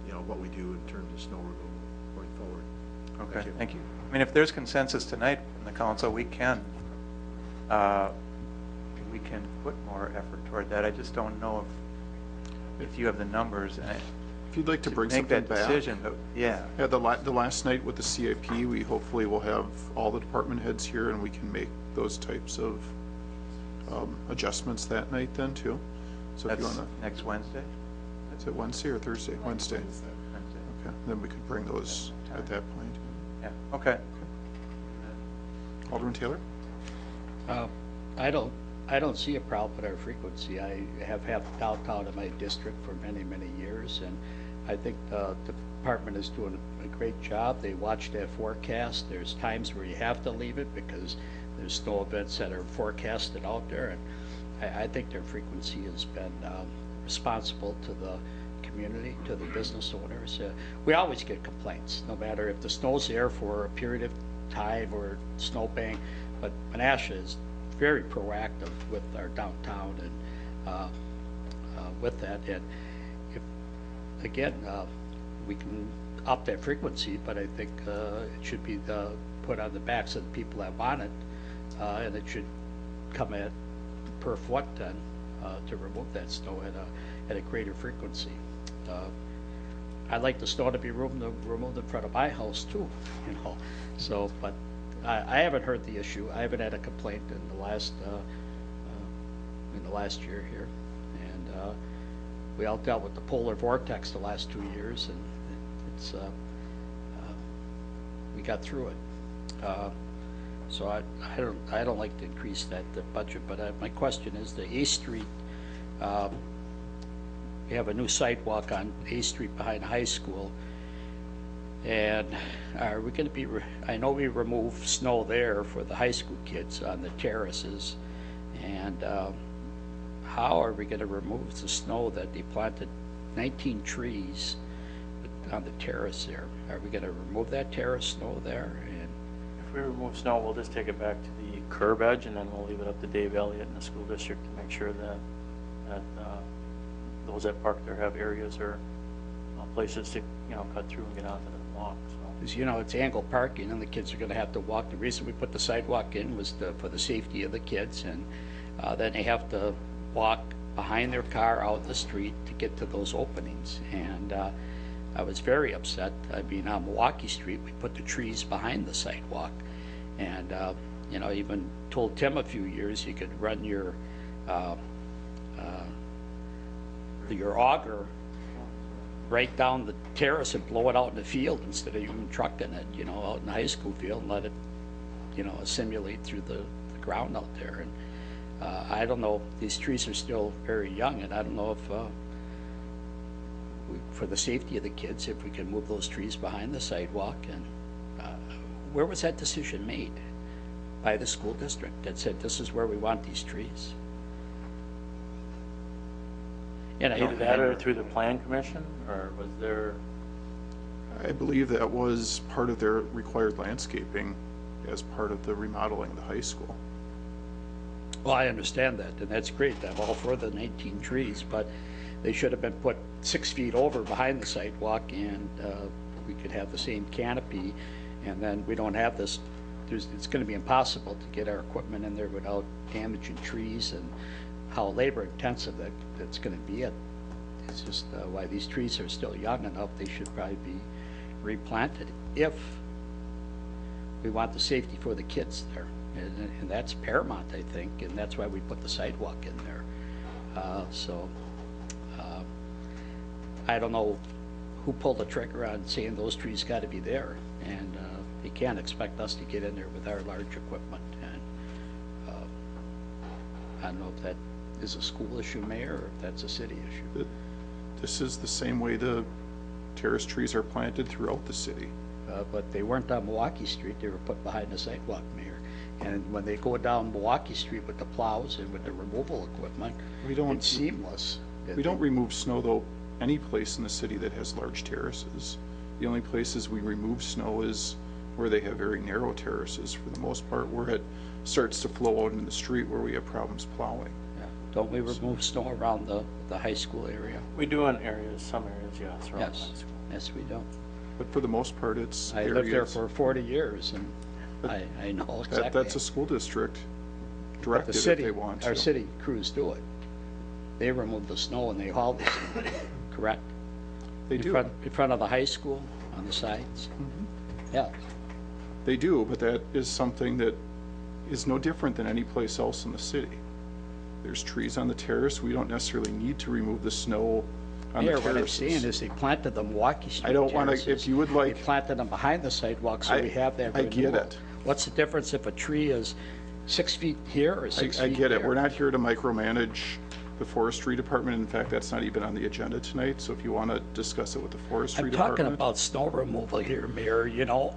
you know, what we do in terms of snow removal going forward. Okay, thank you. I mean, if there's consensus tonight from the council, we can put more effort toward that. I just don't know if you have the numbers. If you'd like to bring make something that back. decision, but yeah. Yeah, the last night with the CIP, we hopefully will have all the department heads here, and we can make those types of adjustments that night then too. So if you That's want to, next Wednesday? is it Wednesday or Thursday? Wednesday. Wednesday. Okay, then we could bring those at that point. Yeah, okay. Alderman Taylor? I don't see a problem with our frequency. I have had downtown in my district for many, many years, and I think the department is doing a great job. They watch that forecast. There's times where you have to leave it because there's snow events that are forecasted out there, and I think their frequency has been responsible to the community, to the business owners. We always get complaints, no matter if the snow's there for a period of time or snowbank, but Menasha is very proactive with our downtown and with that. And if, again, we can up that frequency, but I think it should be put on the backs of the people that want it, and it should come at per foot then to remove that snow at a greater frequency. I'd like the snow to be removed in front of my house too, you know. So, but I haven't heard the issue. I haven't had a complaint in the last year here, and we all dealt with the polar vortex the last 2 years, and it's we got through it. So I don't like to increase the budget, but my question is the A Street. We have a new sidewalk on A Street behind high school. And are we going to be, I know we remove snow there for the high school kids on the terraces. And how are we going to remove the snow that they planted 19 trees on the terrace there? Are we going to remove that terrace snow there? And If we remove snow, we'll just take it back to the curb edge, and then we'll leave it up to Dave Elliott and the school district to make sure that those that park there have areas or places to, cut through and get onto the walk. Because, it's angled parking, and the kids are going to have to walk. The reason we put the sidewalk in was for the safety of the kids, and then they have to walk behind their car out the street to get to those openings. And I was very upset. I mean, on Milwaukee Street, we put the trees behind the sidewalk, and even told Tim a few years you could run your auger right down the terrace and blow it out in the field instead of even trucking it, out in the high school field, and let it, assimilate through the ground out there. And I don't know, these trees are still very young, and I don't know if, for the safety of the kids, if we can move those trees behind the sidewalk. And where was that decision made? By the school district that said, this is where we want these trees? And Either that or through the plan commission, or was there? I believe that was part of their required landscaping as part of the remodeling of the high school. Well, I understand that, and that's great. I'm all for the 19 trees, but they should have been put 6 feet over behind the sidewalk, and we could have the same canopy, and then we don't have this. It's going to be impossible to get our equipment in there without damaging trees, and how labor intensive that's going to be. It's just why these trees are still young enough. They should probably be replanted if we want the safety for the kids there. And that's paramount, I think, and that's why we put the sidewalk in there. I don't know who pulled the trigger on saying those trees got to be there, and they can't expect us to get in there with our large equipment. And I don't know if that is a school issue, Mayor, or if that's a city issue. This is the same way the terrace trees are planted throughout the city. But they weren't on Milwaukee Street. They were put behind the sidewalk, Mayor. And when they go down Milwaukee Street with the plows and with the removal equipment, it's seamless. We don't remove snow, though, any place in the city that has large terraces. The only places we remove snow is where they have very narrow terraces, for the most part, where it starts to flow out into the street where we have problems plowing. Yeah. Don't we remove snow around the high school area? We do in areas, some areas, yes. Around Yes. high school. Yes, we do. But for the most part, it's I lived there for 40 years, and I know exactly. That's a school district But directed the city, if they want to. our city crews do it. They remove the snow and they haul the snow, correct? They do. In front of the high school, on the sides? Yeah. They do, but that is something that is no different than any place else in the city. There's trees on the terrace. We don't necessarily need to remove the snow on the Mayor, terraces. what I'm saying is they planted the Milwaukee Street I don't want to, terraces. if you would like, They planted them behind the sidewalk, so we have that I get renewal. it. What's the difference if a tree is 6 feet here or 6 feet I get it. there? We're not here to micromanage the forestry department. In fact, that's not even on the agenda tonight, so if you want to discuss it with the forestry I'm department. talking about snow removal here, Mayor, you know,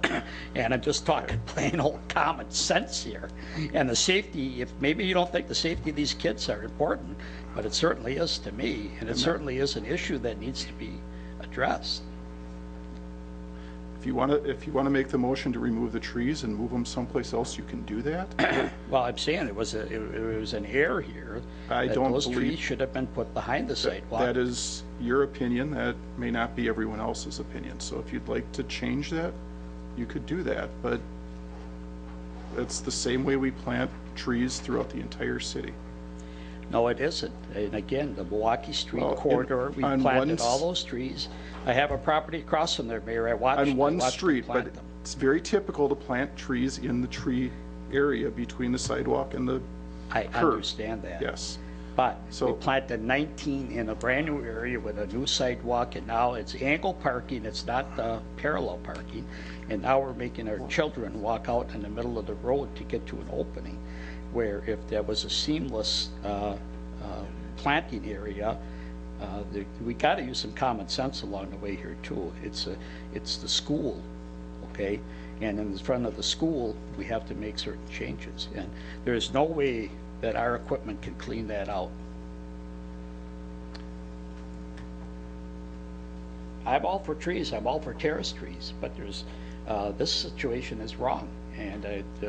and I'm just talking plain old common sense here. And the safety, if maybe you don't think the safety of these kids are important, but it certainly is to me, and it certainly is an issue that needs to be addressed. If you want to make the motion to remove the trees and move them someplace else, you can do that. Well, I'm saying it was an error here. I that don't those believe- trees should have been put behind the sidewalk. That is your opinion. That may not be everyone else's opinion. So if you'd like to change that, you could do that. But it's the same way we plant trees throughout the entire city. No, it isn't. And again, the Milwaukee Street Well, corridor, we on planted one all those trees. I have a property across from there, Mayor. I watched On one them street, but plant them. it's very typical to plant trees in the tree area between the sidewalk and the I curb. understand that. Yes. But So- we planted 19 in a brand new area with a new sidewalk, and now it's angle parking, it's not parallel parking. And now we're making our children walk out in the middle of the road to get to an opening, where if there was a seamless planting area, we got to use some common sense along the way here too. It's the school, okay? And in front of the school, we have to make certain changes. And there's no way that our equipment can clean that out. I'm all for trees, I'm all for terrace trees, but there's, this situation is wrong. And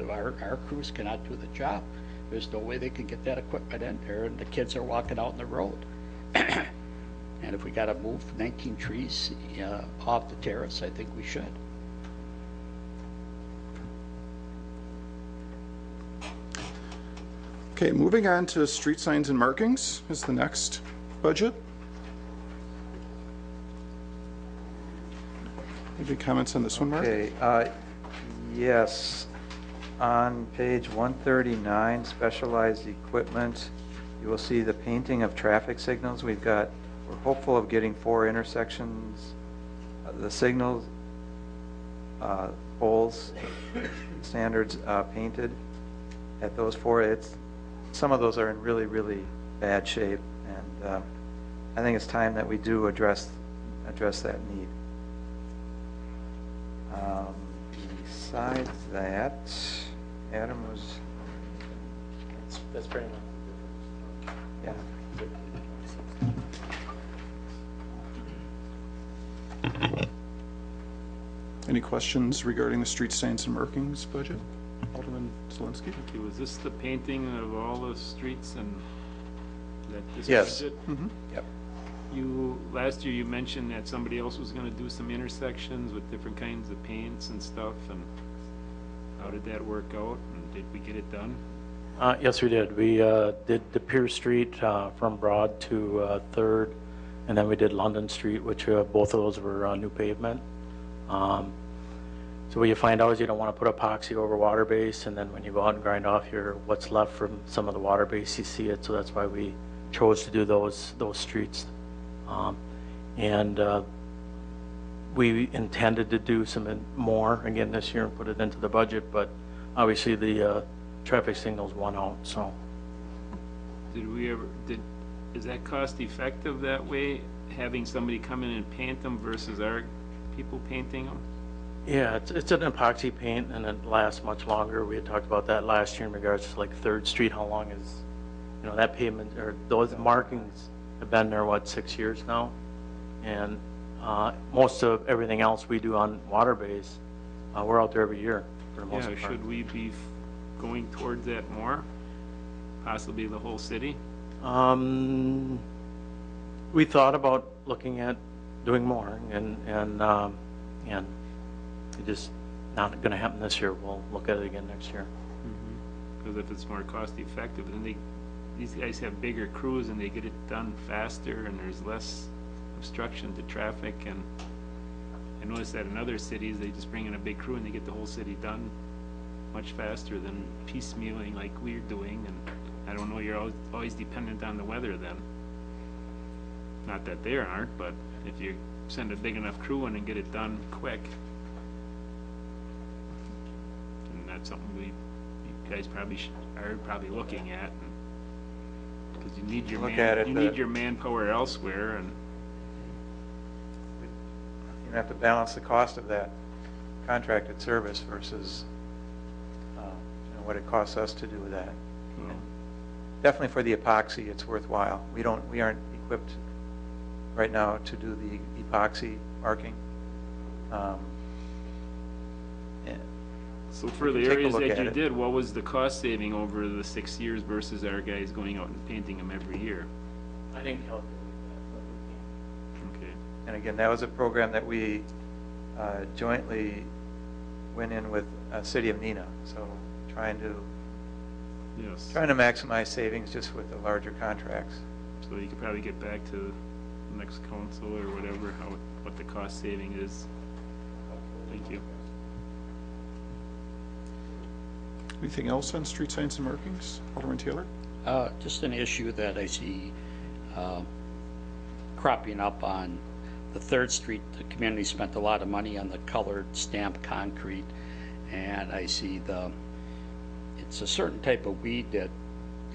our crews cannot do the job. There's no way they can get that equipment in there, and the kids are walking out in the road. And if we got to move 19 trees off the terrace, I think we should. Okay, moving on to street signs and markings is the next budget. Any comments on this one, Mark? Okay, yes. On page 139, specialized equipment, you will see the painting of traffic signals. We're hopeful of getting 4 intersections, the signals, poles, standards painted at those 4. Some of those are in really, really bad shape, and I think it's time that we do address that need. The Besides that, Adam was, That's pretty much. yeah. Any questions regarding the street signs and markings budget? Alderman Zelinski? Okay, was this the painting of all the streets and that this Yes. budget? Yep. Last year you mentioned that somebody else was gonna do some intersections with different kinds of paints and stuff, and how did that work out, and did we get it done? Yes, we did. We did the Pier Street from Broad to 3rd, and then we did London Street, which both of those were new pavement. So what you find out is you don't want to put epoxy over water base, and then when you go out and grind off what's left from some of the water base, you see it. So that's why we chose to do those streets. And we intended to do some more again this year and put it into the budget, but obviously the traffic signals won out, so. Is that cost effective that way, having somebody come in and paint them versus our people painting them? Yeah, it's an epoxy paint and it lasts much longer. We had talked about that last year in regards to like 3rd Street, how long is, that pavement, or those markings have been there, 6 years now? And most of everything else we do on water base, we're out there every year for the most part. Yeah, should we be going towards that more? Possibly the whole city? We thought about looking at doing more, and it just not going to happen this year. We'll look at it again next year. Because if it's more cost effective, then these guys have bigger crews and they get it done faster, and there's less obstruction to traffic. And I noticed that in other cities, they just bring in a big crew and they get the whole city done much faster than piecemealing like we're doing. And I don't know, you're always dependent on the weather then. Not that they aren't, but if you send a big enough crew in and get it done quick, and that's something you guys are probably looking at, because you need your manpower elsewhere, and You have to balance the cost of that contracted service versus what it costs us to do that. And definitely for the epoxy, it's worthwhile. We aren't equipped right now to do the epoxy marking. so for the areas that you did, what was the cost saving over the 6 years versus our guys going out and painting them every year? I didn't calculate that. Okay. And again, that was a program that we jointly went in with City of Neenah. So trying to maximize savings just with the larger contracts. So you could probably get back to the next council or whatever, what the cost saving is. Thank you. Anything else on street signs and markings? Alderman Taylor? Just an issue that I see cropping up on the 3rd Street. The community spent a lot of money on the colored stamped concrete, and I see it's a certain type of weed that,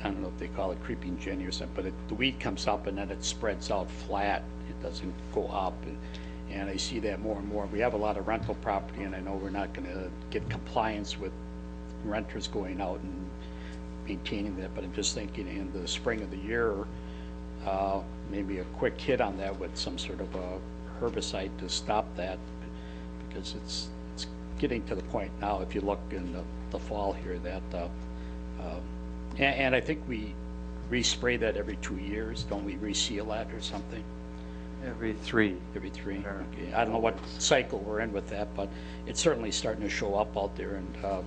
I don't know if they call it creeping Jenny or something, but the weed comes up and then it spreads out flat. It doesn't go up, and I see that more and more. We have a lot of rental property, and I know we're not going to get compliance with renters going out and maintaining that, but I'm just thinking in the spring of the year, maybe a quick hit on that with some sort of a herbicide to stop that, because it's getting to the point now, if you look in the fall here, that and I think we respray that every 2 years. Don't we reseal that or something? Every 3. Every 3. Okay. I don't know what cycle we're in with that, but it's certainly starting to show up out there, and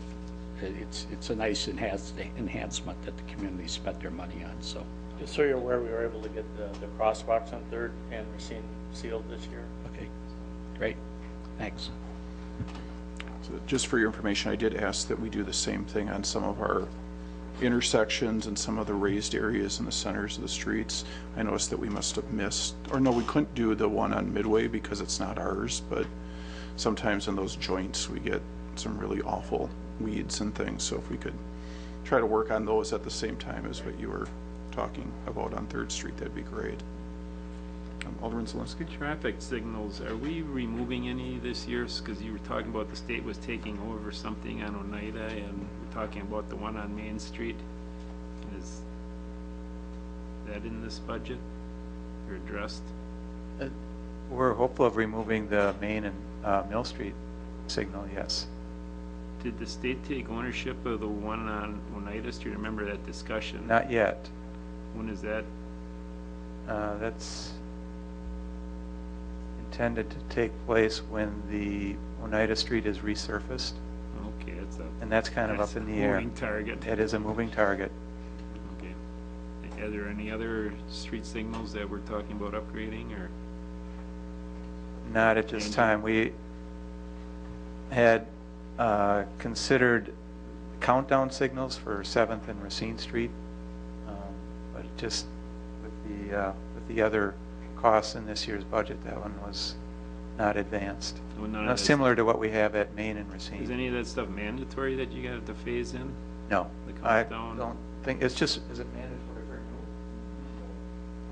it's a nice enhancement that the community spent their money on. So Just so you're aware, we were able to get the crosswalks on 3rd and Racine sealed this year. Okay, great, thanks. So just for your information, I did ask that we do the same thing on some of our intersections and some of the raised areas in the centers of the streets. I noticed that we must have missed, or no, we couldn't do the one on Midway because it's not ours, but sometimes in those joints we get some really awful weeds and things. So if we could try to work on those at the same time as what you were talking about on 3rd Street, that'd be great. Alderman Zelinski? Traffic signals, are we removing any this year? Because you were talking about the state was taking over something on Oneida, and we're talking about the one on Main Street. Is that in this budget or addressed? We're hopeful of removing the Main and Mill Street signal, yes. Did the state take ownership of the one on Oneida Street? Remember that discussion? Not yet. When is that? That's intended to take place when the Oneida Street is resurfaced, Okay, that's a. and that's kind of up in the air. Moving target. It is a moving target. Okay. Are there any other street signals that we're talking about upgrading, or? Not at this Changing. time. We had considered countdown signals for 7th and Racine Street, but just with the other costs in this year's budget, that one was not advanced. Well, none of this- Similar to what we have at Main and Is Racine. any of that stuff mandatory that you got to phase in? No, The I countdown? don't think, it's just, is it mandatory for renewal?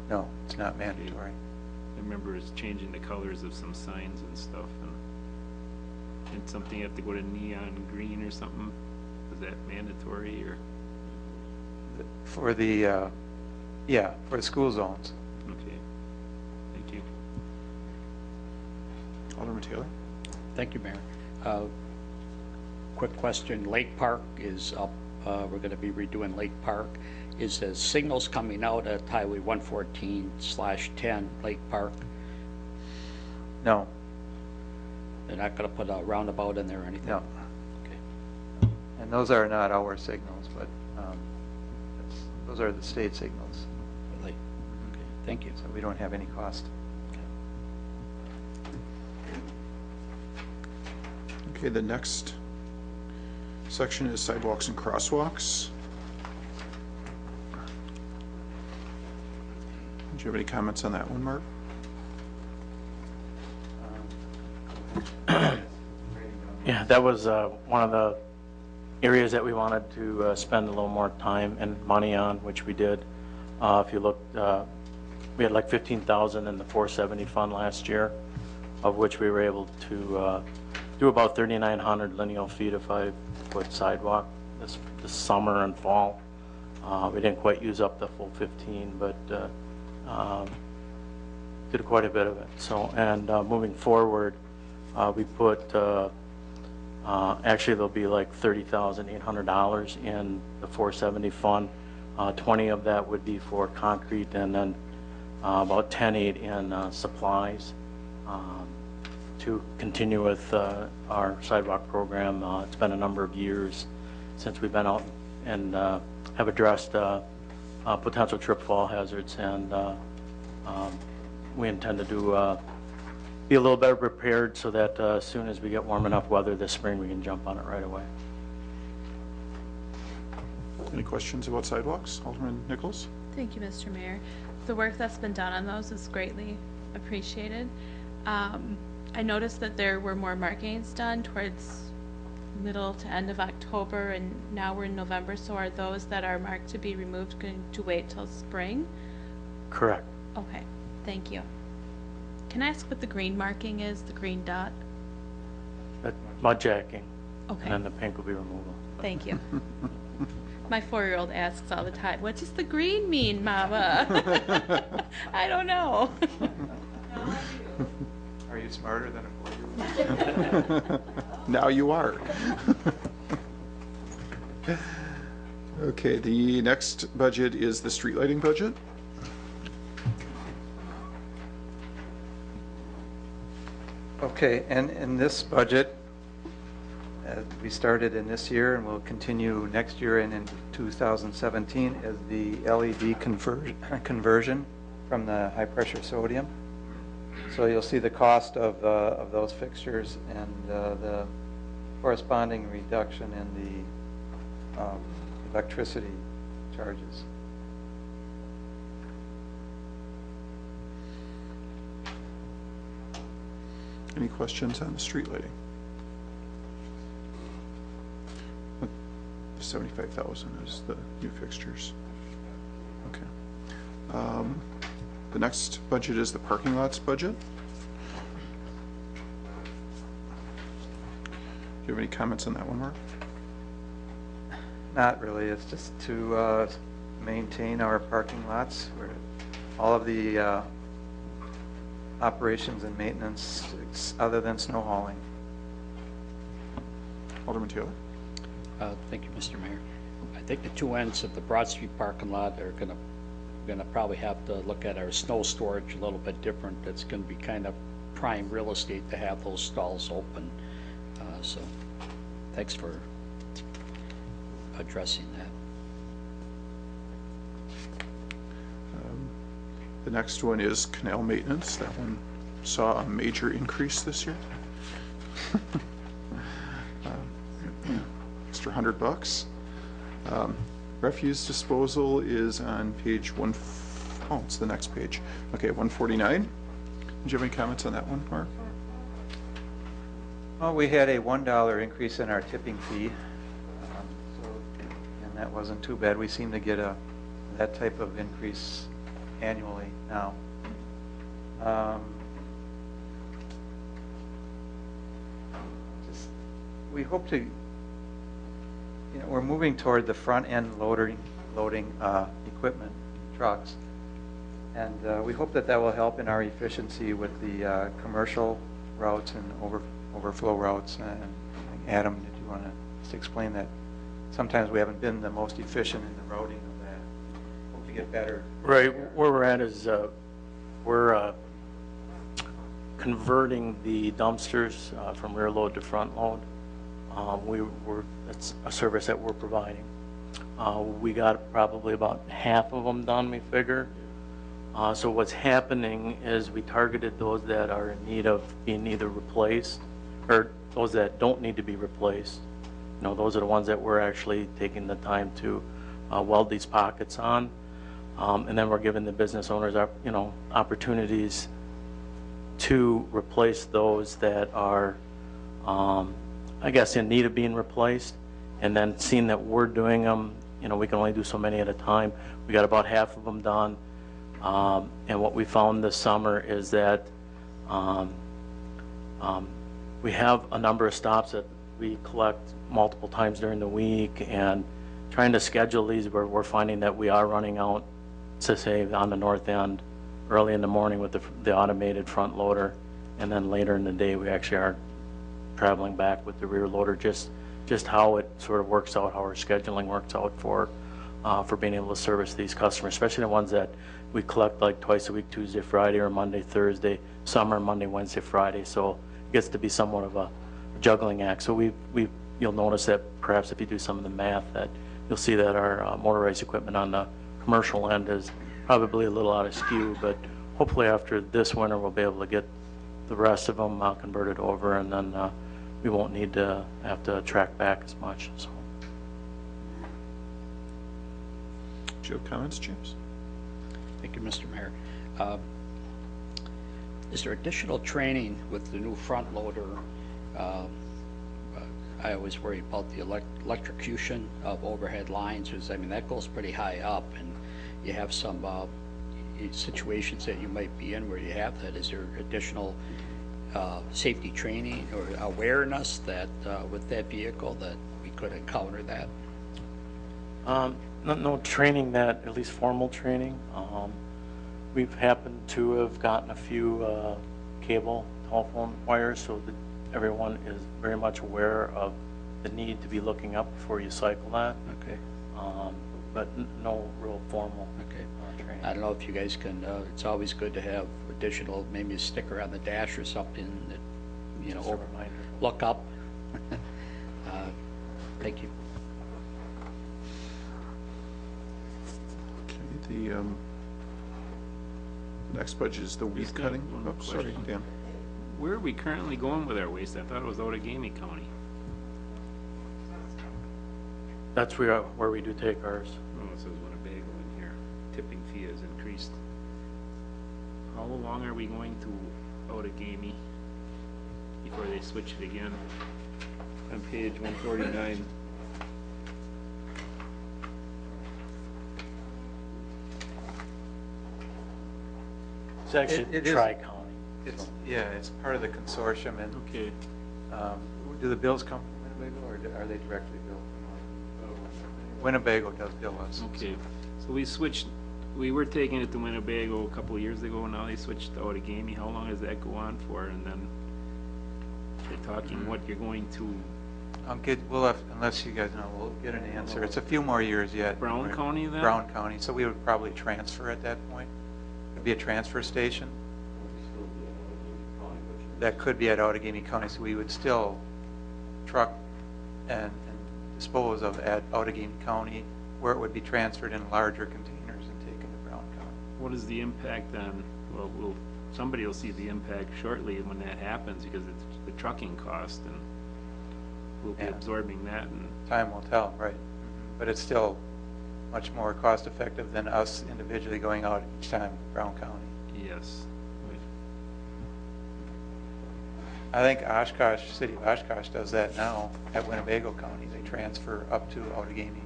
No, it's not mandatory. I remember it's changing the colors of some signs and stuff, and something you have to go to neon green or something. Is that mandatory, or? For the, yeah, for the school zones. Okay, thank you. Alderman Taylor? Thank you, Mayor. Quick question, Lake Park is up, we're gonna be redoing Lake Park. Is the signals coming out at Highway 114/10 Lake Park? No, They're not gonna put a roundabout in there or anything? no. Okay. And those are not our signals, but those are the state signals, Really? Okay, thank you. so we don't have any cost. Okay, the next section is sidewalks and crosswalks. Do you have any comments on that one, Mark? Yeah, that was one of the areas that we wanted to spend a little more time and money on, which we did. If you look, we had like 15,000 in the 470 fund last year, of which we were able to do about 3,900 lineal feet of 5-foot sidewalk this summer and fall. We didn't quite use up the full 15, but did quite a bit of it. So, and moving forward, we put actually there'll be like $30,800 in the 470 fund. 20 of that would be for concrete, and then about 10.8 in supplies to continue with our sidewalk program. It's been a number of years since we've been out and have addressed potential trip fall hazards, and we intend to do be a little better prepared so that as soon as we get warm enough weather this spring, we can jump on it right away. Any questions about sidewalks? Alderman Nichols? Thank you, Mr. Mayor. The work that's been done on those is greatly appreciated. I noticed that there were more markings done towards middle to end of October, and now we're in November, so are those that are marked to be removed going to wait till spring? Correct. Okay, thank you. Can I ask what the green marking is, the green dot? Mud jacking. Okay. And then the pink will be removal. Thank you. My 4-year-old asks all the time, what does the green mean, Mama? I don't know. Are you smarter than a 4-year-old? Now you are. Okay, the next budget is the street lighting budget. Okay, and in this budget, we started in this year and will continue next year and in 2017, is the LED conversion from the high-pressure sodium. So you'll see the cost of those fixtures and the corresponding reduction in the electricity charges. Any questions on the street lighting? The 75,000 is the new fixtures. Okay. The next budget is the parking lots budget. Do you have any comments on that one, Mark? Not really, it's just to maintain our parking lots, where all of the operations and maintenance, other than snow hauling. Alderman Taylor? Thank you, Mr. Mayor. I think the two ends of the Broad Street parking lot are gonna probably have to look at our snow storage a little bit different. It's gonna be kind of prime real estate to have those stalls open. So thanks for addressing that. The next one is canal maintenance. That one saw a major increase this year. Extra $100. Refuse disposal is on page it's the next page. Okay, 149. Did you have any comments on that one, Mark? Well, we had a $1 increase in our tipping fee, and that wasn't too bad. We seem to get that type of increase annually now. We hope to, we're moving toward the front end loading equipment, trucks, and we hope that will help in our efficiency with the commercial routes and overflow routes. And Adam, did you want to just explain that? Sometimes we haven't been the most efficient in the routing of that. Hope to get better. Right, where we're at is we're converting the dumpsters from rear load to front load. It's a service that we're providing. We got probably about half of them done, we figure. So what's happening is we targeted those that are in need of being either replaced, or those that don't need to be replaced. Those are the ones that we're actually taking the time to weld these pockets on. And then we're giving the business owners, opportunities to replace those that are, I guess, in need of being replaced. And then seeing that we're doing them, we can only do so many at a time. We got about half of them done. And what we found this summer is that we have a number of stops that we collect multiple times during the week, and trying to schedule these where we're finding that we are running out, to say on the north end, early in the morning with the automated front loader, and then later in the day we actually are traveling back with the rear loader. Just how it sort of works out, how our scheduling works out for being able to service these customers, especially the ones that we collect like twice a week, Tuesday, Friday, or Monday, Thursday. Some are Monday, Wednesday, Friday. So it gets to be somewhat of a juggling act. So you'll notice that perhaps if you do some of the math, that you'll see that our motorized equipment on the commercial end is probably a little out of skew, but hopefully after this winter we'll be able to get the rest of them converted over, and then we won't need to have to track back as much. So. Do you have comments, James? Thank you, Mr. Mayor. Is there additional training with the new front loader? I always worry about the electrocution of overhead lines, because that goes pretty high up, and you have some situations that you might be in where you have that. Is there additional safety training or awareness that with that vehicle that we could encounter that? No training, that at least formal training. We've happened to have gotten a few cable telephone wires, so that everyone is very much aware of the need to be looking up before you cycle that. Okay. But no real formal training. I don't know if you guys can, it's always good to have additional, maybe a sticker on the dash or something that, Just a reminder. look up. Thank you. Okay, the next budget is the weed Just got cutting. one Oh, sorry, question. Dan. Where are we currently going with our waste? I thought it was Outagamie County. That's where we do take ours. Oh, it says Winnebago in here. Tipping fee has increased. How long are we going to Outagamie before they switch it again? On page 149. It's actually It is. Tri-County. Yeah, it's part of the consortium, and Okay. do the bills come from Winnebago, or are they directly billed from Winnebago does bill us. Okay, so we were taking it to Winnebago a couple of years ago, now they switched to Outagamie. How long does that go on for? And then they're talking what you're going to We'll have, unless you guys know, we'll get an answer. It's a few more years yet. Brown County then? Brown County, so we would probably transfer at that point. It'd be a transfer station. That could be at Outagamie County, so we would still truck and dispose of at Outagamie County, where it would be transferred in larger containers and taken to Brown County. What is the impact on, well, somebody will see the impact shortly when that happens, because it's the trucking cost, and we'll be Yeah. absorbing that. And Time will tell, right? But it's still much more cost effective than us individually going out each time to Brown County. yes, I think Oshkosh, City of Oshkosh does that now at Winnebago County. They transfer up to Outagamie.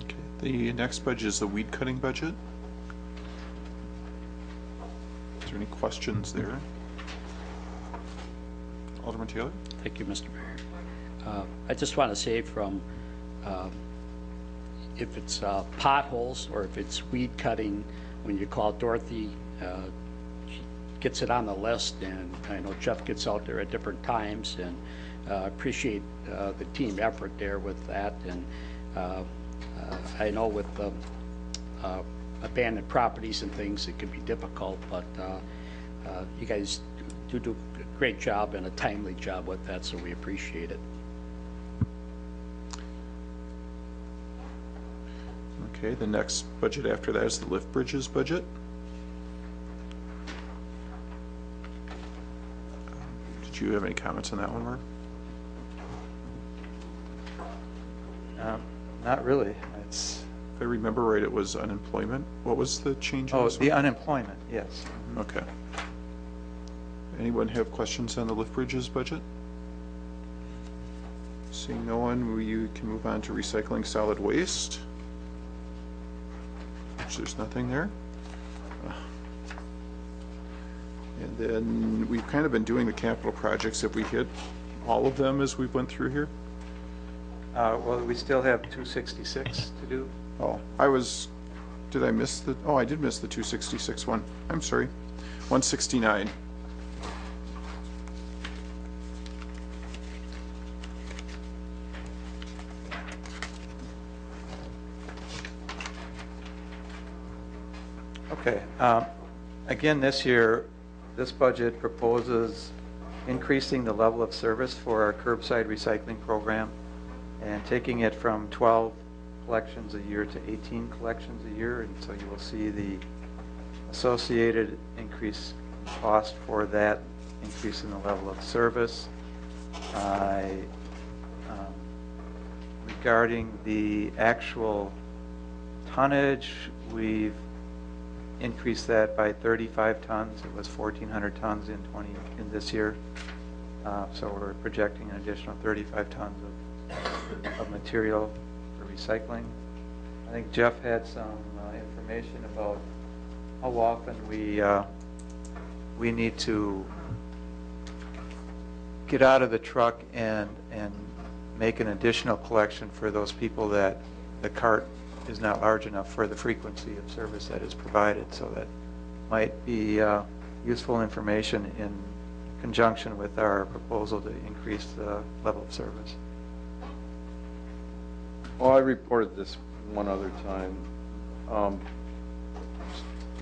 Okay, the next budget is the weed cutting budget. Is there any questions there? Alderman Taylor? Thank you, Mr. Mayor. I just want to say from, if it's potholes or if it's weed cutting, when you call Dorothy, she gets it on the list, and I know Jeff gets out there at different times, and appreciate the team effort there with that. And I know with abandoned properties and things, it can be difficult, but you guys do a great job and a timely job with that, so we appreciate it. Okay, the next budget after that is the lift bridges budget. Did you have any comments on that one, Mark? Not really. It's, If I remember right, it was unemployment. What was the change in oh, this the one? unemployment, yes. Okay. Anyone have questions on the lift bridges budget? Seeing no one, we can move on to recycling solid waste. Which there's nothing there. And then we've kind of been doing the capital projects. Have we hit all of them as we went through here? Well, we still have 266 to do. Oh, did I miss I did miss the 266 one. I'm sorry. 169. Okay. Again, this year, this budget proposes increasing the level of service for our curbside recycling program and taking it from 12 collections a year to 18 collections a year. And so you will see the associated increase in cost for that increase in the level of service. Regarding the actual tonnage, we've increased that by 35 tons. It was 1,400 tons in this year. So we're projecting an additional 35 tons of material for recycling. I think Jeff had some information about how often we need to get out of the truck and make an additional collection for those people that the cart is not large enough for the frequency of service that is provided. So that might be useful information in conjunction with our proposal to increase the level of service. Well, I reported this one other time.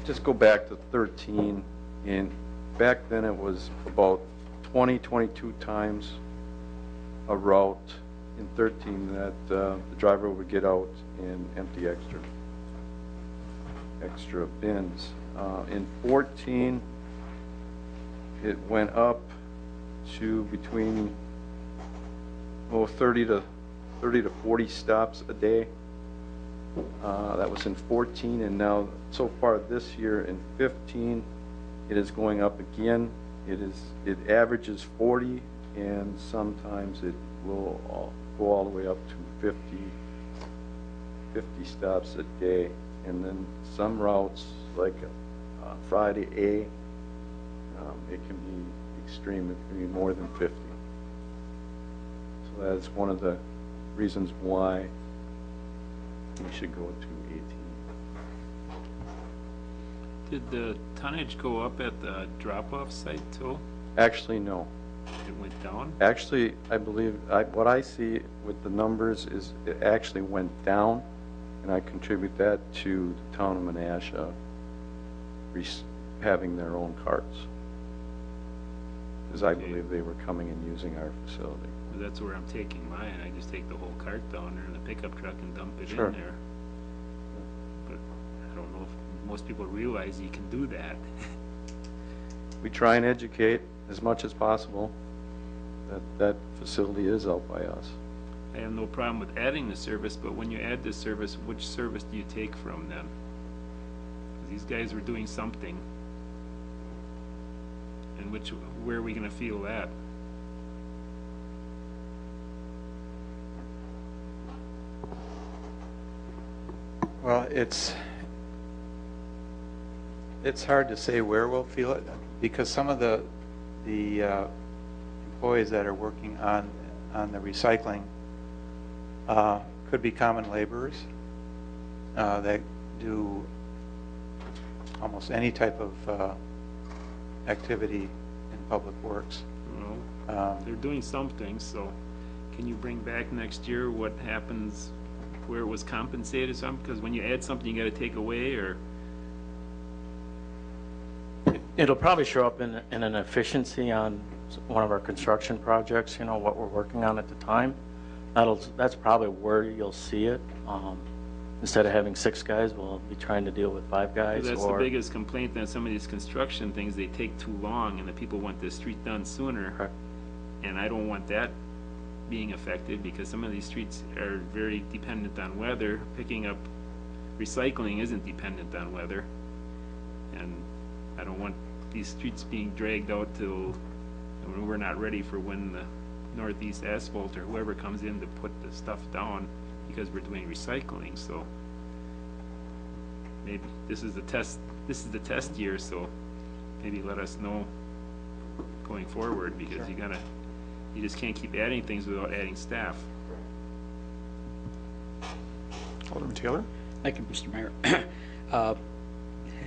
Just go back to 13, and back then it was about 22 times a route in 13 that the driver would get out and empty extra bins. In 14, it went up to between 30 to 40 stops a day. That was in 14, and now so far this year in 15, it is going up again. It averages 40, and sometimes it will go all the way up to 50 50 stops a day. And then some routes, like Friday A, it can be extreme. It can be more than 50. So that's one of the reasons why we should go to 18. Did the tonnage go up at the drop-off site too? Actually, no. It went down? Actually, I believe, what I see with the numbers is it actually went down, and I contribute that to the town of Menasha having their own carts. Because I believe they were coming and using our facility. That's where I'm taking mine. I just take the whole cart down there in the pickup truck and dump it Sure. in there. But I don't know if most people realize you can do that. We try and educate as much as possible that that facility is out by us. I have no problem with adding the service, but when you add the service, which service do you take from them? 'Cause these guys were doing something. And where are we gonna feel that? Well, it's hard to say where we'll feel it, because some of the employees that are working on the recycling could be common laborers that do almost any type of activity in public works. Well, they're doing something, so can you bring back next year what happens where it was compensated or something? Because when you add something, you gotta take away, or It'll probably show up in an efficiency on one of our construction projects, you know, what we're working on at the time. That's probably where you'll see it. Instead of having 6 guys, we'll be trying to deal with 5 guys. that's the biggest complaint on some of these construction things. They take too long, and the people want the street done sooner. Correct. And I don't want that being affected, because some of these streets are very dependent on weather. Picking up recycling isn't dependent on weather. And I don't want these streets being dragged out till we're not ready for when the Northeast Asphalt or whoever comes in to put the stuff down, because we're doing recycling. So maybe this is the test year, so maybe let us know going forward, because you just can't keep adding things without adding staff. Alderman Taylor? Thank you, Mr. Mayor.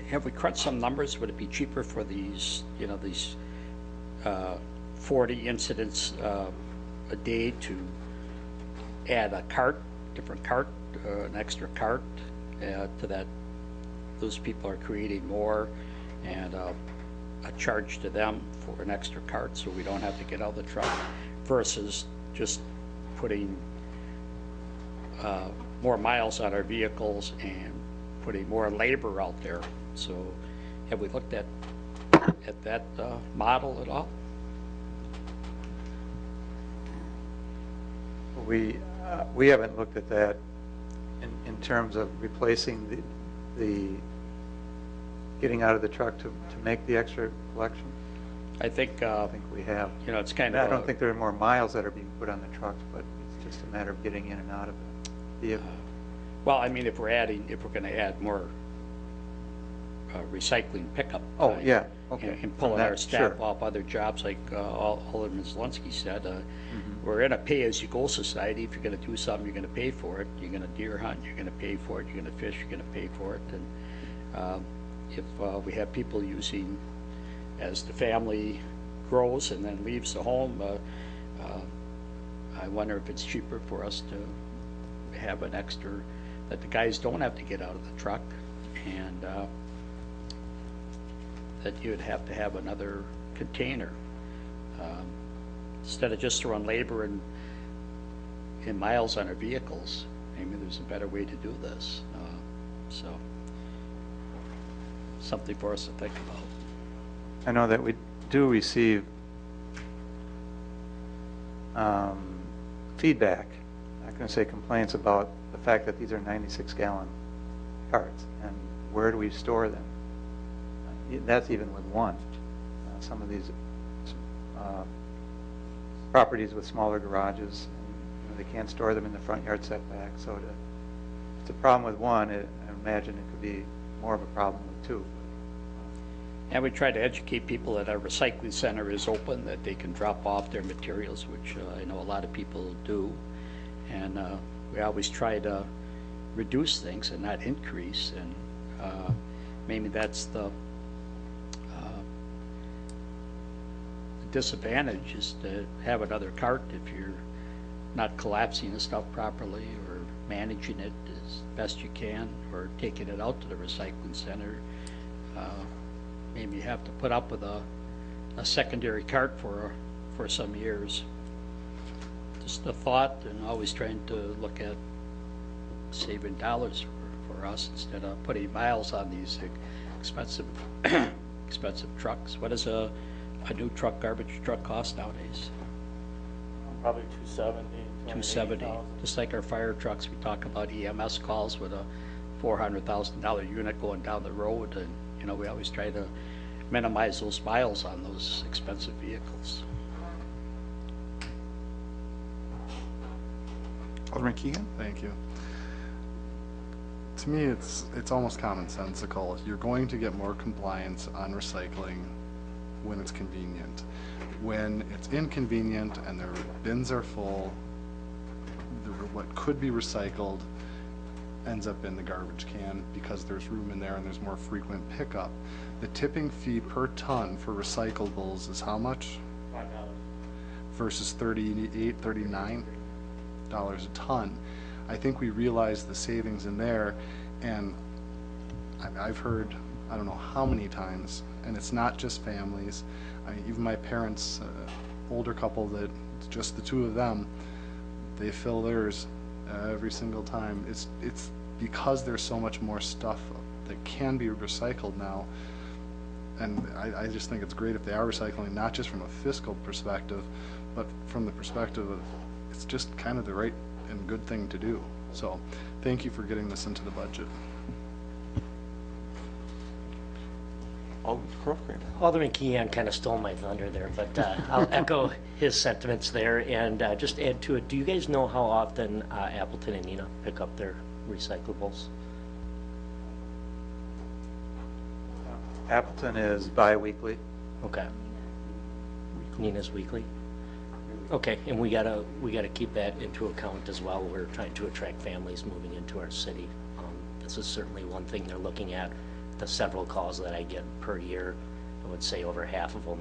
Have we crunched some numbers? Would it be cheaper for these, you know, these 40 incidents a day to add a cart, different cart, an extra cart to that? Those people are creating more, and a charge to them for an extra cart, so we don't have to get out of the truck, versus just putting more miles on our vehicles and putting more labor out there. So have we looked at that model at all? We haven't looked at that in terms of replacing the getting out of the truck to make the extra collection. I think we have. You know, it's kind I of. don't think there are more miles that are being put on the trucks, but it's just a matter of getting in and out of the vehicle. Well, I mean, if we're going to add more recycling pickup. Oh, time, yeah, okay. And pulling That, our staff sure. off other jobs, like Alderman Zelensky said. We're in a pay-as-you-go society. If you're going to do something, you're going to pay for it. You're going to deer hunt, you're going to pay for it. You're going to fish, you're going to pay for it. And if we have people using, as the family grows and then leaves the home, I wonder if it's cheaper for us to have an extra, that the guys don't have to get out of the truck, and that you'd have to have another container. Instead of just throwing labor and miles on our vehicles, maybe there's a better way to do this. So, something for us to think about. I know that we do receive feedback, I'm not going to say complaints, about the fact that these are 96-gallon carts, and where do we store them? That's even with one. Some of these properties with smaller garages, they can't store them in the front yard setback, so it's a problem with one, I imagine it could be more of a problem with two. And we try to educate people that our recycling center is open, that they can drop off their materials, which I know a lot of people do. And we always try to reduce things and not increase. And maybe that's the disadvantage, is to have another cart if you're not collapsing the stuff properly or managing it as best you can, or taking it out to the recycling center. Maybe you have to put up with a secondary cart for some years. Just a thought, and always trying to look at saving dollars for us instead of putting miles on these expensive expensive trucks. What does a new truck, garbage truck, cost nowadays? Probably 270. 270. Just like our fire trucks, we talk about EMS calls with a $400,000 unit going down the road, and you know, we always try to minimize those miles on those expensive vehicles. Alderman Keegan? Thank you. To me, it's almost commonsensical. You're going to get more compliance on recycling when it's convenient. When it's inconvenient and their bins are full, what could be recycled ends up in the garbage can because there's room in there and there's more frequent pickup. The tipping fee per ton for recyclables is how much? $5. Versus $38, $39 a ton. I think we realize the savings in there, and I've heard, I don't know how many times, and it's not just families. I mean, even my parents, older couple that it's just the two of them, they fill theirs every single time. It's because there's so much more stuff that can be recycled now, and I just think it's great if they are recycling, not just from a fiscal perspective, but from the perspective of it's just kind of the right and good thing to do. So thank you for getting this into the budget. Alderman Keehan kind of stole my thunder there, but I'll echo his sentiments there and just add to it. Do you guys know how often Appleton and Neenah pick up their recyclables? Appleton is bi-weekly. Okay. Neenah's weekly? Okay, and we gotta keep that into account as well. We're trying to attract families moving into our city. This is certainly one thing they're looking at. The several calls that I get per year, I would say over half of them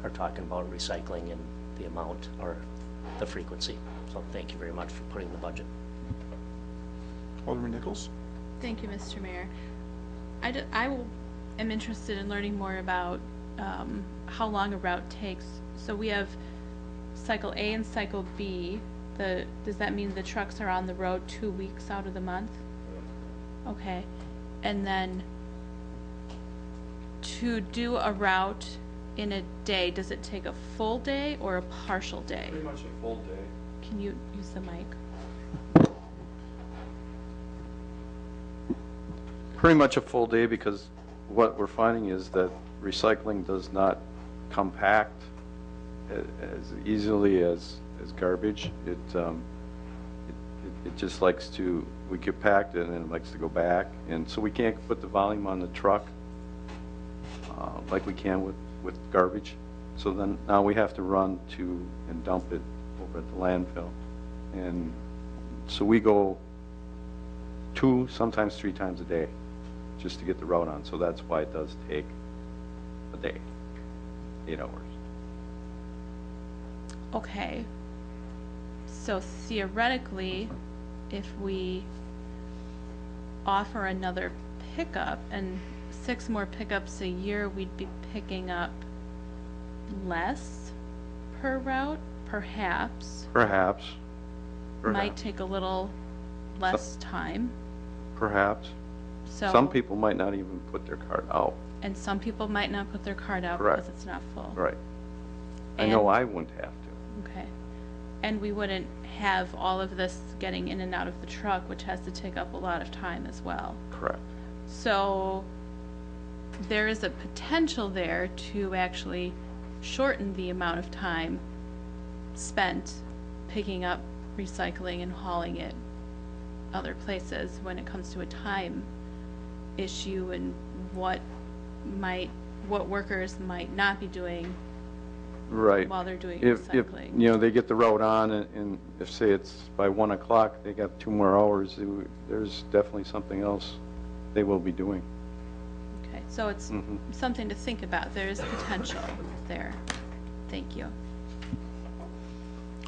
are talking about recycling and the amount or the frequency. So thank you very much for putting the budget. Alderman Nichols? Thank you, Mr. Mayor. am interested in learning more about how long a route takes. So we have cycle A and cycle B. Does that mean the trucks are on the road 2 weeks out of the month? Okay. And then to do a route in a day, does it take a full day or a partial day? Pretty much a full day. Can you use the mic? Pretty much a full day, because what we're finding is that recycling does not compact as easily as garbage. It just likes to, we get packed and then it likes to go back, and so we can't put the volume on the truck like we can with garbage. So then now we have to run to and dump it over at the landfill, and so we go 2, sometimes 3 times a day just to get the route on. So that's why it does take a day, 8 hours. Okay. So theoretically, if we offer another pickup and 6 more pickups a year, we'd be picking up less per route, perhaps. Perhaps. Might take a little less time. Perhaps. So Some people might not even put their cart out. and some people might not put their card out Correct. because it's not full. Right. I And- know I wouldn't have to. Okay. And we wouldn't have all of this getting in and out of the truck, which has to take up a lot of time as well. Correct. So there is a potential there to actually shorten the amount of time spent picking up recycling and hauling it other places when it comes to a time issue and what workers might not be doing Right. while they're doing If, recycling. you know, they get the route on and if, say, it's by 1 o'clock, they got 2 more hours, there's definitely something else they will be doing. Okay, so it's something to think about. There is potential there. Thank you.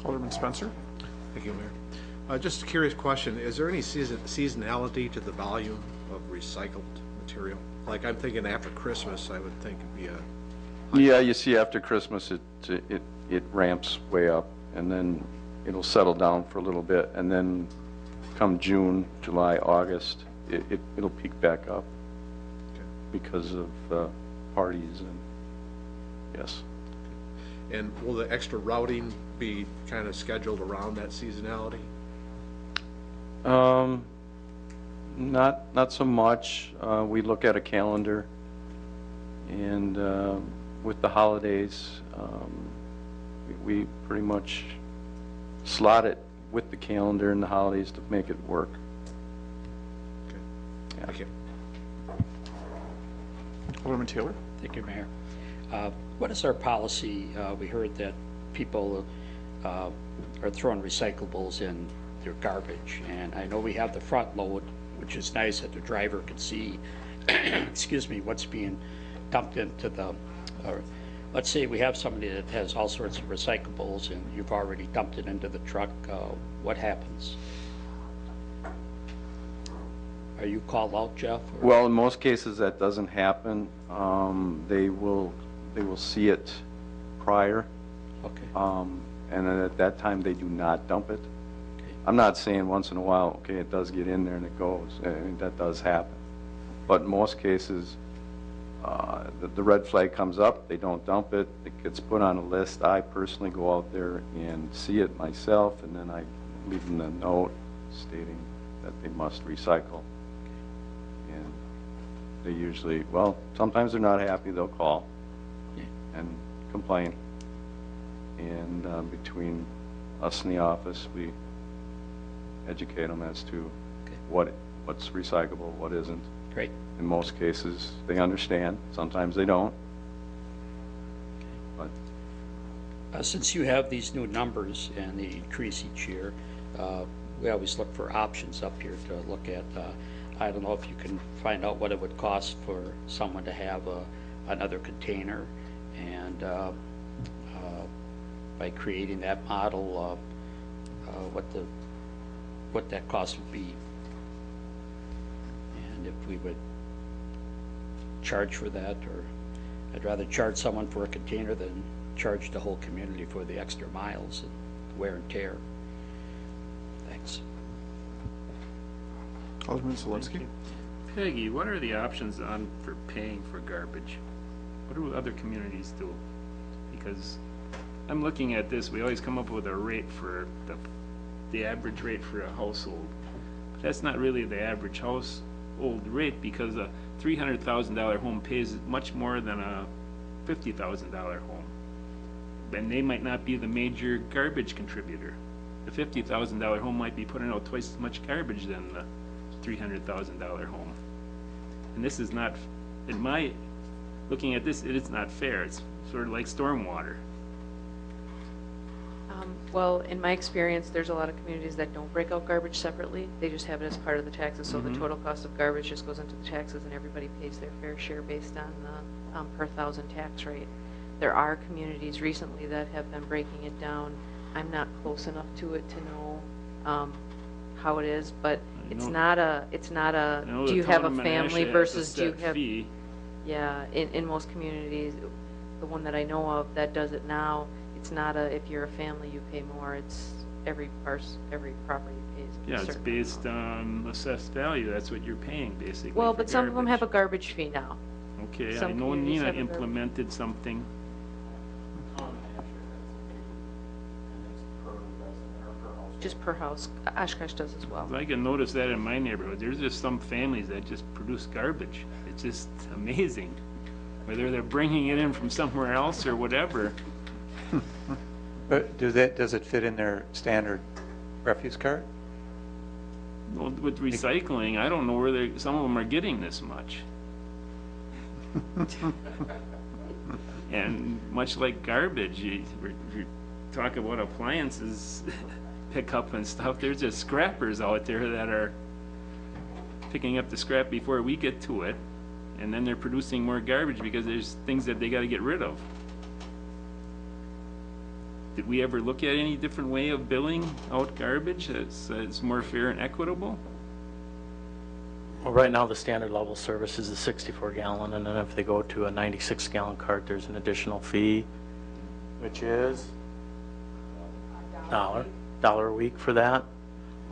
Alderman Spencer? Thank you, Mayor. Just a curious question, is there any seasonality to the volume of recycled material? Like, I'm thinking after Christmas, I would think it'd be a... Yeah, you see, after Christmas, it ramps way up, and then it'll settle down for a little bit, and then come June, July, August, it'll peak back up because of parties and, yes. And will the extra routing be kind of scheduled around that seasonality? Not so much. We look at a calendar, and with the holidays, we pretty much slot it with the calendar and the holidays to make it work. Okay. Yeah. Thank you. Alderman Taylor? Thank you, Mayor. What is our policy? We heard that people are throwing recyclables in their garbage, and I know we have the front load, which is nice that the driver can see, excuse me, what's being dumped into the, or let's say we have somebody that has all sorts of recyclables and you've already dumped it into the truck, what happens? Are you called out, Jeff? Or? Well, in most cases, that doesn't happen. They will see it prior. Okay. And then at that time, they do not dump it. Okay. I'm not saying once in a while, okay, it does get in there and it goes. I mean, that does happen. But in most cases, the red flag comes up, they don't dump it, it gets put on a list. I personally go out there and see it myself, and then I leave them a note stating that they must recycle. And they usually, well, sometimes they're not happy, they'll call and complain. And between us and the office, we educate them as to what's recyclable, what isn't. Great. In most cases, they understand. Sometimes they don't. But Since you have these new numbers and the increase each year, we always look for options up here to look at. I don't know if you can find out what it would cost for someone to have another container, and by creating that model, what that cost would be, and if we would charge for that, or I'd rather charge someone for a container than charge the whole community for the extra miles and wear and tear. Thanks. Alderman Zelensky? Peggy, what are the options for paying for garbage? What do other communities do? Because I'm looking at this, we always come up with a rate for the average rate for a household. But that's not really the average household rate, because a $300,000 home pays much more than a $50,000 home. And they might not be the major garbage contributor. The $50,000 home might be putting out twice as much garbage than the $300,000 home. And this is not, looking at this, it is not fair. It's sort of like stormwater. Well, in my experience, there's a lot of communities that don't break out garbage separately. They just have it as part of the taxes, so the total cost of garbage just goes into the taxes and everybody pays their fair share based on the per thousand tax rate. There are communities recently that have been breaking it down. I'm not close enough to it to know how it is, but it's not a, do you have a family versus do you have, yeah, in most communities, the one that I know of that does it now, it's not a, if you're a family, you pay more. It's every property pays. Yeah, it's based on assessed value. That's what you're paying, basically. Well, but some of them have a garbage fee now. Okay, Some I know communities Nina have a implemented something. Just per house. Oshkosh does as well. I can notice that in my neighborhood. There's just some families that just produce garbage. It's just amazing. Whether they're bringing it in from somewhere else or whatever. But does it fit in their standard refuse cart? Well, with recycling, I don't know where some of them are getting this much. And much like garbage, you talk about appliances pickup and stuff, there's just scrappers out there that are picking up the scrap before we get to it, and then they're producing more garbage because there's things that they got to get rid of. Did we ever look at any different way of billing out garbage that's more fair and equitable? Well, right now, the standard level service is a 64 gallon, and then if they go to a 96 gallon cart, there's an additional fee, which is $1 a week for that.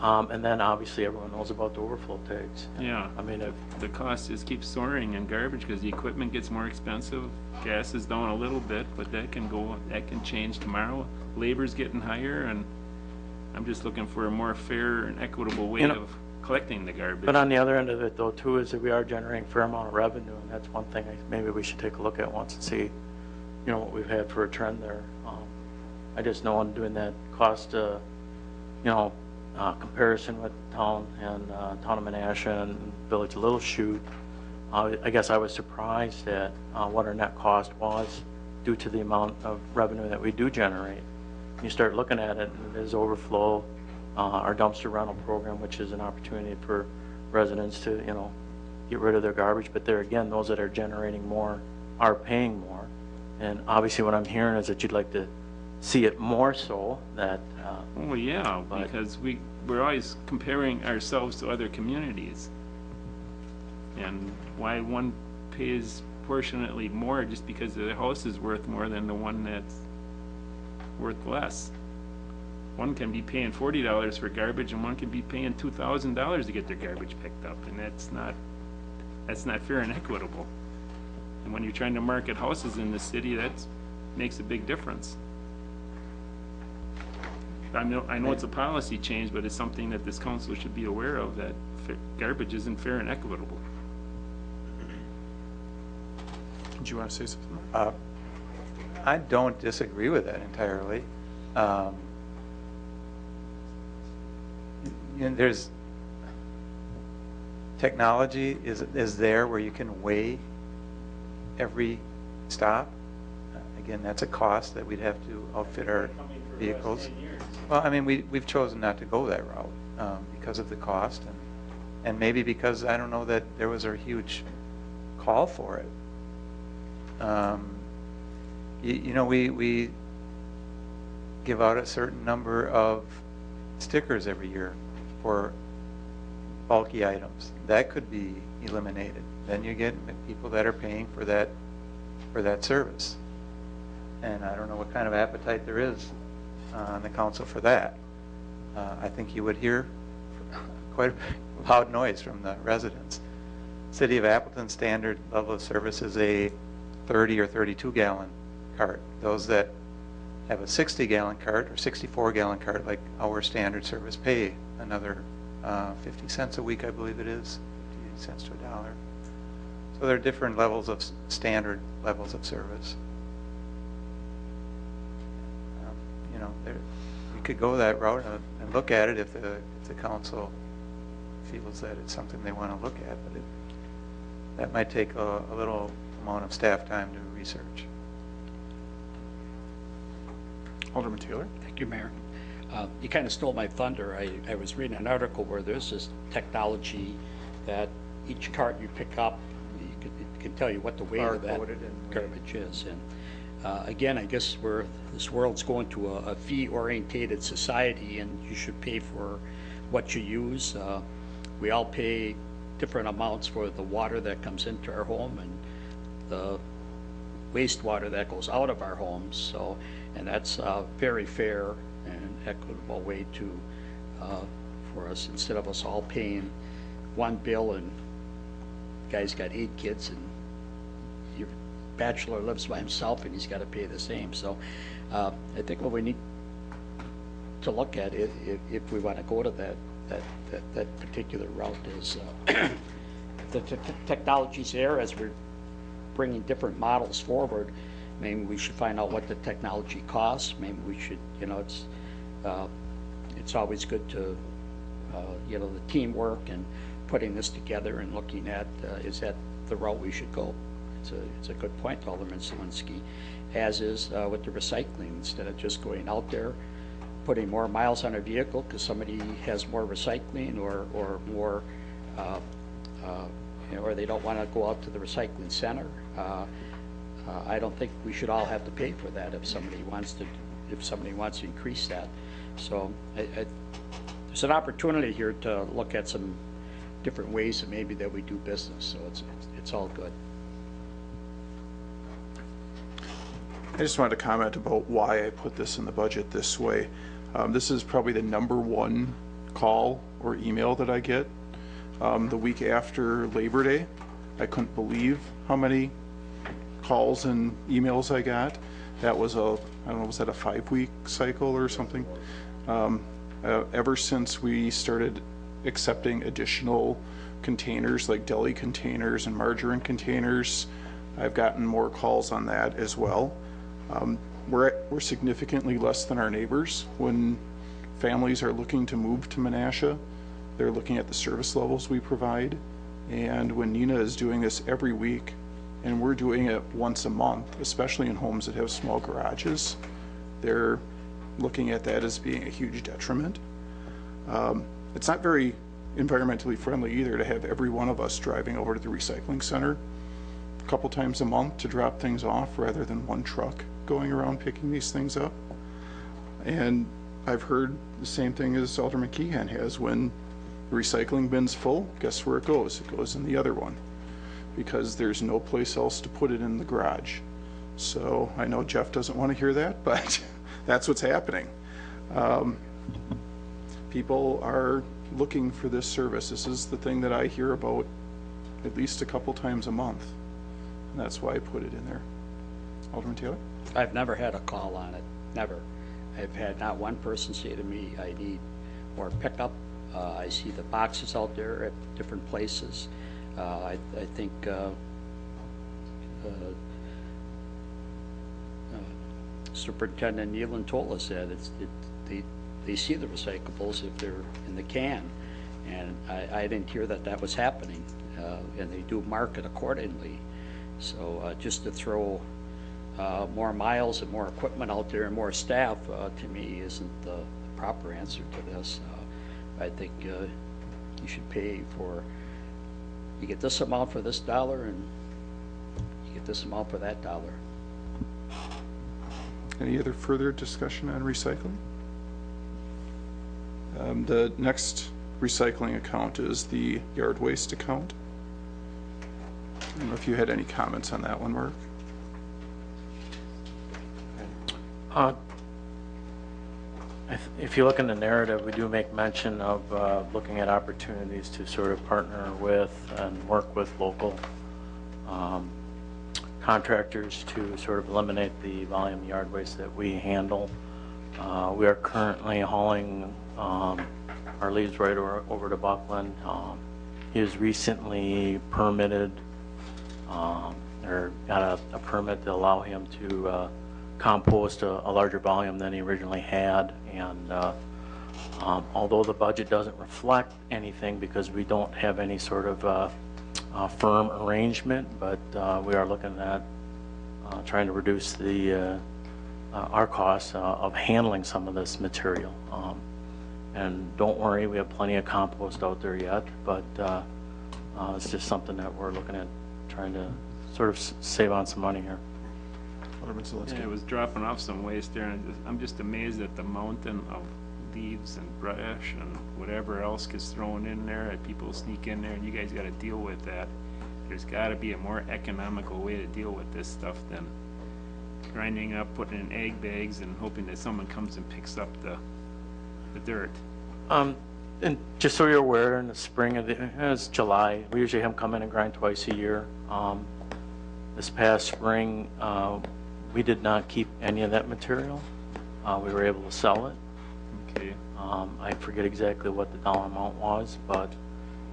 And then obviously everyone knows about the overflow tags. Yeah, I mean, if the cost just keeps soaring in garbage because the equipment gets more expensive. Gas is down a little bit, but that can change tomorrow. Labor's getting higher, and I'm just looking for a more fair and equitable way of collecting the garbage. But on the other end of it, though, too, is that we are generating a fair amount of revenue, and that's one thing maybe we should take a look at once and see, what we've had for a trend there. I just know in doing that cost, comparison with town and town of Menasha and village of Little Chute, I guess I was surprised at what our net cost was due to the amount of revenue that we do generate. You start looking at it, and it is overflow, our dumpster rental program, which is an opportunity for residents to, get rid of their garbage. But there again, those that are generating more are paying more. And obviously what I'm hearing is that you'd like to see it more so that... Oh, yeah, because we're always comparing ourselves to other communities. And why one pays proportionately more just because the house is worth more than the one that's worth less. One can be paying $40 for garbage, and one can be paying $2,000 to get their garbage picked up, and that's not fair and equitable. And when you're trying to market houses in the city, that makes a big difference. I know it's a policy change, but it's something that this council should be aware of, that garbage isn't fair and equitable. Did you want to say something? I don't disagree with that entirely. There's technology is there where you can weigh every stop. Again, that's a cost that we'd have to outfit our vehicles. Well, I mean, we've chosen not to go that route because of the cost, and maybe because I don't know that there was a huge call for it. We give out a certain number of stickers every year for bulky items. That could be eliminated. Then you get people that are paying for that service. And I don't know what kind of appetite there is on the council for that. I think you would hear quite a loud noise from the residents. City of Appleton standard level of service is a 30 or 32 gallon cart. Those that have a 60 gallon cart or 64 gallon cart, like our standard service, pay another 50 cents a week, I believe it is, 50 cents to $1. So there are different levels of standard levels of service. We could go that route and look at it if the council feels that it's something they want to look at, but that might take a little amount of staff time to research. Alderman Taylor? Thank you, Mayor. You kind of stole my thunder. I was reading an article where there's this technology that each cart you pick up, it can tell you what the weight of that garbage is. And again, I guess this world's going to a fee-orientated society, and you should pay for what you use. We all pay different amounts for the water that comes into our home and the wastewater that goes out of our homes. So, and that's a very fair and equitable way to for us, instead of us all paying one bill and guy's got 8 kids and your bachelor lives by himself and he's got to pay the same. So I think what we need to look at it, if we want to go to that particular route, is the technology's there as we're bringing different models forward. Maybe we should find out what the technology costs. Maybe we should, it's always good to you know, the teamwork and putting this together and looking at, is that the route we should go? It's a good point, Alderman Zelinski, as is with the recycling. Instead of just going out there, putting more miles on a vehicle because somebody has more recycling or more, you know, or they don't want to go out to the recycling center. I don't think we should all have to pay for that if somebody wants to increase that. So there's an opportunity here to look at some different ways that maybe that we do business. So it's all good. I just wanted to comment about why I put this in the budget this way. This is probably the #1 call or email that I get. The week after Labor Day, I couldn't believe how many calls and emails I got. That was I don't know, was that a 5-week cycle or something? Ever since we started accepting additional containers like deli containers and margarine containers, I've gotten more calls on that as well. We're significantly less than our neighbors. When families are looking to move to Menasha, they're looking at the service levels we provide. And when Nina is doing this every week, and we're doing it once a month, especially in homes that have small garages, they're looking at that as being a huge detriment. It's not very environmentally friendly either to have every one of us driving over to the recycling center a couple times a month to drop things off rather than one truck going around picking these things up. And I've heard the same thing as Alderman Keehan has. When the recycling bin's full, guess where it goes? It goes in the other one, because there's no place else to put it in the garage. So I know Jeff doesn't want to hear that, but that's what's happening. People are looking for this service. This is the thing that I hear about at least a couple times a month, and that's why I put it in there. Alderman Taylor? I've never had a call on it, never. I've had not one person say to me, I need more pickup. I see the boxes out there at different places. I think Superintendent Nealon told us that they see the recyclables if they're in the can, and I didn't hear that was happening, and they do mark it accordingly. So just to throw more miles and more equipment out there and more staff, to me, isn't the proper answer to this. I think you should pay for, you get this amount for this dollar and you get this amount for that dollar. Any other further discussion on recycling? The next recycling account is the yard waste account. I don't know if you had any comments on that one, Mark. If you look in the narrative, we do make mention of looking at opportunities to sort of partner with and work with local contractors to sort of eliminate the volume yard waste that we handle. We are currently hauling our leaves right over to Buckland. He was recently permitted or got a permit to allow him to compost a larger volume than he originally had. And although the budget doesn't reflect anything because we don't have any sort of firm arrangement, but we are looking at trying to reduce our costs of handling some of this material. And don't worry, we have plenty of compost out there yet, but it's just something that we're looking at trying to sort of save on some money here. Yeah, it was dropping off some waste there, and I'm just amazed at the mountain of leaves and brush and whatever else gets thrown in there, that people sneak in there, and you guys got to deal with that. There's got to be a more economical way to deal with this stuff than grinding up, putting in egg bags, and hoping that someone comes and picks up the dirt. And just so you're aware, in the spring it's July, we usually have them come in and grind twice a year. This past spring, we did not keep any of that material. We were able to sell it. Okay. I forget exactly what the dollar amount was, but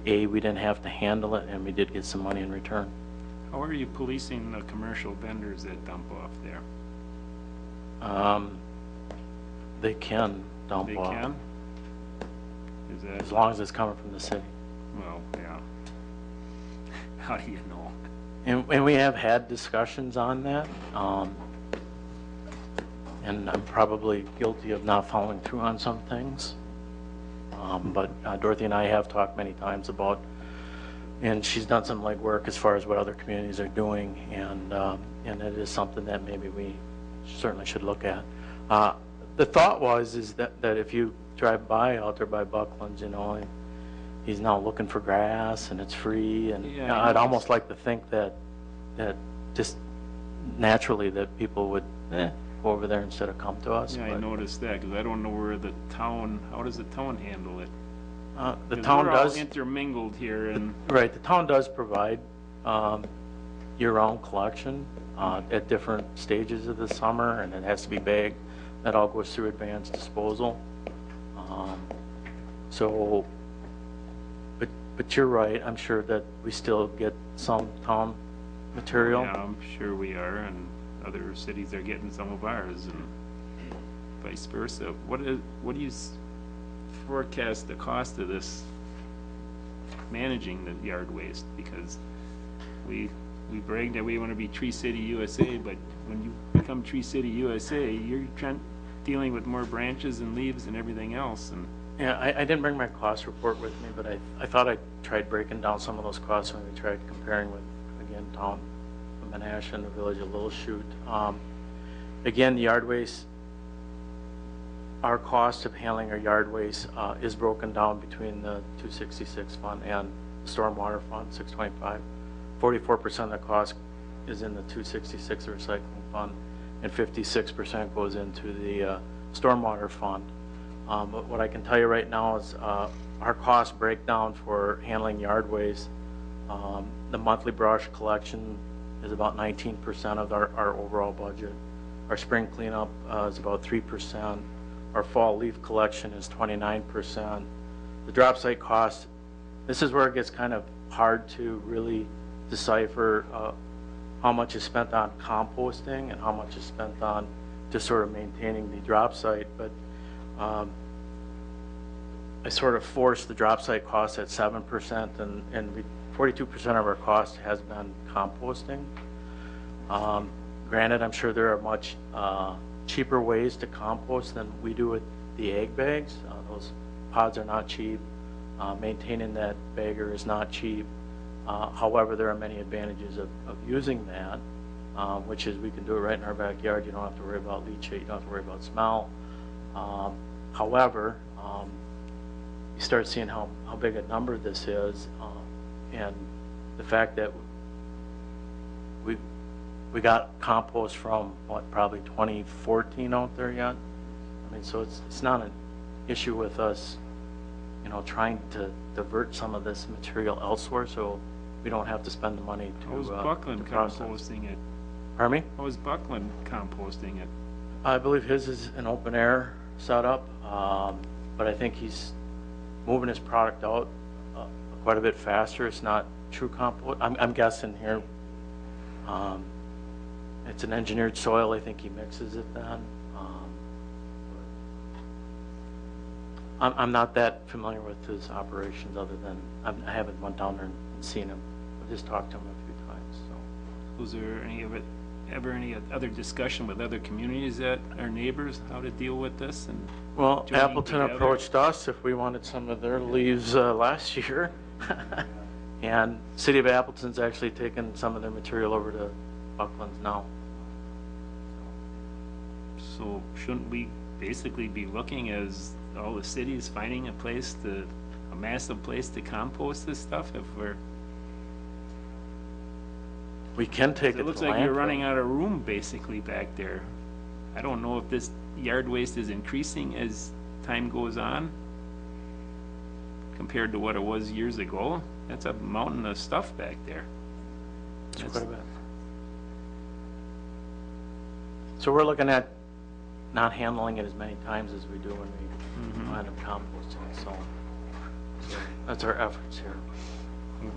we didn't have to handle it, and we did get some money in return. How are you policing the commercial vendors that dump off there? They can dump off. They can? Is that, as long as it's coming from the city. well, yeah. How do you know? And we have had discussions on that, and I'm probably guilty of not following through on some things. But Dorothy and I have talked many times about, and she's done some legwork as far as what other communities are doing, and it is something that maybe we certainly should look at. The thought is that if you drive by out there by Buckland's, you know, he's now looking for grass and it's free, and Yeah, I'd almost like to think that just naturally that people would go over there instead of come to us. Yeah, I but, noticed that, because I don't know where the town, how does the town handle it? the 'Cause town we're all does, intermingled here, and right, the town does provide year-round collection at different stages of the summer, and it has to be bagged. That all goes through advanced disposal. So, but you're right, I'm sure that we still get some town material. yeah, I'm sure we are, and other cities are getting some of ours, and vice versa. What do you forecast the cost of this, managing the yard waste? Because we brag that we want to be Tree City USA, but when you become Tree City USA, you're dealing with more branches and leaves and everything else. And Yeah, I didn't bring my cost report with me, but I thought I tried breaking down some of those costs when we tried comparing with, again, town of Menasha and the village of Little Chute. Again, the yard waste, our cost of handling our yard waste is broken down between the 266 fund and the stormwater fund, 625. 44% of the cost is in the 266 recycling fund, and 56% goes into the stormwater fund. But what I can tell you right now is our cost breakdown for handling yard waste, the monthly brush collection is about 19% of our overall budget. Our spring cleanup is about 3%. Our fall leaf collection is 29%. The drop site cost, this is where it gets kind of hard to really decipher how much is spent on composting and how much is spent on just sort of maintaining the drop site. But I sort of forced the drop site cost at 7%, and 42% of our cost has been composting. Granted, I'm sure there are much cheaper ways to compost than we do with the egg bags. Those pods are not cheap. Maintaining that bagger is not cheap. However, there are many advantages of using that, which is we can do it right in our backyard. You don't have to worry about leachate. You don't have to worry about smell. However, you start seeing how big a number this is, and the fact that we got compost from what, probably 2014 out there yet. I mean, so it's not an issue with us, you know, trying to divert some of this material elsewhere, so we don't have to spend the money to. how was Buckland composting it? Pardon me? How was Buckland composting it? I believe his is an open air setup, but I think he's moving his product out quite a bit faster. It's not true compost. I'm guessing here. It's an engineered soil. I think he mixes it then. I'm not that familiar with his operations, other than I haven't went down there and seen him. I've just talked to him a few times. So. Was there any other discussion with other communities that are neighbors, how to deal with this? And Well, joining Appleton together? approached us if we wanted some of their leaves last year. And City of Appleton's actually taken some of their material over to Buckland's now. So shouldn't we basically be looking, as all the cities, finding a massive place to compost this stuff? If we can take it to it looks like you're landfill. running out of room basically back there. I don't know if this yard waste is increasing as time goes on compared to what it was years ago. That's a mountain of stuff back there. It's quite a bit. So we're looking at not handling it as many times as we do when we wind up composting it. So that's our efforts here.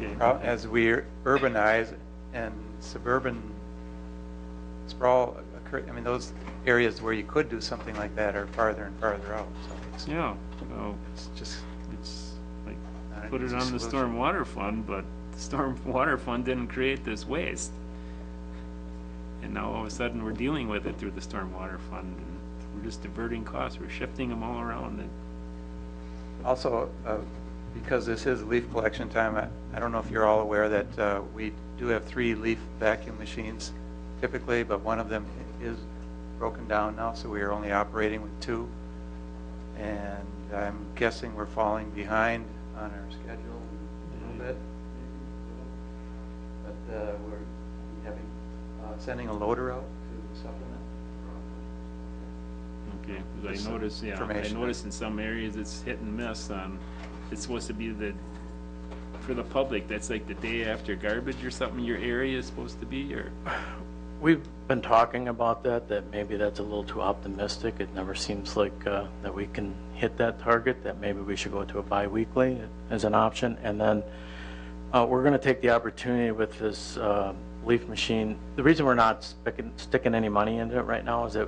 Okay. As we urbanize and suburban sprawl occur, I mean, those areas where you could do something like that are farther and farther out. So Yeah. So it's just It's like, Not put an it easy on the solution. storm water fund, but the storm water fund didn't create this waste. And now all of a sudden, we're dealing with it through the storm water fund, and we're just diverting costs, we're shifting them all around, and Also, because this is leaf collection time, I don't know if you're all aware that we do have 3 leaf vacuum machines typically, but one of them is broken down now, so we are only operating with 2. And I'm guessing we're falling behind on our schedule a little bit. But we're having, sending a loader out to supplement. okay, 'cause Just I some noticed, yeah, I information. noticed in some areas it's hit and miss on, it's supposed to be for the public, that's like the day after garbage or something your area is supposed to be, or? We've been talking about that maybe that's a little too optimistic. It never seems like that we can hit that target, that maybe we should go to a bi-weekly as an option. And then we're going to take the opportunity with this leaf machine. The reason we're not sticking any money into it right now is that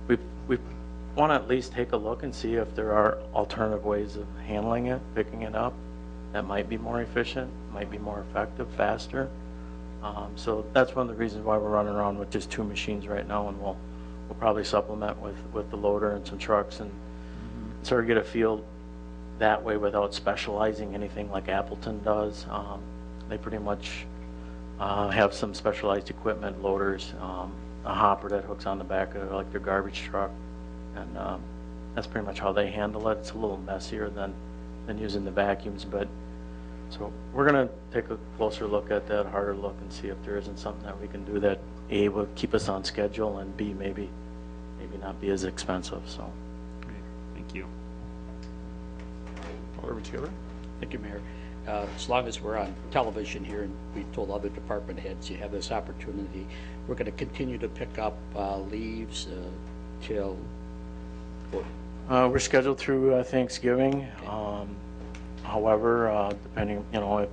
we want to at least take a look and see if there are alternative ways of handling it, picking it up, that might be more efficient, might be more effective, faster. So that's one of the reasons why we're running around with just 2 machines right now, and we'll probably supplement with the loader and some trucks and sort of get a feel that way without specializing anything like Appleton does. They pretty much have some specialized equipment, loaders, a hopper that hooks on the back of like their garbage truck, and that's pretty much how they handle it. It's a little messier than using the vacuums, but so we're going to take a closer look at that, harder look, and see if there isn't something that we can do that A, will keep us on schedule, and B, maybe not be as expensive, so. Great, thank you. Alderman Taylor? Thank you, Mayor. As long as we're on television here, and we told other department heads you have this opportunity, we're going to continue to pick up leaves till, We're scheduled through Thanksgiving. However, depending, if it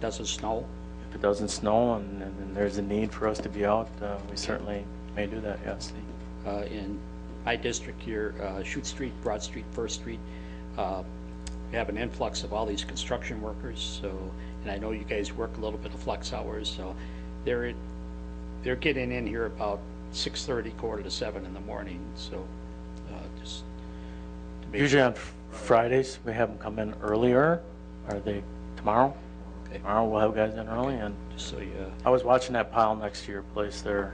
doesn't snow. if it doesn't snow and there's a need for us to be out, we certainly may do that, yes. In my district here, Chute Street, Broad Street, First Street, we have an influx of all these construction workers. So, and I know you guys work a little bit of flex hours, so they're getting in here about 6:30, 6:45 in the morning. So, just to make Usually sure. on Fridays, we have them come in earlier. Are they tomorrow? Okay. Tomorrow we'll have guys in early, and Just so you. I was watching that pile next to your place there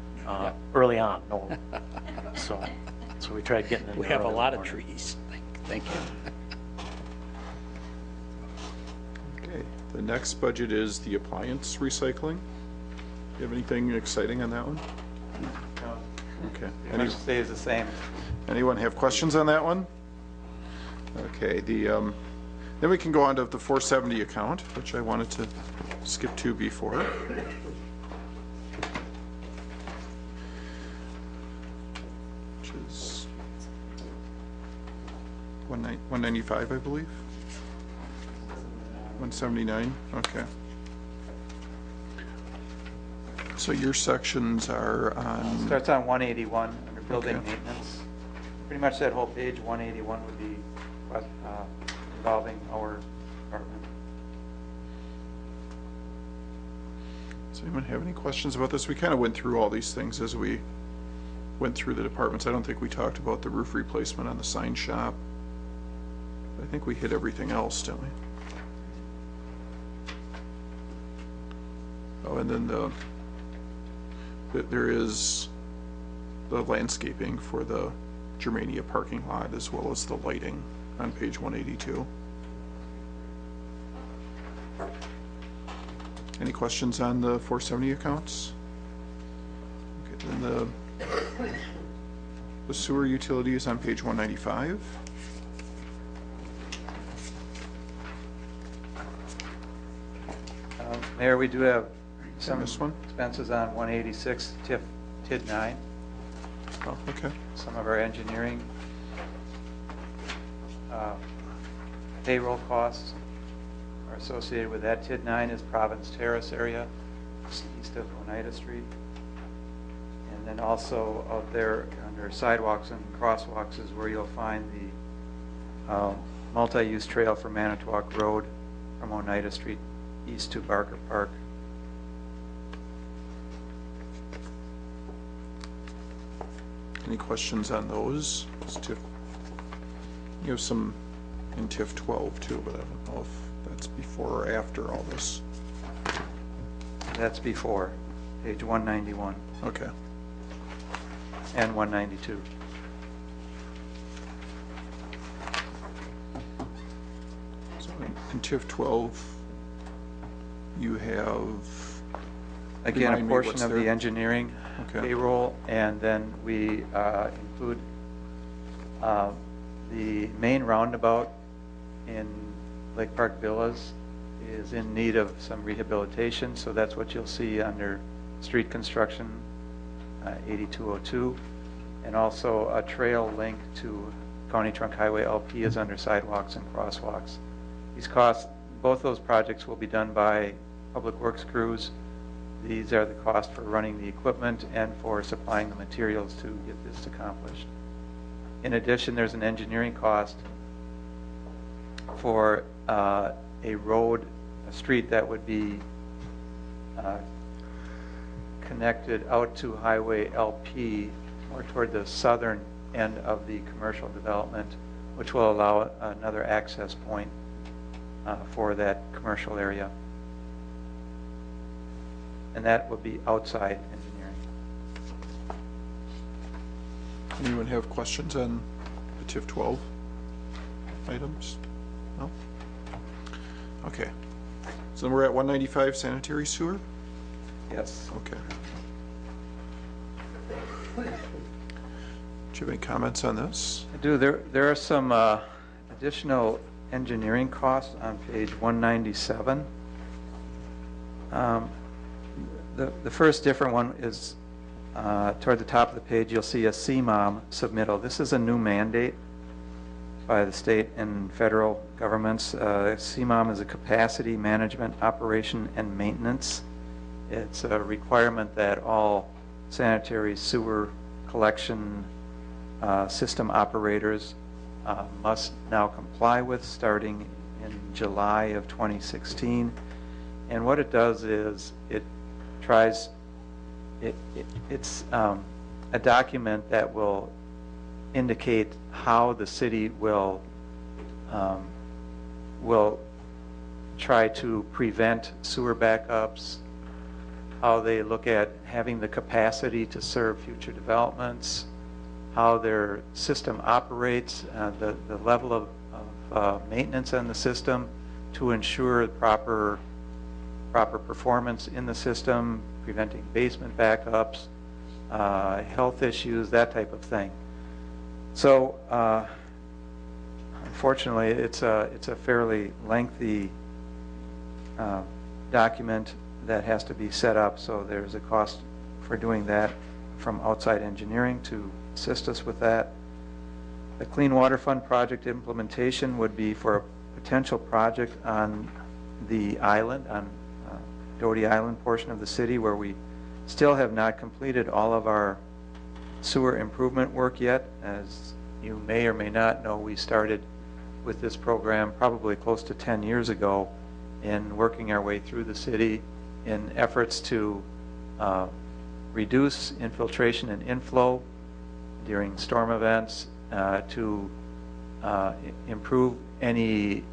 early on. No, so we tried getting in. We have a early lot in of the morning. trees. Thank you. Okay, the next budget is the appliance recycling. You have anything exciting on that one? Okay. Pretty much stays the same. Anyone have questions on that one? Okay, then we can go on to the 470 account, which I wanted to skip to before. Which is 195, I believe. 179, okay. So your sections are on, Starts on 181 under building Okay. maintenance. Pretty much that whole page, 181 would be involving our department. does anyone have any questions about this? We kind of went through all these things as we went through the departments. I don't think we talked about the roof replacement on the sign shop. I think we hit everything else, didn't we? Oh, and then there is the landscaping for the Germania parking lot as well as the lighting on page 182. Any questions on the 470 accounts? Okay, then the sewer utility is on page 195. Mayor, we do have some this one? expenses on 186 TID 9. Oh, okay. Some of our engineering payroll costs are associated with that. TID 9 is Province Terrace area, east of Oneida Street. And then also up there under sidewalks and crosswalks is where you'll find the multi-use trail for Manitowoc Road from Oneida Street east to Barker Park. Any questions on those? You have some in TIF 12 too, but I don't know if that's before or after all this. That's before, page 191 Okay. and 192. So in TIF 12, you have, Again, a remind me portion what's of there. the engineering Okay. payroll, and then we include the main roundabout in Lake Park Villas is in need of some rehabilitation, so that's what you'll see under street construction 8202, and also a trail link to County Trunk Highway LP is under sidewalks and crosswalks. These costs, both those projects will be done by Public Works crews. These are the costs for running the equipment and for supplying the materials to get this accomplished. In addition, there's an engineering cost for a road, a street that would be connected out to Highway LP or toward the southern end of the commercial development, which will allow another access point for that commercial area. And that would be outside engineering. Anyone have questions on the TIF 12 items? No? Okay. So then we're at 195 sanitary sewer? Yes. Okay. Do you have any comments on this? I do. There are some additional engineering costs on page 197. The first different one is toward the top of the page, you'll see a CMOM submittal. This is a new mandate by the state and federal governments. CMOM is a capacity management, operation, and maintenance. It's a requirement that all sanitary sewer collection system operators must now comply with starting in July of 2016. And what it does is it tries, it's a document that will indicate how the city will try to prevent sewer backups, how they look at having the capacity to serve future developments, how their system operates, the level of maintenance on the system to ensure proper performance in the system, preventing basement backups, health issues, that type of thing. So unfortunately, it's a fairly lengthy document that has to be set up, so there's a cost for doing that from outside engineering to assist us with that. The Clean Water Fund project implementation would be for a potential project on the island, on Doty Island portion of the city, where we still have not completed all of our sewer improvement work yet. As you may or may not know, we started with this program probably close to 10 years ago in working our way through the city in efforts to reduce infiltration and inflow during storm events, to improve any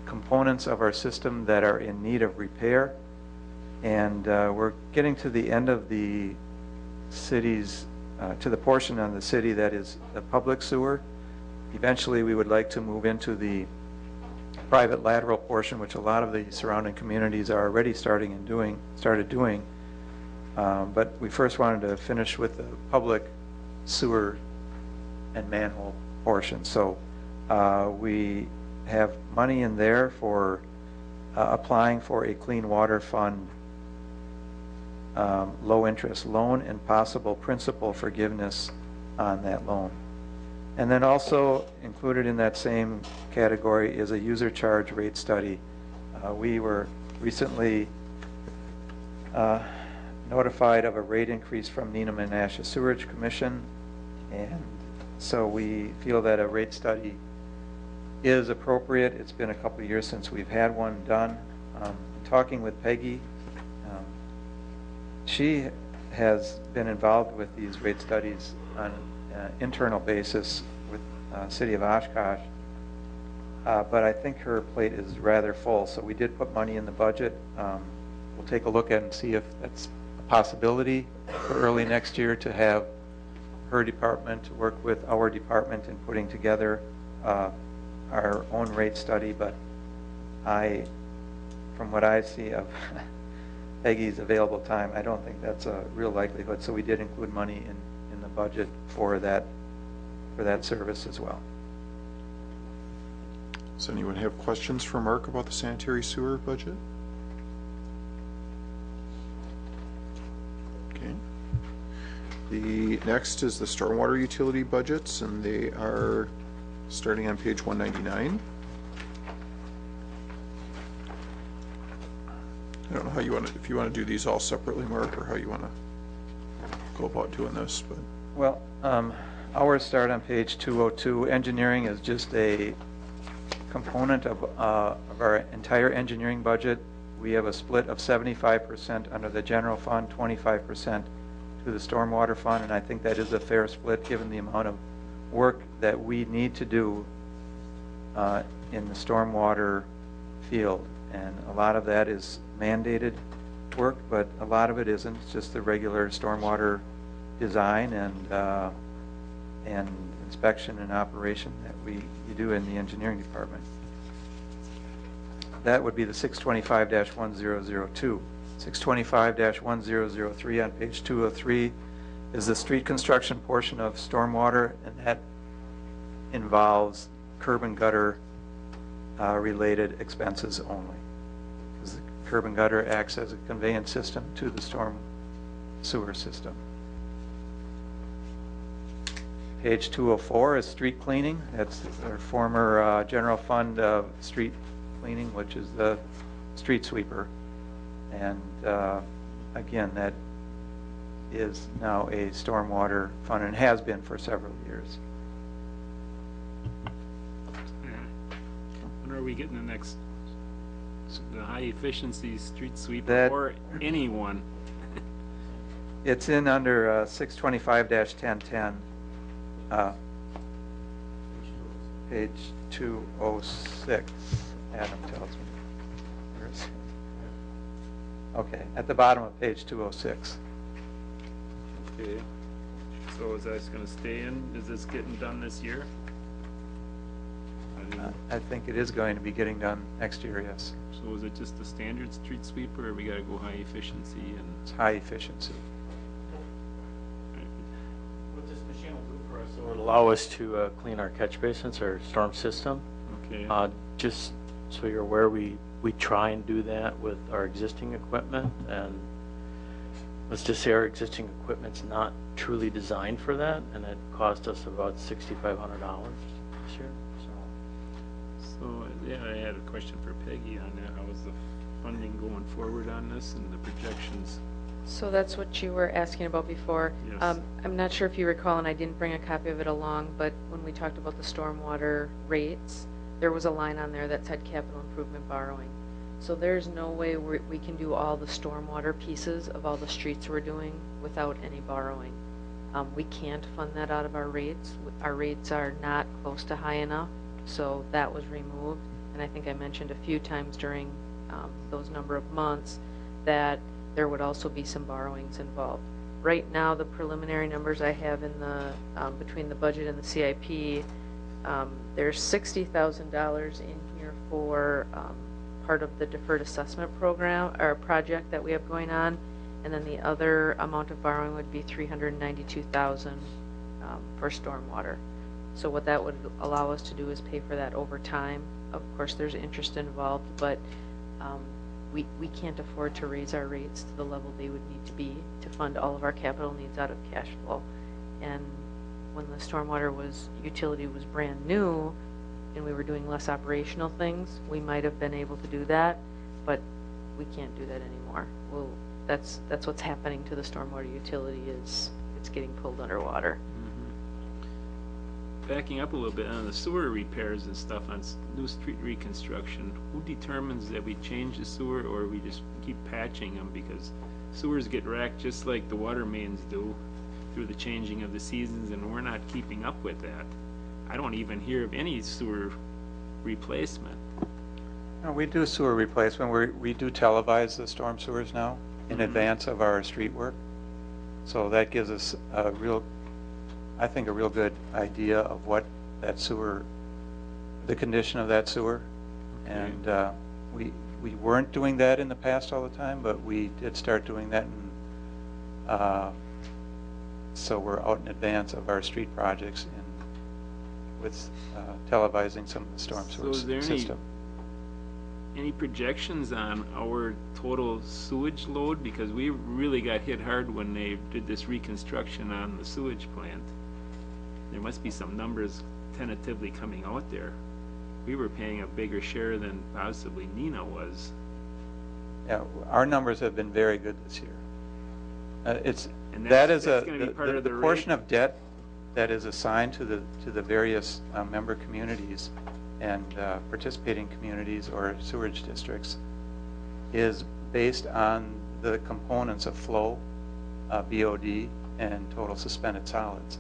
components of our system that are in need of repair. And we're getting to the end of the city's, to the portion of the city that is the public sewer. Eventually, we would like to move into the private lateral portion, which a lot of the surrounding communities are already started doing. But we first wanted to finish with the public sewer and manhole portion. So we have money in there for applying for a Clean Water Fund low interest loan and possible principal forgiveness on that loan. And then also included in that same category is a user charge rate study. We were recently notified of a rate increase from Menasha Sewerage Commission, and so we feel that a rate study is appropriate. It's been a couple of years since we've had one done. Talking with Peggy, she has been involved with these rate studies on an internal basis with City of Oshkosh, but I think her plate is rather full, so we did put money in the budget. We'll take a look at it and see if that's a possibility for early next year to have her department work with our department in putting together our own rate study, but from what I see of Peggy's available time, I don't think that's a real likelihood. So we did include money in the budget for that service as well. Does anyone have questions for Mark about the sanitary sewer budget? Okay. The next is the stormwater utility budgets, and they are starting on page 199. I don't know how you want to, if you want to do these all separately, Mark, or how you want to go about doing this, but. Well, ours start on page 202. Engineering is just a component of our entire engineering budget. We have a split of 75% under the general fund, 25% to the stormwater fund, and I think that is a fair split given the amount of work that we need to do in the stormwater field. And a lot of that is mandated work, but a lot of it isn't. It's just the regular stormwater design and inspection and operation that you do in the engineering department. That would be the 625-1002. 625-1003 on page 203 is the street construction portion of stormwater, and that involves curb and gutter related expenses only. Because the curb and gutter acts as a conveyance system to the storm sewer system. Page 204 is street cleaning. That's our former general fund of street cleaning, which is the street sweeper. And again, that is now a stormwater fund and has been for several years. When are we getting the next, the high efficiency street sweeper or anyone? It's in under 625-1010, page 206, Adam tells me. Okay, at the bottom of page 206. Okay, so is that going to stay in? Is this getting done this year? I think it is going to be getting done next year, yes. So is it just the standard street sweeper, or we got to go high efficiency? And it's high efficiency. What this machine will do for us, it will allow us to clean our catch basins, our storm system. Okay. Just so you're aware, we try and do that with our existing equipment, and let's just say our existing equipment's not truly designed for that, and it cost us about $6,500 this year. So yeah, I had a question for Peggy on that. How is the funding going forward on this and the projections? So that's what you were asking about before. Yes. I'm not sure if you recall, and I didn't bring a copy of it along, but when we talked about the stormwater rates, there was a line on there that said capital improvement borrowing. So there's no way we can do all the stormwater pieces of all the streets we're doing without any borrowing. We can't fund that out of our rates. Our rates are not close to high enough, so that was removed. And I think I mentioned a few times during those number of months that there would also be some borrowings involved. Right now, the preliminary numbers I have in the between the budget and the CIP, there's $60,000 in here for part of the deferred assessment program or project that we have going on, and then the other amount of borrowing would be $392,000 for stormwater. So what that would allow us to do is pay for that over time. Of course, there's interest involved, but we can't afford to raise our rates to the level they would need to be to fund all of our capital needs out of cash flow. And when the stormwater utility was brand new and we were doing less operational things, we might have been able to do that, but we can't do that anymore. That's what's happening to the stormwater utility, is it's getting pulled underwater. backing up a little bit on the sewer repairs and stuff on new street reconstruction, who determines that we change the sewer or we just keep patching them? Because sewers get racked just like the water mains do through the changing of the seasons, and we're not keeping up with that. I don't even hear of any sewer replacement. No, we do sewer replacement. We do televise the storm sewers now in advance of our street work. So that gives us a real, I think, a real good idea of what that sewer, the condition of that sewer. Okay. And we weren't doing that in the past all the time, but we did start doing that. And so we're out in advance of our street projects with televising some of the storm sewer system. Any projections on our total sewage load? Because we really got hit hard when they did this reconstruction on the sewage plant. There must be some numbers tentatively coming out there. We were paying a bigger share than possibly Nina was. Yeah, our numbers have been very good this year. The portion of debt that is assigned to the various member communities and participating communities or sewerage districts is based on the components of flow, BOD, and total suspended solids.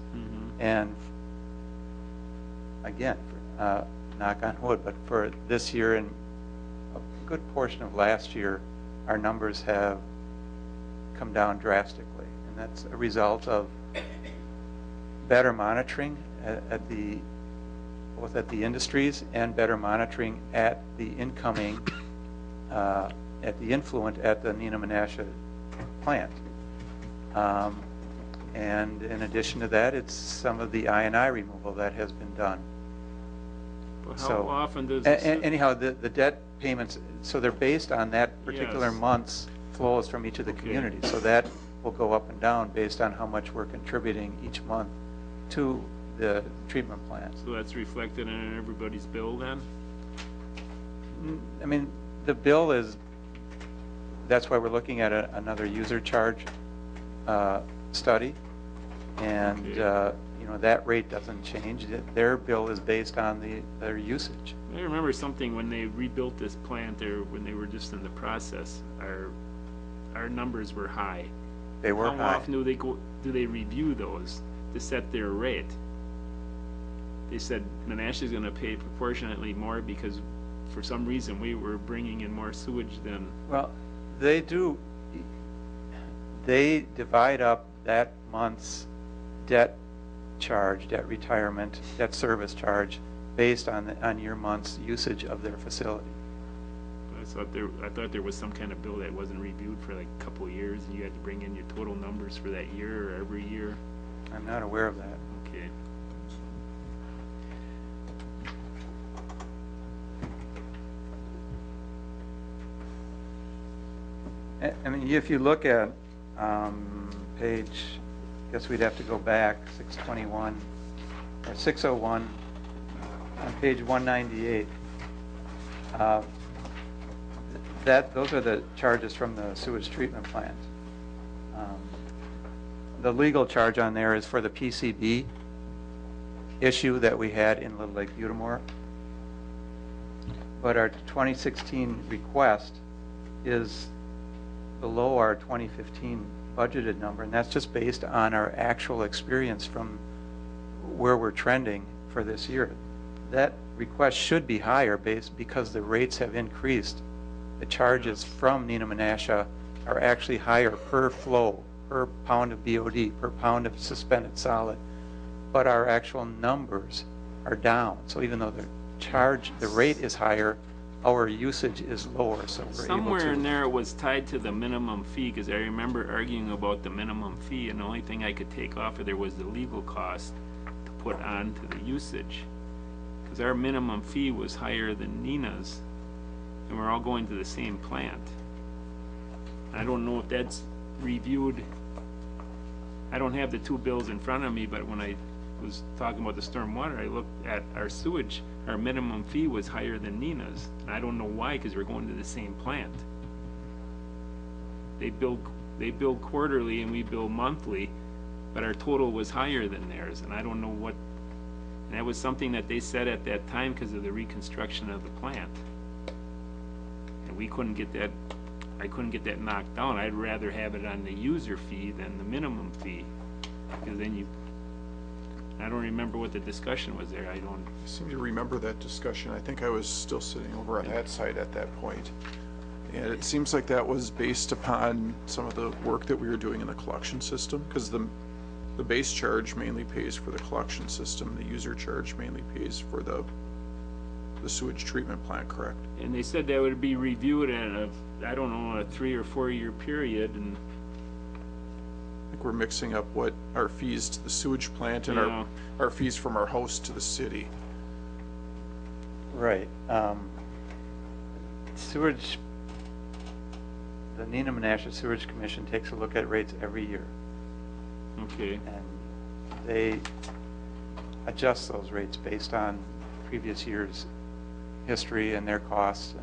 And again, knock on wood, but for this year and a good portion of last year, our numbers have come down drastically. And that's a result of better monitoring both at the industries and better monitoring at the incoming, at the influent at the Nina Menasha plant. And in addition to that, it's some of the I&I removal that has been done. But how often does anyhow, the debt payments, so they're based on that particular month's flows from each of the communities. So that will go up and down based on how much we're contributing each month to the treatment plant. So that's reflected in everybody's bill then? I mean, the bill is, that's why we're looking at another user charge study. And, you know, that rate doesn't change. Their bill is based on their usage. I remember something when they rebuilt this plant, or when they were just in the process, our numbers were high. They were high. How often do they review those to set their rate? They said Menasha is going to pay proportionately more because for some reason we were bringing in more sewage than... Well, they do. They divide up that month's debt charge, debt retirement, debt service charge based on your month's usage of their facility. I thought there was some kind of bill that wasn't reviewed for like a couple of years and you had to bring in your total numbers for that year or every year. I'm not aware of that. Okay. I mean, if you look at page, I guess we'd have to go back, 621 or 601 on page 198. Those are the charges from the sewage treatment plant. The legal charge on there is for the PCB issue that we had in Little Lake Butamore. But our 2016 request is below our 2015 budgeted number, and that's just based on our actual experience from where we're trending for this year. That request should be higher because the rates have increased. The charges from Nina Menasha are actually higher per flow, per pound of BOD, per pound of suspended solid, but our actual numbers are down. So even though the rate is higher, our usage is lower, so we're somewhere in there it was tied to the minimum fee, because I remember arguing about the minimum fee, and the only thing I could take off of there was the legal cost to put on to the usage, because our minimum fee was higher than Nina's, and we're all going to the same plant. I don't know if that's reviewed. I don't have the two bills in front of me, but when I was talking about the storm water, I looked at our sewage. Our minimum fee was higher than Nina's. And I don't know why, because we're going to the same plant. They bill quarterly and we bill monthly, but our total was higher than theirs. And I don't know And that was something that they said at that time because of the reconstruction of the plant. And we couldn't get that, I couldn't get that knocked down. I'd rather have it on the user fee than the minimum fee. Because then you, I don't remember what the discussion was there. I don't. I seem to remember that discussion. I think I was still sitting over on that side at that point. And it seems like that was based upon some of the work that we were doing in the collection system, because the base charge mainly pays for the collection system. The user charge mainly pays for the sewage treatment plant, correct? And they said that would be reviewed in a, I don't know, a 3 or 4 year period, and I think we're mixing up what our fees to the sewage plant and Yeah. our fees from our house to the city. Right. Sewage, the Nina Menasha Sewage Commission takes a look at rates every year, okay. and they adjust those rates based on previous year's history and their costs.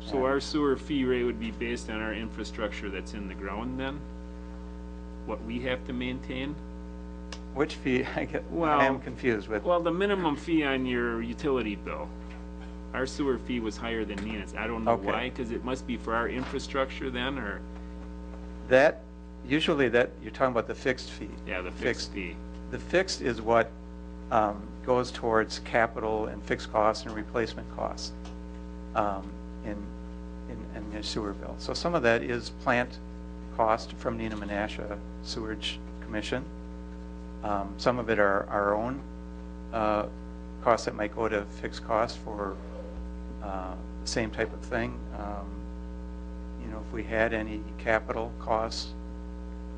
So our sewer fee rate would be based on our infrastructure that's in the ground then? What we have to maintain? Which fee? I Well, am confused with. Well, the minimum fee on your utility bill. Our sewer fee was higher than Nina's. I don't know Okay. why, because it must be for our infrastructure then, or? That, usually that, you're talking about the fixed fee. Yeah, the fixed fee. The fixed is what goes towards capital and fixed costs and replacement costs in your sewer bill. So some of that is plant cost from Nina Menasha Sewage Commission. Some of it are our own costs that might go to fixed costs for the same type of thing. You know, if we had any capital costs.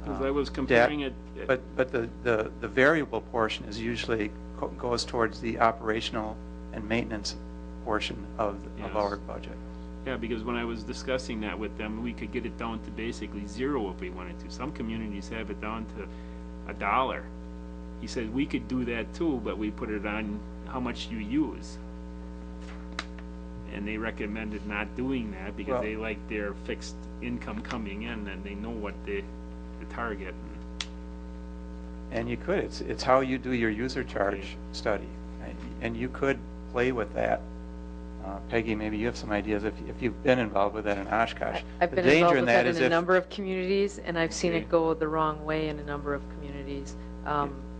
Because I was comparing it. But the variable portion is usually goes towards the operational and maintenance portion of our budget. Yeah, because when I was discussing that with them, we could get it down to basically zero if we wanted to. Some communities have it down to $1. He said we could do that too, but we put it on how much you use. And they recommended not doing that because Well, they like their fixed income coming in and they know what the target. And you could, it's how you do your user charge study. And you could play with that. Peggy, maybe you have some ideas if you've been involved with that in Oshkosh. I've been involved with that in a number of communities, and I've seen it go the wrong way in a number of communities.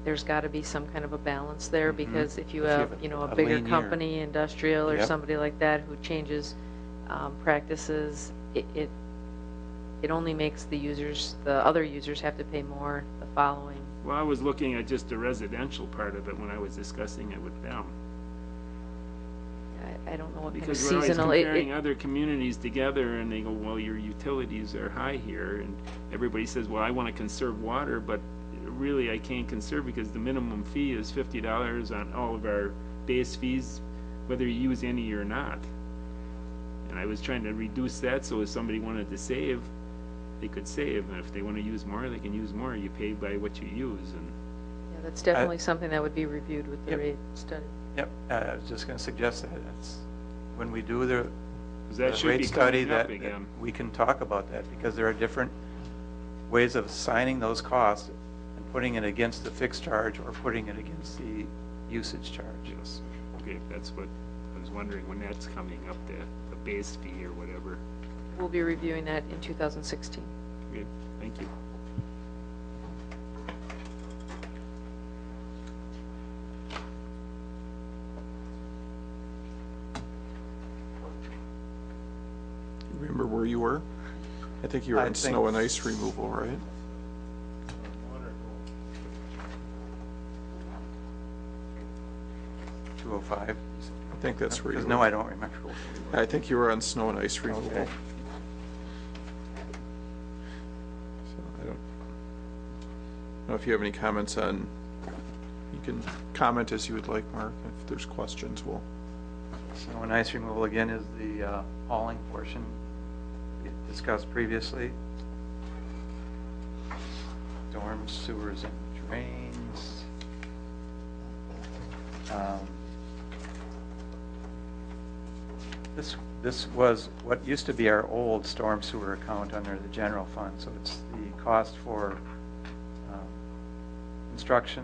There's got to be some kind of a balance there, because if you have, you know, a bigger lean year. company, industrial, or Yep. somebody like that who changes practices, it only makes the other users have to pay more the following. Well, I was looking at just the residential part of it when I was discussing it with them. I don't know what kind of Because we're always seasonal. comparing other communities together, and they go, well, your utilities are high here, and everybody says, well, I want to conserve water, but really I can't conserve because the minimum fee is $50 on all of our base fees, whether you use any or not. And I was trying to reduce that, so if somebody wanted to save, they could save, and if they want to use more, they can use more. You pay by what you use, and Yeah, that's definitely something that would be reviewed with the Yep. rate study. Yep, I was just going to suggest that. It's, when we do the 'cause that should rate be study, coming up that again. we can talk about that, because there are different ways of assigning those costs and putting it against the fixed charge or putting it against the usage charge. Yes. Okay, that's what I was wondering when that's coming up, the base fee or whatever. We'll be reviewing that in 2016. Okay, thank you. Remember where you were? I think you were I on think- snow and ice removal, right? $205. I think that's where you were. Because no, I don't remember. I think you were on snow and ice removal. Okay. So I don't know if you have any comments on, you can comment as you would like, Mark. If there's questions, we'll. Snow and ice removal again is the hauling portion we discussed previously. Storms, sewers, and drains. This was what used to be our old storm sewer account under the general fund, so it's the cost for construction,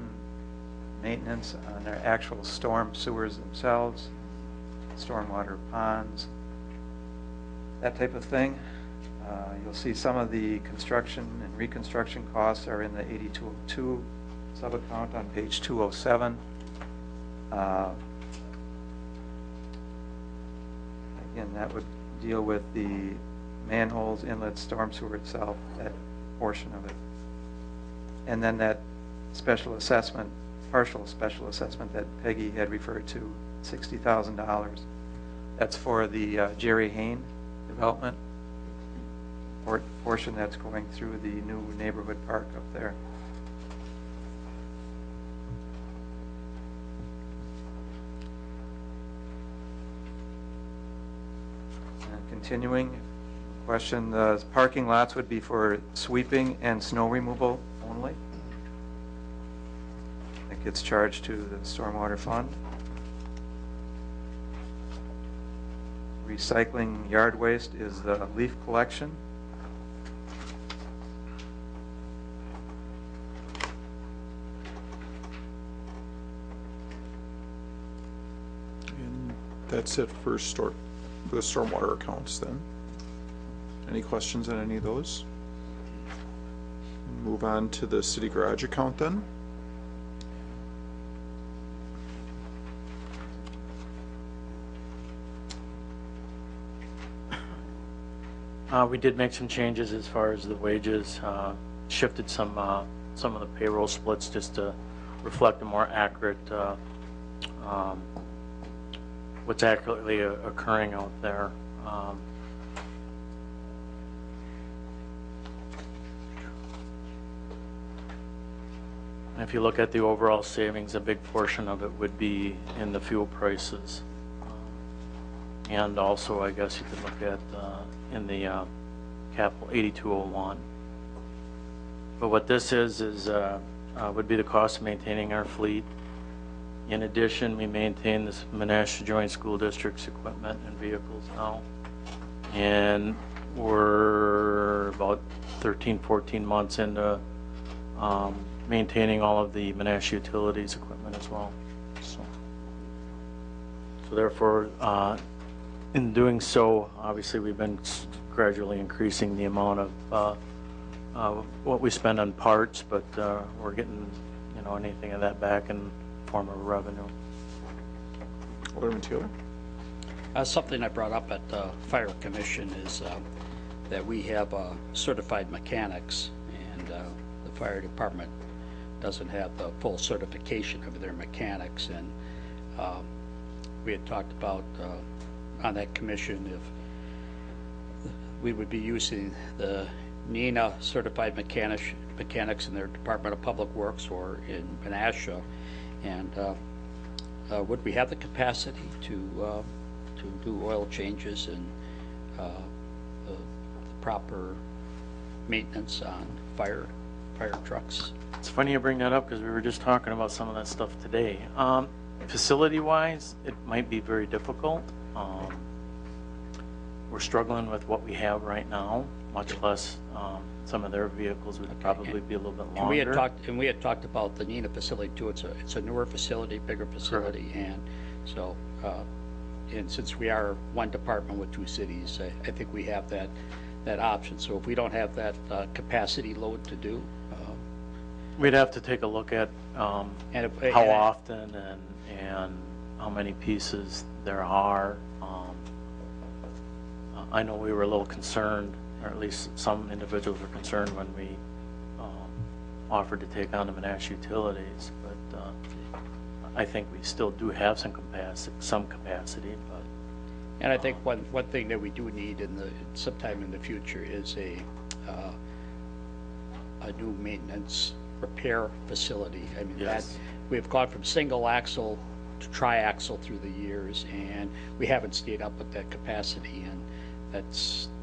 maintenance on their actual storm sewers themselves, stormwater ponds, that type of thing. You'll see some of the construction and reconstruction costs are in the 8202 sub-account on page 207. Again, that would deal with the manholes, inlet, storm sewer itself, that portion of it. And then that special assessment, partial special assessment that Peggy had referred to, $60,000. That's for the Jerry Hayne development portion that's going through the new neighborhood park up there. And continuing question, the parking lots would be for sweeping and snow removal only. That gets charged to the stormwater fund. Recycling yard waste is the leaf collection. And that's it for the stormwater accounts then. Any questions on any of those? Move on to the city garage account then. We did make some changes as far as the wages, shifted some of the payroll splits just to reflect a more accurate, what's accurately occurring out there. And if you look at the overall savings, a big portion of it would be in the fuel prices. And also, I guess you could look at in the capital 8201. But what this is would be the cost of maintaining our fleet. In addition, we maintain this Menasha Joint School District's equipment and vehicles now. And we're about 13, 14 months into maintaining all of the Menasha Utilities equipment as well. So therefore, in doing so, obviously we've been gradually increasing the amount of what we spend on parts, but we're getting, anything of that back in form of revenue. Alderman Taylor? Something I brought up at the Fire Commission is that we have certified mechanics, and the fire department doesn't have the full certification of their mechanics. And we had talked about on that commission if we would be using the NENA certified mechanics in their Department of Public Works or in Menasha, and would we have the capacity to do oil changes and the proper maintenance on fire trucks? It's funny you bring that up because we were just talking about some of that stuff today. Facility-wise, it might be very difficult. We're struggling with what we have right now, much less some of their vehicles would probably be a little bit longer. And we had talked about the NENA facility too. It's a newer facility, bigger facility. Correct. And so and since we are one department with two cities, I think we have that option. So if we don't have that capacity load to do, we'd have to take a look at how often and how many pieces there are. I know we were a little concerned, or at least some individuals were concerned when we offered to take on the Menasha Utilities, but I think we still do have some capacity. But and I think one thing that we do need sometime in the future is a new maintenance repair facility. I mean, yes. We've gone from single axle to tri-axle through the years, and we haven't stayed up with that capacity. And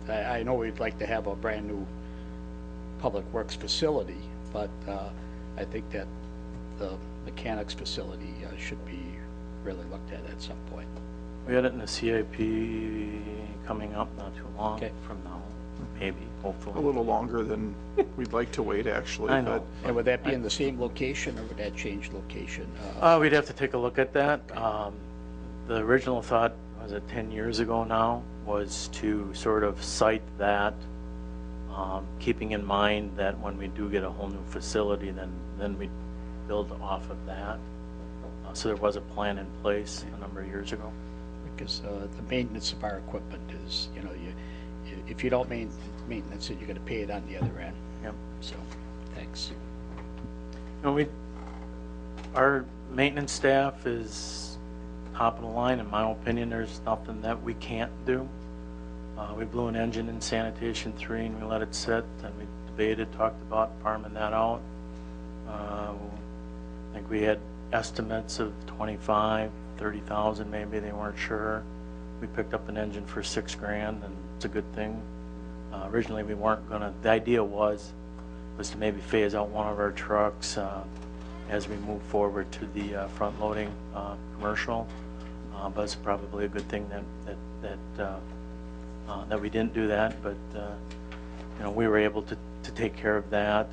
I know we'd like to have a brand new public works facility, but I think that the mechanics facility should be really looked at some point. We had it in the CIP coming up not too long from now. maybe, hopefully. A little longer than we'd like to wait, actually. I know. And would that be in the same location, or would that change location? We'd have to take a look at that. The original thought, was it 10 years ago now, was to sort of site that, keeping in mind that when we do get a whole new facility, then we build off of that. So there was a plan in place a number of years ago. Because the maintenance of our equipment is, you know, if you don't maintenance it, you're going to pay it on the other end. Yep. So, thanks. You know, our maintenance staff is top of the line. In my opinion, there's nothing that we can't do. We blew an engine in sanitation 3 and we let it sit, and we debated, talked about farming that out. I think we had estimates of 25, 30,000 maybe, they weren't sure. We picked up an engine for $6,000, and it's a good thing. Originally we weren't gonna, the idea was to maybe phase out one of our trucks as we move forward to the front loading commercial. But it's probably a good thing that we didn't do that, but you know, we were able to take care of that.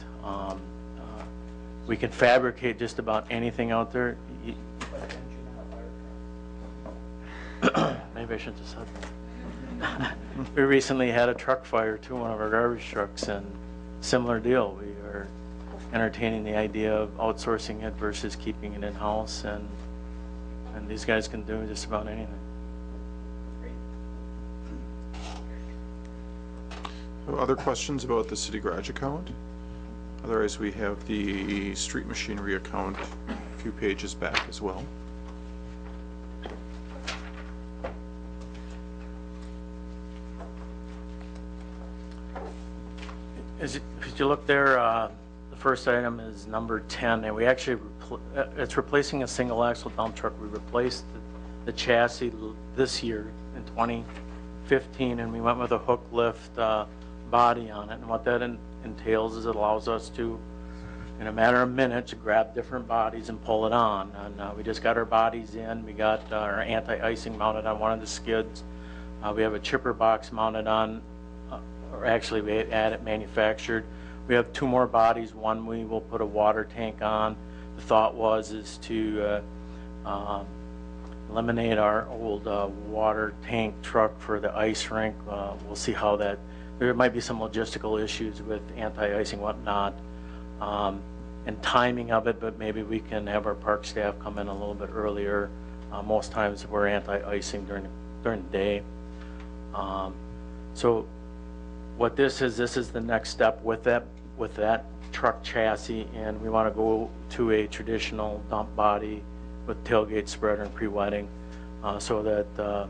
We can fabricate just about anything out there. Maybe I shouldn't have said that. We recently had a truck fire too, one of our garbage trucks, and similar deal. We are entertaining the idea of outsourcing it versus keeping it in-house, and these guys can do just about anything. Other questions about the city garage account? Otherwise, we have the street machinery account a few pages back as well. As you look there, the first item is number 10, and we actually, it's replacing a single axle dump truck. We replaced the chassis this year in 2015, and we went with a hook lift body on it. And what that entails is it allows us to, in a matter of minutes, grab different bodies and pull it on. And we just got our bodies in. We got our anti-icing mounted on one of the skids. We have a chipper box mounted on, or actually we had it manufactured. We have 2 more bodies. One we will put a water tank on. The thought is to eliminate our old water tank truck for the ice rink. We'll see how that, there might be some logistical issues with anti-icing, whatnot, and timing of it, but maybe we can have our park staff come in a little bit earlier. Most times we're anti-icing during the day. So what this is the next step with that truck chassis, and we want to go to a traditional dump body with tailgate spreader and pre-wetting, so that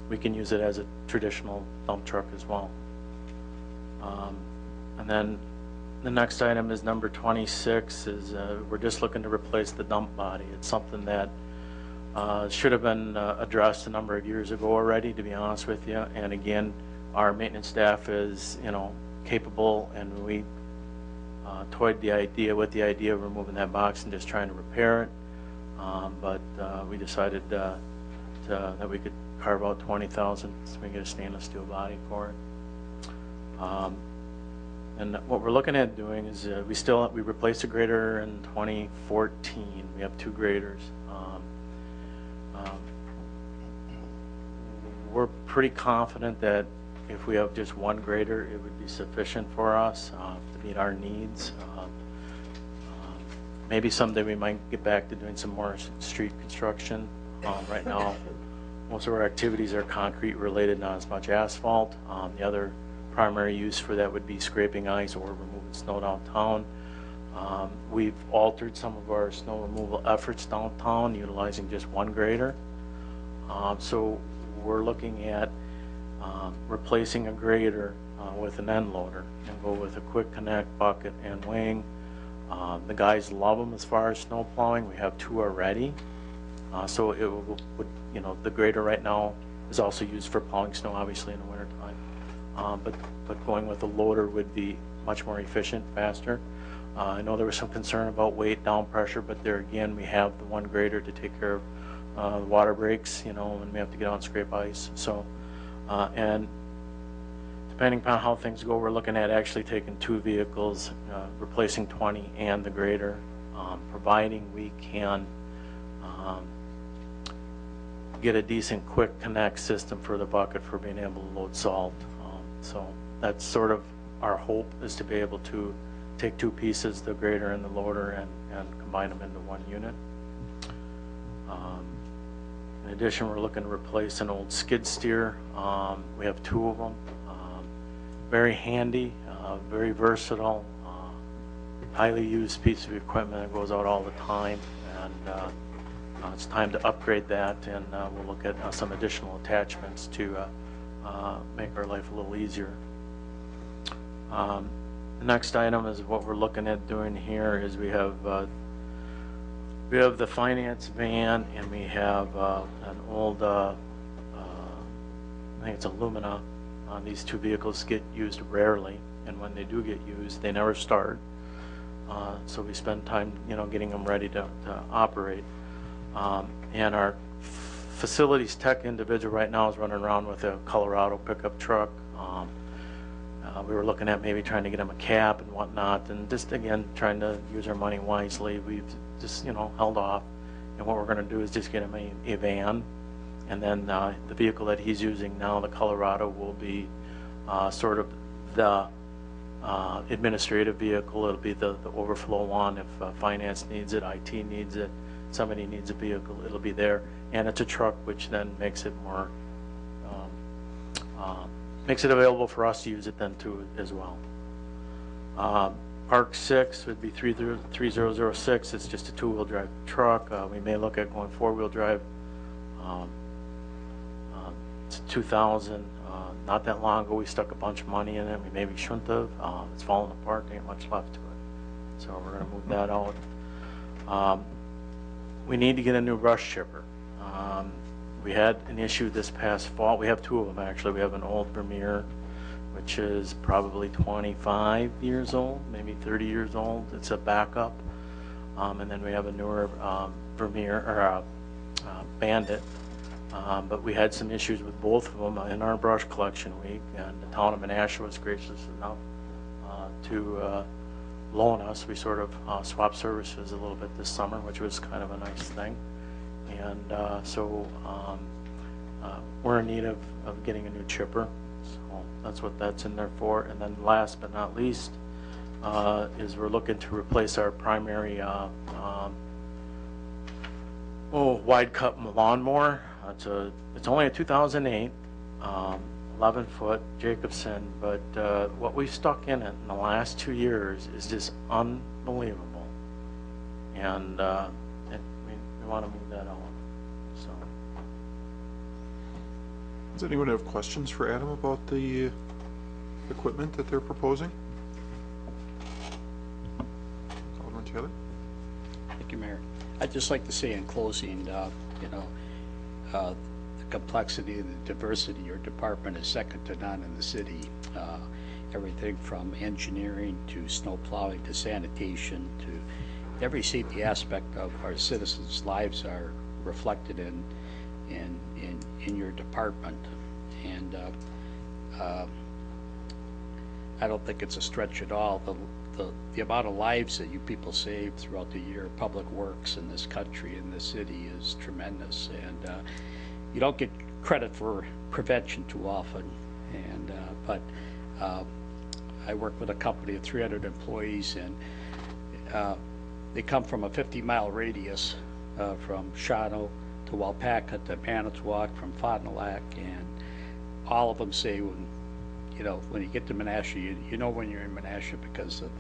we can use it as a traditional dump truck as well. And then the next item is number 26. Is we're just looking to replace the dump body. It's something that should have been addressed a number of years ago already, to be honest with you. And again, our maintenance staff is, you know, capable, and we toyed with the idea of removing that box and just trying to repair it. But we decided that we could carve out 20,000 so we can get a stainless steel body for it. And what we're looking at doing is we replaced a grader in 2014. We have 2 graders. We're pretty confident that if we have just 1 grader, it would be sufficient for us to meet our needs. Maybe someday we might get back to doing some more street construction. Right now, most of our activities are concrete related, not as much asphalt. The other primary use for that would be scraping ice or removing snow downtown. We've altered some of our snow removal efforts downtown utilizing just 1 grader. So we're looking at replacing a grader with an end loader and go with a quick connect bucket and wing. The guys love them as far as snow plowing. We have 2 already. So it would, you know, the grader right now is also used for plowing snow, obviously in the wintertime. But going with a loader would be much more efficient, faster. I know there was some concern about weight, down pressure, but there again, we have the 1 grader to take care of the water breaks, you know, when we have to get on scrape ice. So, and to depending upon how things go, we're looking at actually taking 2 vehicles, replacing 20 and the grader, providing we can get a decent quick connect system for the bucket for being able to load salt. So that's sort of our hope, is to be able to take 2 pieces, the grader and the loader, and combine them into 1 unit. In addition, we're looking to replace an old skid steer. We have 2 of them. Very handy, very versatile, highly used piece of equipment that goes out all the time, and it's time to upgrade that, and we'll look at some additional attachments to make our life a little easier. The next item is what we're looking at doing here is we have the finance van, and we have an old, I think it's a Lumina. These 2 vehicles get used rarely, and when they do get used, they never start. So we spend time, getting them ready to operate. And our facilities tech individual right now is running around with a Colorado pickup truck. We were looking at maybe trying to get him a cab and whatnot, and just again trying to use our money wisely. We've just held off, and what we're going to do is just get him a van, and then the vehicle that he's using now, the Colorado, will be sort of the administrative vehicle. It'll be the overflow one if finance needs it, IT needs it, somebody needs a vehicle, it'll be there. And it's a truck, which then makes it more makes it available for us to use it then too as well. Park 6 would be 3006. It's just a 2-wheel drive truck. We may look at going 4-wheel drive. It's 2000. Not that long ago we stuck a bunch of money in it. We maybe shouldn't have. It's falling apart. There ain't much left to it. So we're going to move that out. We need to get a new brush chipper. We had an issue this past fall. We have 2 of them actually. We have an old Vermeer, which is probably 25 years old, maybe 30 years old. It's a backup. And then we have a newer Vermeer, or Bandit. But we had some issues with both of them in our brush collection week, and the town of Menasha was gracious enough to loan us. We sort of swapped services a little bit this summer, which was kind of a nice thing. And so we're in need of getting a new chipper. So that's what that's in there for. And then last but not least is we're looking to replace our primary wide cut lawnmower. It's only a 2008, 11-foot Jacobson, but what we've stuck in it in the last 2 years is just unbelievable. And we want to move that on. So, does anyone have questions for Adam about the equipment that they're proposing? Alderman Taylor? Thank you, Mayor. I'd just like to say in closing, the complexity and the diversity of your department is second to none in the city. Everything from engineering to snow plowing to sanitation to every safety aspect of our citizens' lives are reflected in your department. And I don't think it's a stretch at all. The amount of lives that you people save throughout the year, public works in this country, in this city, is tremendous. And you don't get credit for prevention too often. And but I work with a company of 300 employees, and they come from a 50-mile radius from Shawano to Walpaca to Manitowoc, from Fond du Lac, and all of them say when you get to Menasha, you know when you're in Menasha because of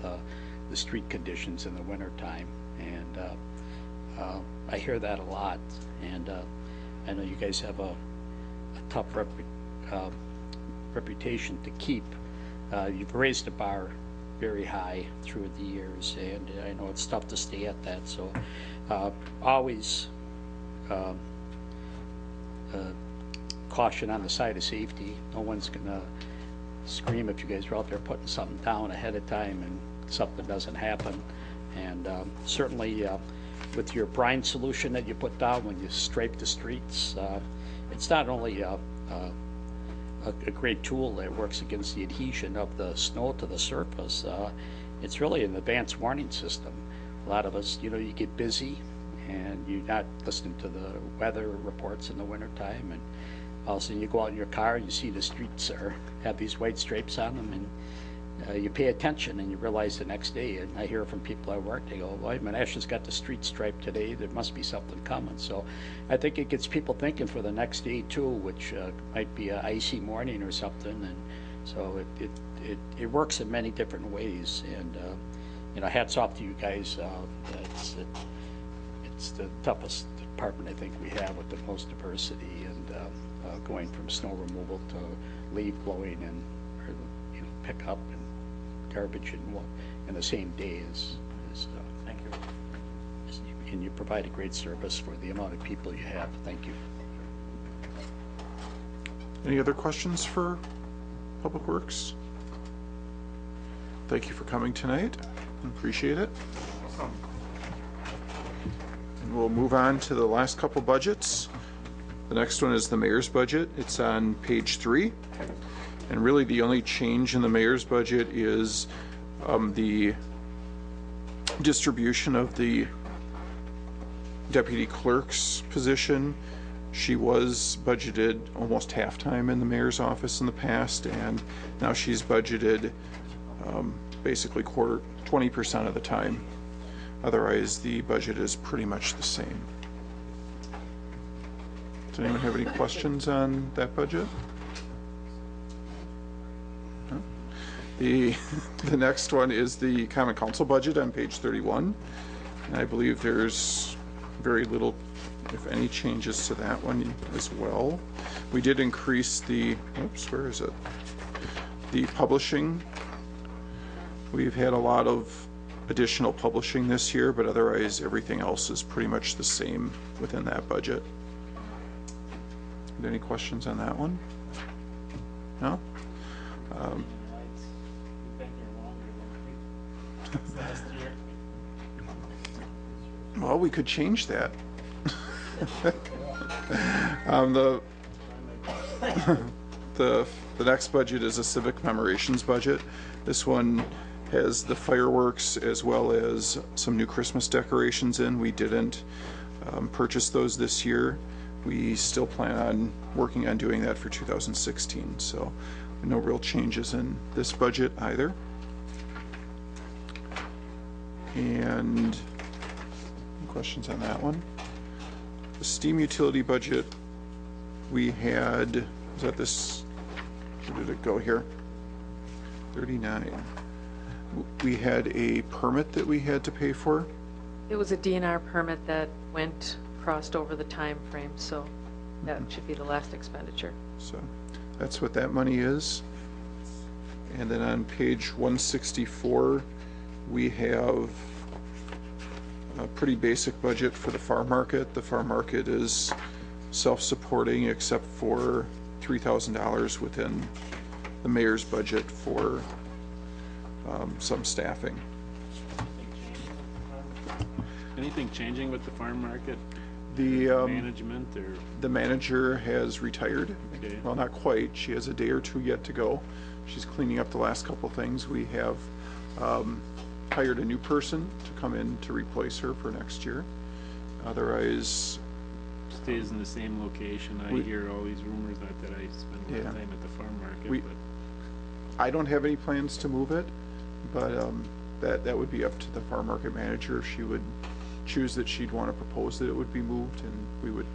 the street conditions in the wintertime. And I hear that a lot. And I know you guys have a tough reputation to keep. You've raised the bar very high through the years, and I know it's tough to stay at that. So always caution on the side of safety. No one's going to scream if you guys are out there putting something down ahead of time and something doesn't happen. And certainly with your brine solution that you put down when you stripe the streets, it's not only a great tool that works against the adhesion of the snow to the surface. It's really an advanced warning system. A lot of us, you get busy and you're not listening to the weather reports in the wintertime, and all of a sudden you go out in your car and you see the streets have these white stripes on them, and you pay attention and you realize the next day, and I hear from people at work, they go, well, Menasha's got the street stripe today, there must be something coming. So I think it gets people thinking for the next day too, which might be an icy morning or something, and so it works in many different ways. And hats off to you guys. It's the toughest department I think we have, with the most diversity, and going from snow removal to leaf blowing and pick up and garbage in the same day is Thank you. and you provide a great service for the amount of people you have. Thank you. Any other questions for Public Works? Thank you for coming tonight. Appreciate it. And we'll move on to the last couple budgets. The next one is the mayor's budget. It's on page 3. And really the only change in the mayor's budget is the distribution of the deputy clerk's position. She was budgeted almost half-time in the mayor's office in the past, and now she's budgeted basically 20% of the time. Otherwise, the budget is pretty much the same. Does anyone have any questions on that budget? No? The next one is the Common Council budget on page 31. And I believe there's very little, if any, changes to that one as well. We did increase the, oops, where is it? The publishing. We've had a lot of additional publishing this year, but otherwise everything else is pretty much the same within that budget. Are there any questions on that one? No? Well, we could change that. The next budget is a civic commemorations budget. This one has the fireworks as well as some new Christmas decorations in. We didn't purchase those this year. We still plan on working on doing that for 2016, so no real changes in this budget either. And any questions on that one? The steam utility budget, we had, is that this, where did it go here? 39. We had a permit that we had to pay for. It was a DNR permit that crossed over the time frame, so that should be the last expenditure. So that's what that money is. And then on page 164, we have a pretty basic budget for the farm market. The farm market is self-supporting except for $3,000 within the mayor's budget for some staffing. Anything changing with the farm market? The Management or? the manager has retired. Okay. Well, not quite. She has a day or two yet to go. She's cleaning up the last couple things. We have hired a new person to come in to replace her for next year. Otherwise, Stays in the same location. I hear all these rumors, not that I spend a lot of time at the farm market, but. I don't have any plans to move it, but that would be up to the farm market manager if she would choose that she'd want to propose that it would be moved, and we would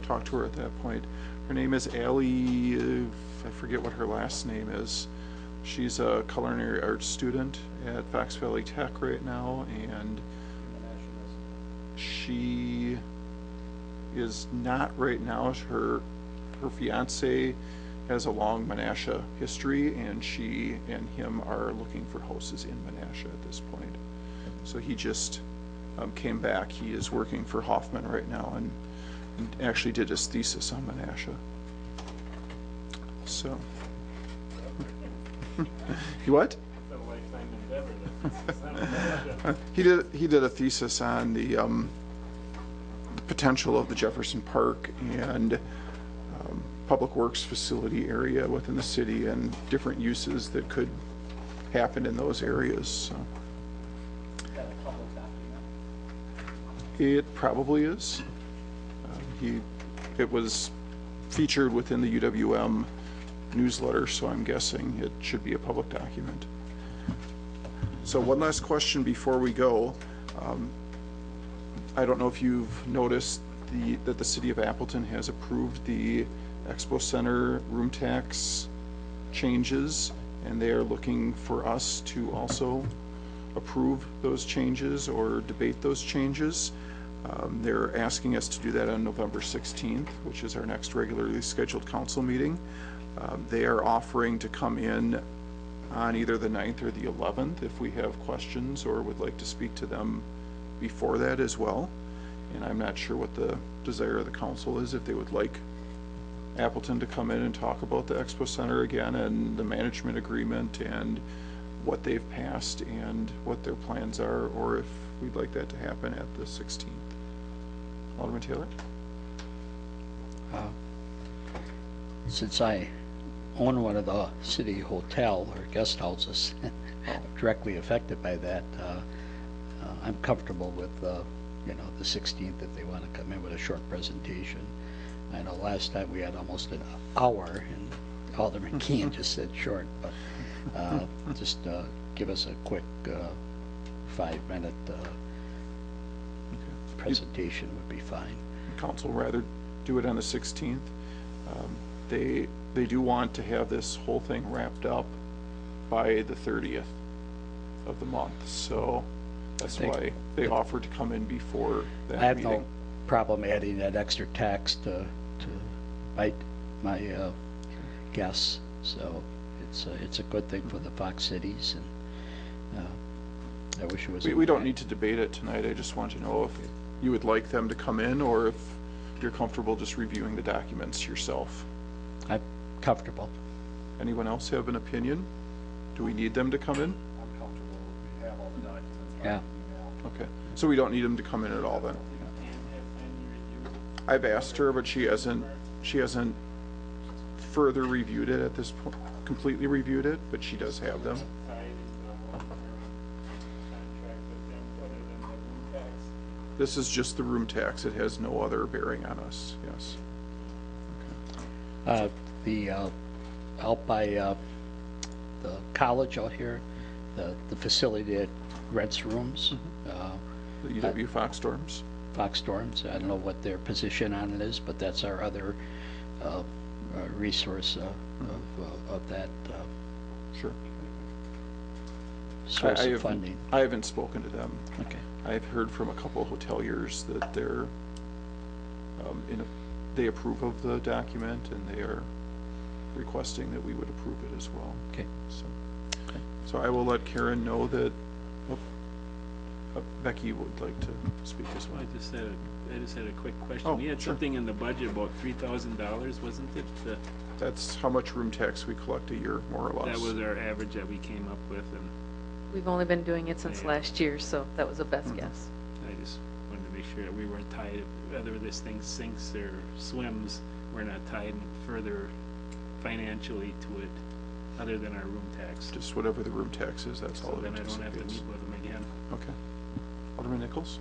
talk to her at that point. Her name is Allie, I forget what her last name is. She's a culinary arts student at Fox Valley Tech right now, and she is not right now. Her fiance has a long Menasha history, and she and him are looking for houses in Menasha at this point. So he just came back. He is working for Hoffman right now, and actually did his thesis on Menasha. So, you what? He did a thesis on the potential of the Jefferson Park and public works facility area within the city and different uses that could happen in those areas, so. It probably is. It was featured within the UWM newsletter, so I'm guessing it should be a public document. So one last question before we go. I don't know if you've noticed that the city of Appleton has approved the Expo Center room tax changes, and they are looking for us to also approve those changes or debate those changes. They're asking us to do that on November 16th, which is our next regularly scheduled council meeting. They are offering to come in on either the 9th or the 11th if we have questions or would like to speak to them before that as well. And I'm not sure what the desire of the council is, if they would like Appleton to come in and talk about the Expo Center again and the management agreement and what they've passed and what their plans are, or if we'd like that to happen at the 16th. Alderman Taylor? Since I own one of the city hotel or guest houses directly affected by that, I'm comfortable with, you know, the 16th if they want to come in with a short presentation. I know last time we had almost an hour and Alderman Keane just said short, but just give us a quick 5-minute presentation would be fine. Council rather do it on the 16th. They do want to have this whole thing wrapped up by the 30th of the month, so that's why they offered to come in before that I have meeting. no problem adding that extra tax to my guests, so it's a good thing for the Fox cities, and I wish it was. We don't need to debate it tonight. I just want to know if you would like them to come in or if you're comfortable just reviewing the documents yourself. I'm comfortable. Anyone else have an opinion? Do we need them to come in? I'm comfortable. We have all the documents. Yeah. Okay, so we don't need them to come in at all then? I've asked her, but she hasn't further reviewed it at this point, completely reviewed it, but she does have them. This is just the room tax. It has no other bearing on us, yes. Out by the college out here, the facility that rents rooms. The UW Fox Storms? Fox Storms. I don't know what their position on it is, but that's our other resource of that Sure. source of funding. I haven't spoken to them. Okay. I've heard from a couple of hoteliers that they're they approve of the document and they are requesting that we would approve it as well. Okay. So I will let Karen know that Becky would like to speak as well. I just had a quick question. Oh, We had sure. something in the budget about $3,000, wasn't it? That's how much room tax we collect a year, more or less. That was our average that we came up with, and We've only been doing it since Yeah. last year, so that was a best guess. I just wanted to make sure that we weren't tied, whether this thing sinks or swims, we're not tied further financially to it, other than our room tax. Just whatever the room tax is, that's all So it then I don't have to anticipates. meet with them again. Okay. Alderman Nichols?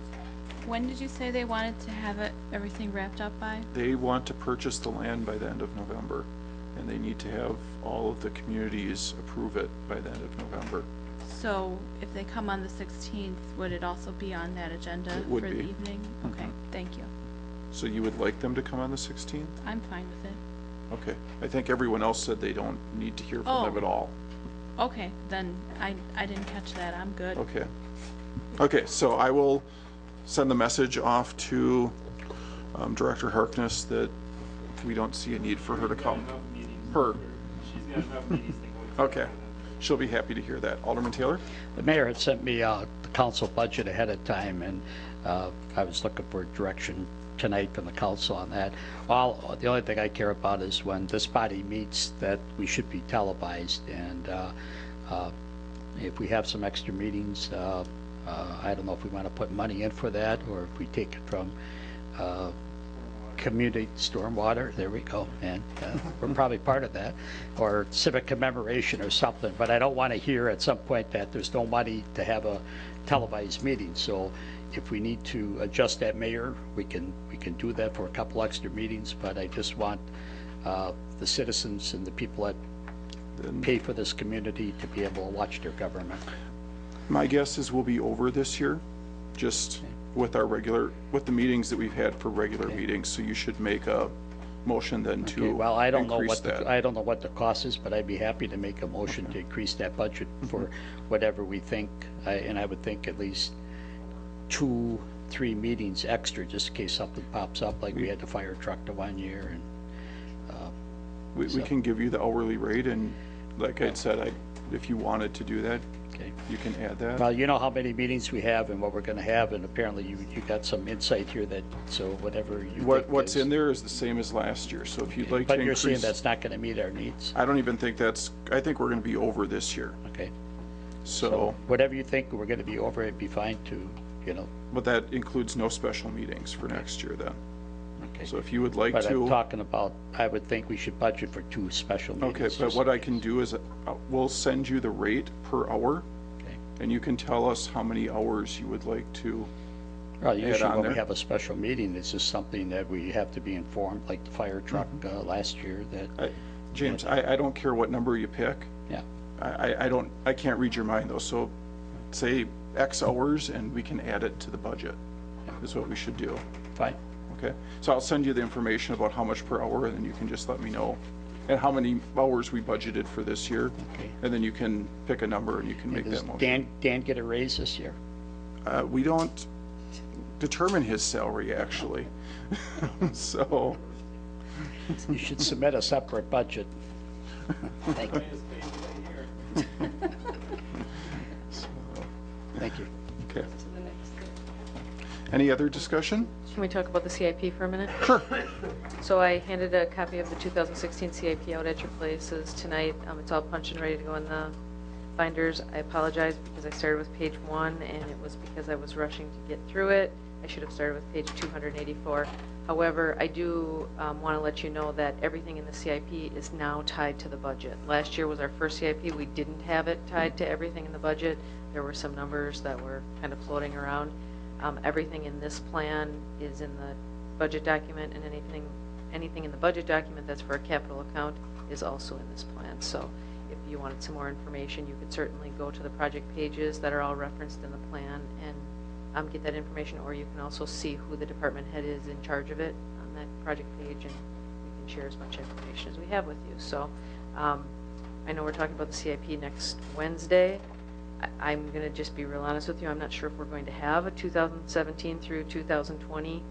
When did you say they wanted to have everything wrapped up by? They want to purchase the land by the end of November, and they need to have all of the communities approve it by the end of November. So if they come on the 16th, would it also be on that agenda It would for the be. evening? Okay, thank you. So you would like them to come on the 16th? I'm fine with it. Okay. I think everyone else said they don't need to hear from them Oh. at all. Okay, then I didn't catch that. I'm good. Okay. Okay, so I will send the message off to Director Harkness that we don't see a need for her to come. Her. She's got enough meetings to go to. Okay. She'll be happy to hear that. Alderman Taylor? The mayor had sent me the council budget ahead of time, and I was looking for direction tonight from the council on that. The only thing I care about is when this body meets that we should be televised, and if we have some extra meetings, I don't know if we want to put money in for that or if we take it from community stormwater, there we go, and we're probably part of that, or civic commemoration or something, but I don't want to hear at some point that there's no money to have a televised meeting. So if we need to adjust that, Mayor, we can do that for a couple extra meetings, but I just want the citizens and the people that pay for this community to be able to watch their government. My guess is we'll be over this year, just with the meetings that we've had for regular meetings, so you should make a motion then to Well, I don't know increase that. I don't know what the cost is, but I'd be happy to make a motion to increase that budget for whatever we think, and I would think at least 2-3 meetings extra, just in case something pops up, like we had the fire truck the 1 year, and We can give you the hourly rate, and like I said, if you wanted to do that, okay. you can add that. Well, you know how many meetings we have and what we're going to have, and apparently you got some insight here that, so whatever you think What's is, in there is the same as last year, so if you'd like to but increase. you're saying that's not going to meet our needs? I don't even think I think we're gonna be over this year, Okay. so, Whatever you think we're going to be over, it'd be fine to, but that includes no special meetings for next year then. okay. So if you would like But I'm to, talking about, I would think we should budget for 2 special meetings. okay, but just what in I can case. do is, we'll send you the rate per hour, Okay. and you can tell us how many hours you would like to. Well, usually on when we there. have a special meeting, it's just something that we have to be informed, like the fire truck last year that, James, I don't care what number you pick. yeah. I can't read your mind though, so say X hours and we can add it to the budget, is what we should do. Fine. Okay, so I'll send you the information about how much per hour, and then you can just let me know, and how many hours we budgeted for this year. Okay. And then you can pick a number and you can make Does that motion. Dan get a raise this year? We don't determine his salary, actually. So, You should submit a separate budget. Thank you. Thank you. okay. Any other discussion? Can we talk about the CIP for a minute? Sure. So I handed a copy of the 2016 CIP out at your places tonight. It's all punched and ready to go in the binders. I apologize because I started with page 1, and it was because I was rushing to get through it. I should have started with page 284. However, I do want to let you know that everything in the CIP is now tied to the budget. Last year was our first CIP. We didn't have it tied to everything in the budget. There were some numbers that were kind of floating around. Everything in this plan is in the budget document, and anything in the budget document that's for a capital account is also in this plan. So if you wanted some more information, you could certainly go to the project pages that are all referenced in the plan and get that information, or you can also see who the department head is in charge of it on that project page, and we can share as much information as we have with you. So I know we're talking about the CIP next Wednesday. I'm going to just be real honest with you. I'm not sure if we're going to have a 2017 through 2020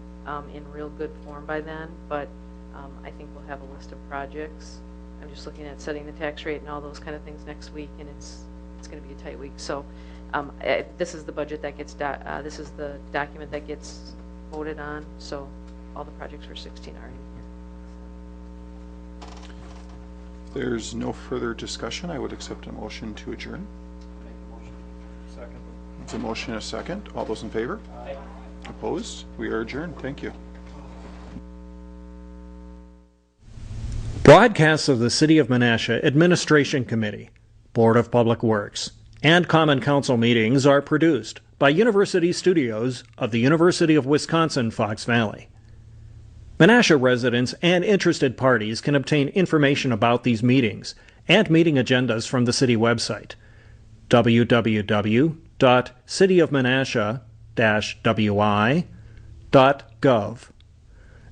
in real good form by then, but I think we'll have a list of projects. I'm just looking at setting the tax rate and all those kind of things next week, and it's going to be a tight week. So this is the budget that gets, this is the document that gets voted on, so all the projects for 16 are in here. If there's no further discussion, I would accept a motion to adjourn. Second. It's a motion and a second. All those in favor? Aye. Opposed? We are adjourned. Thank you. Broadcasts of the City of Menasha Administration Committee, Board of Public Works, and Common Council meetings are produced by University Studios of the University of Wisconsin-Fox Valley. Menasha residents and interested parties can obtain information about these meetings and meeting agendas from the city website, www.cityofmenasha-wi.gov.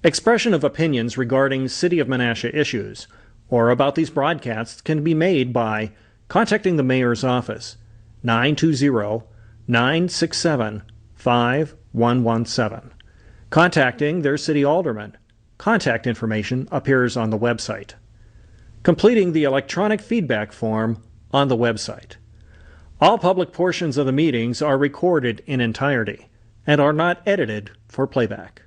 Expression of opinions regarding City of Menasha issues or about these broadcasts can be made by contacting the Mayor's office, 920-967-5117. Contacting their city alderman. Contact information appears on the website. Completing the electronic feedback form on the website. All public portions of the meetings are recorded in entirety and are not edited for playback.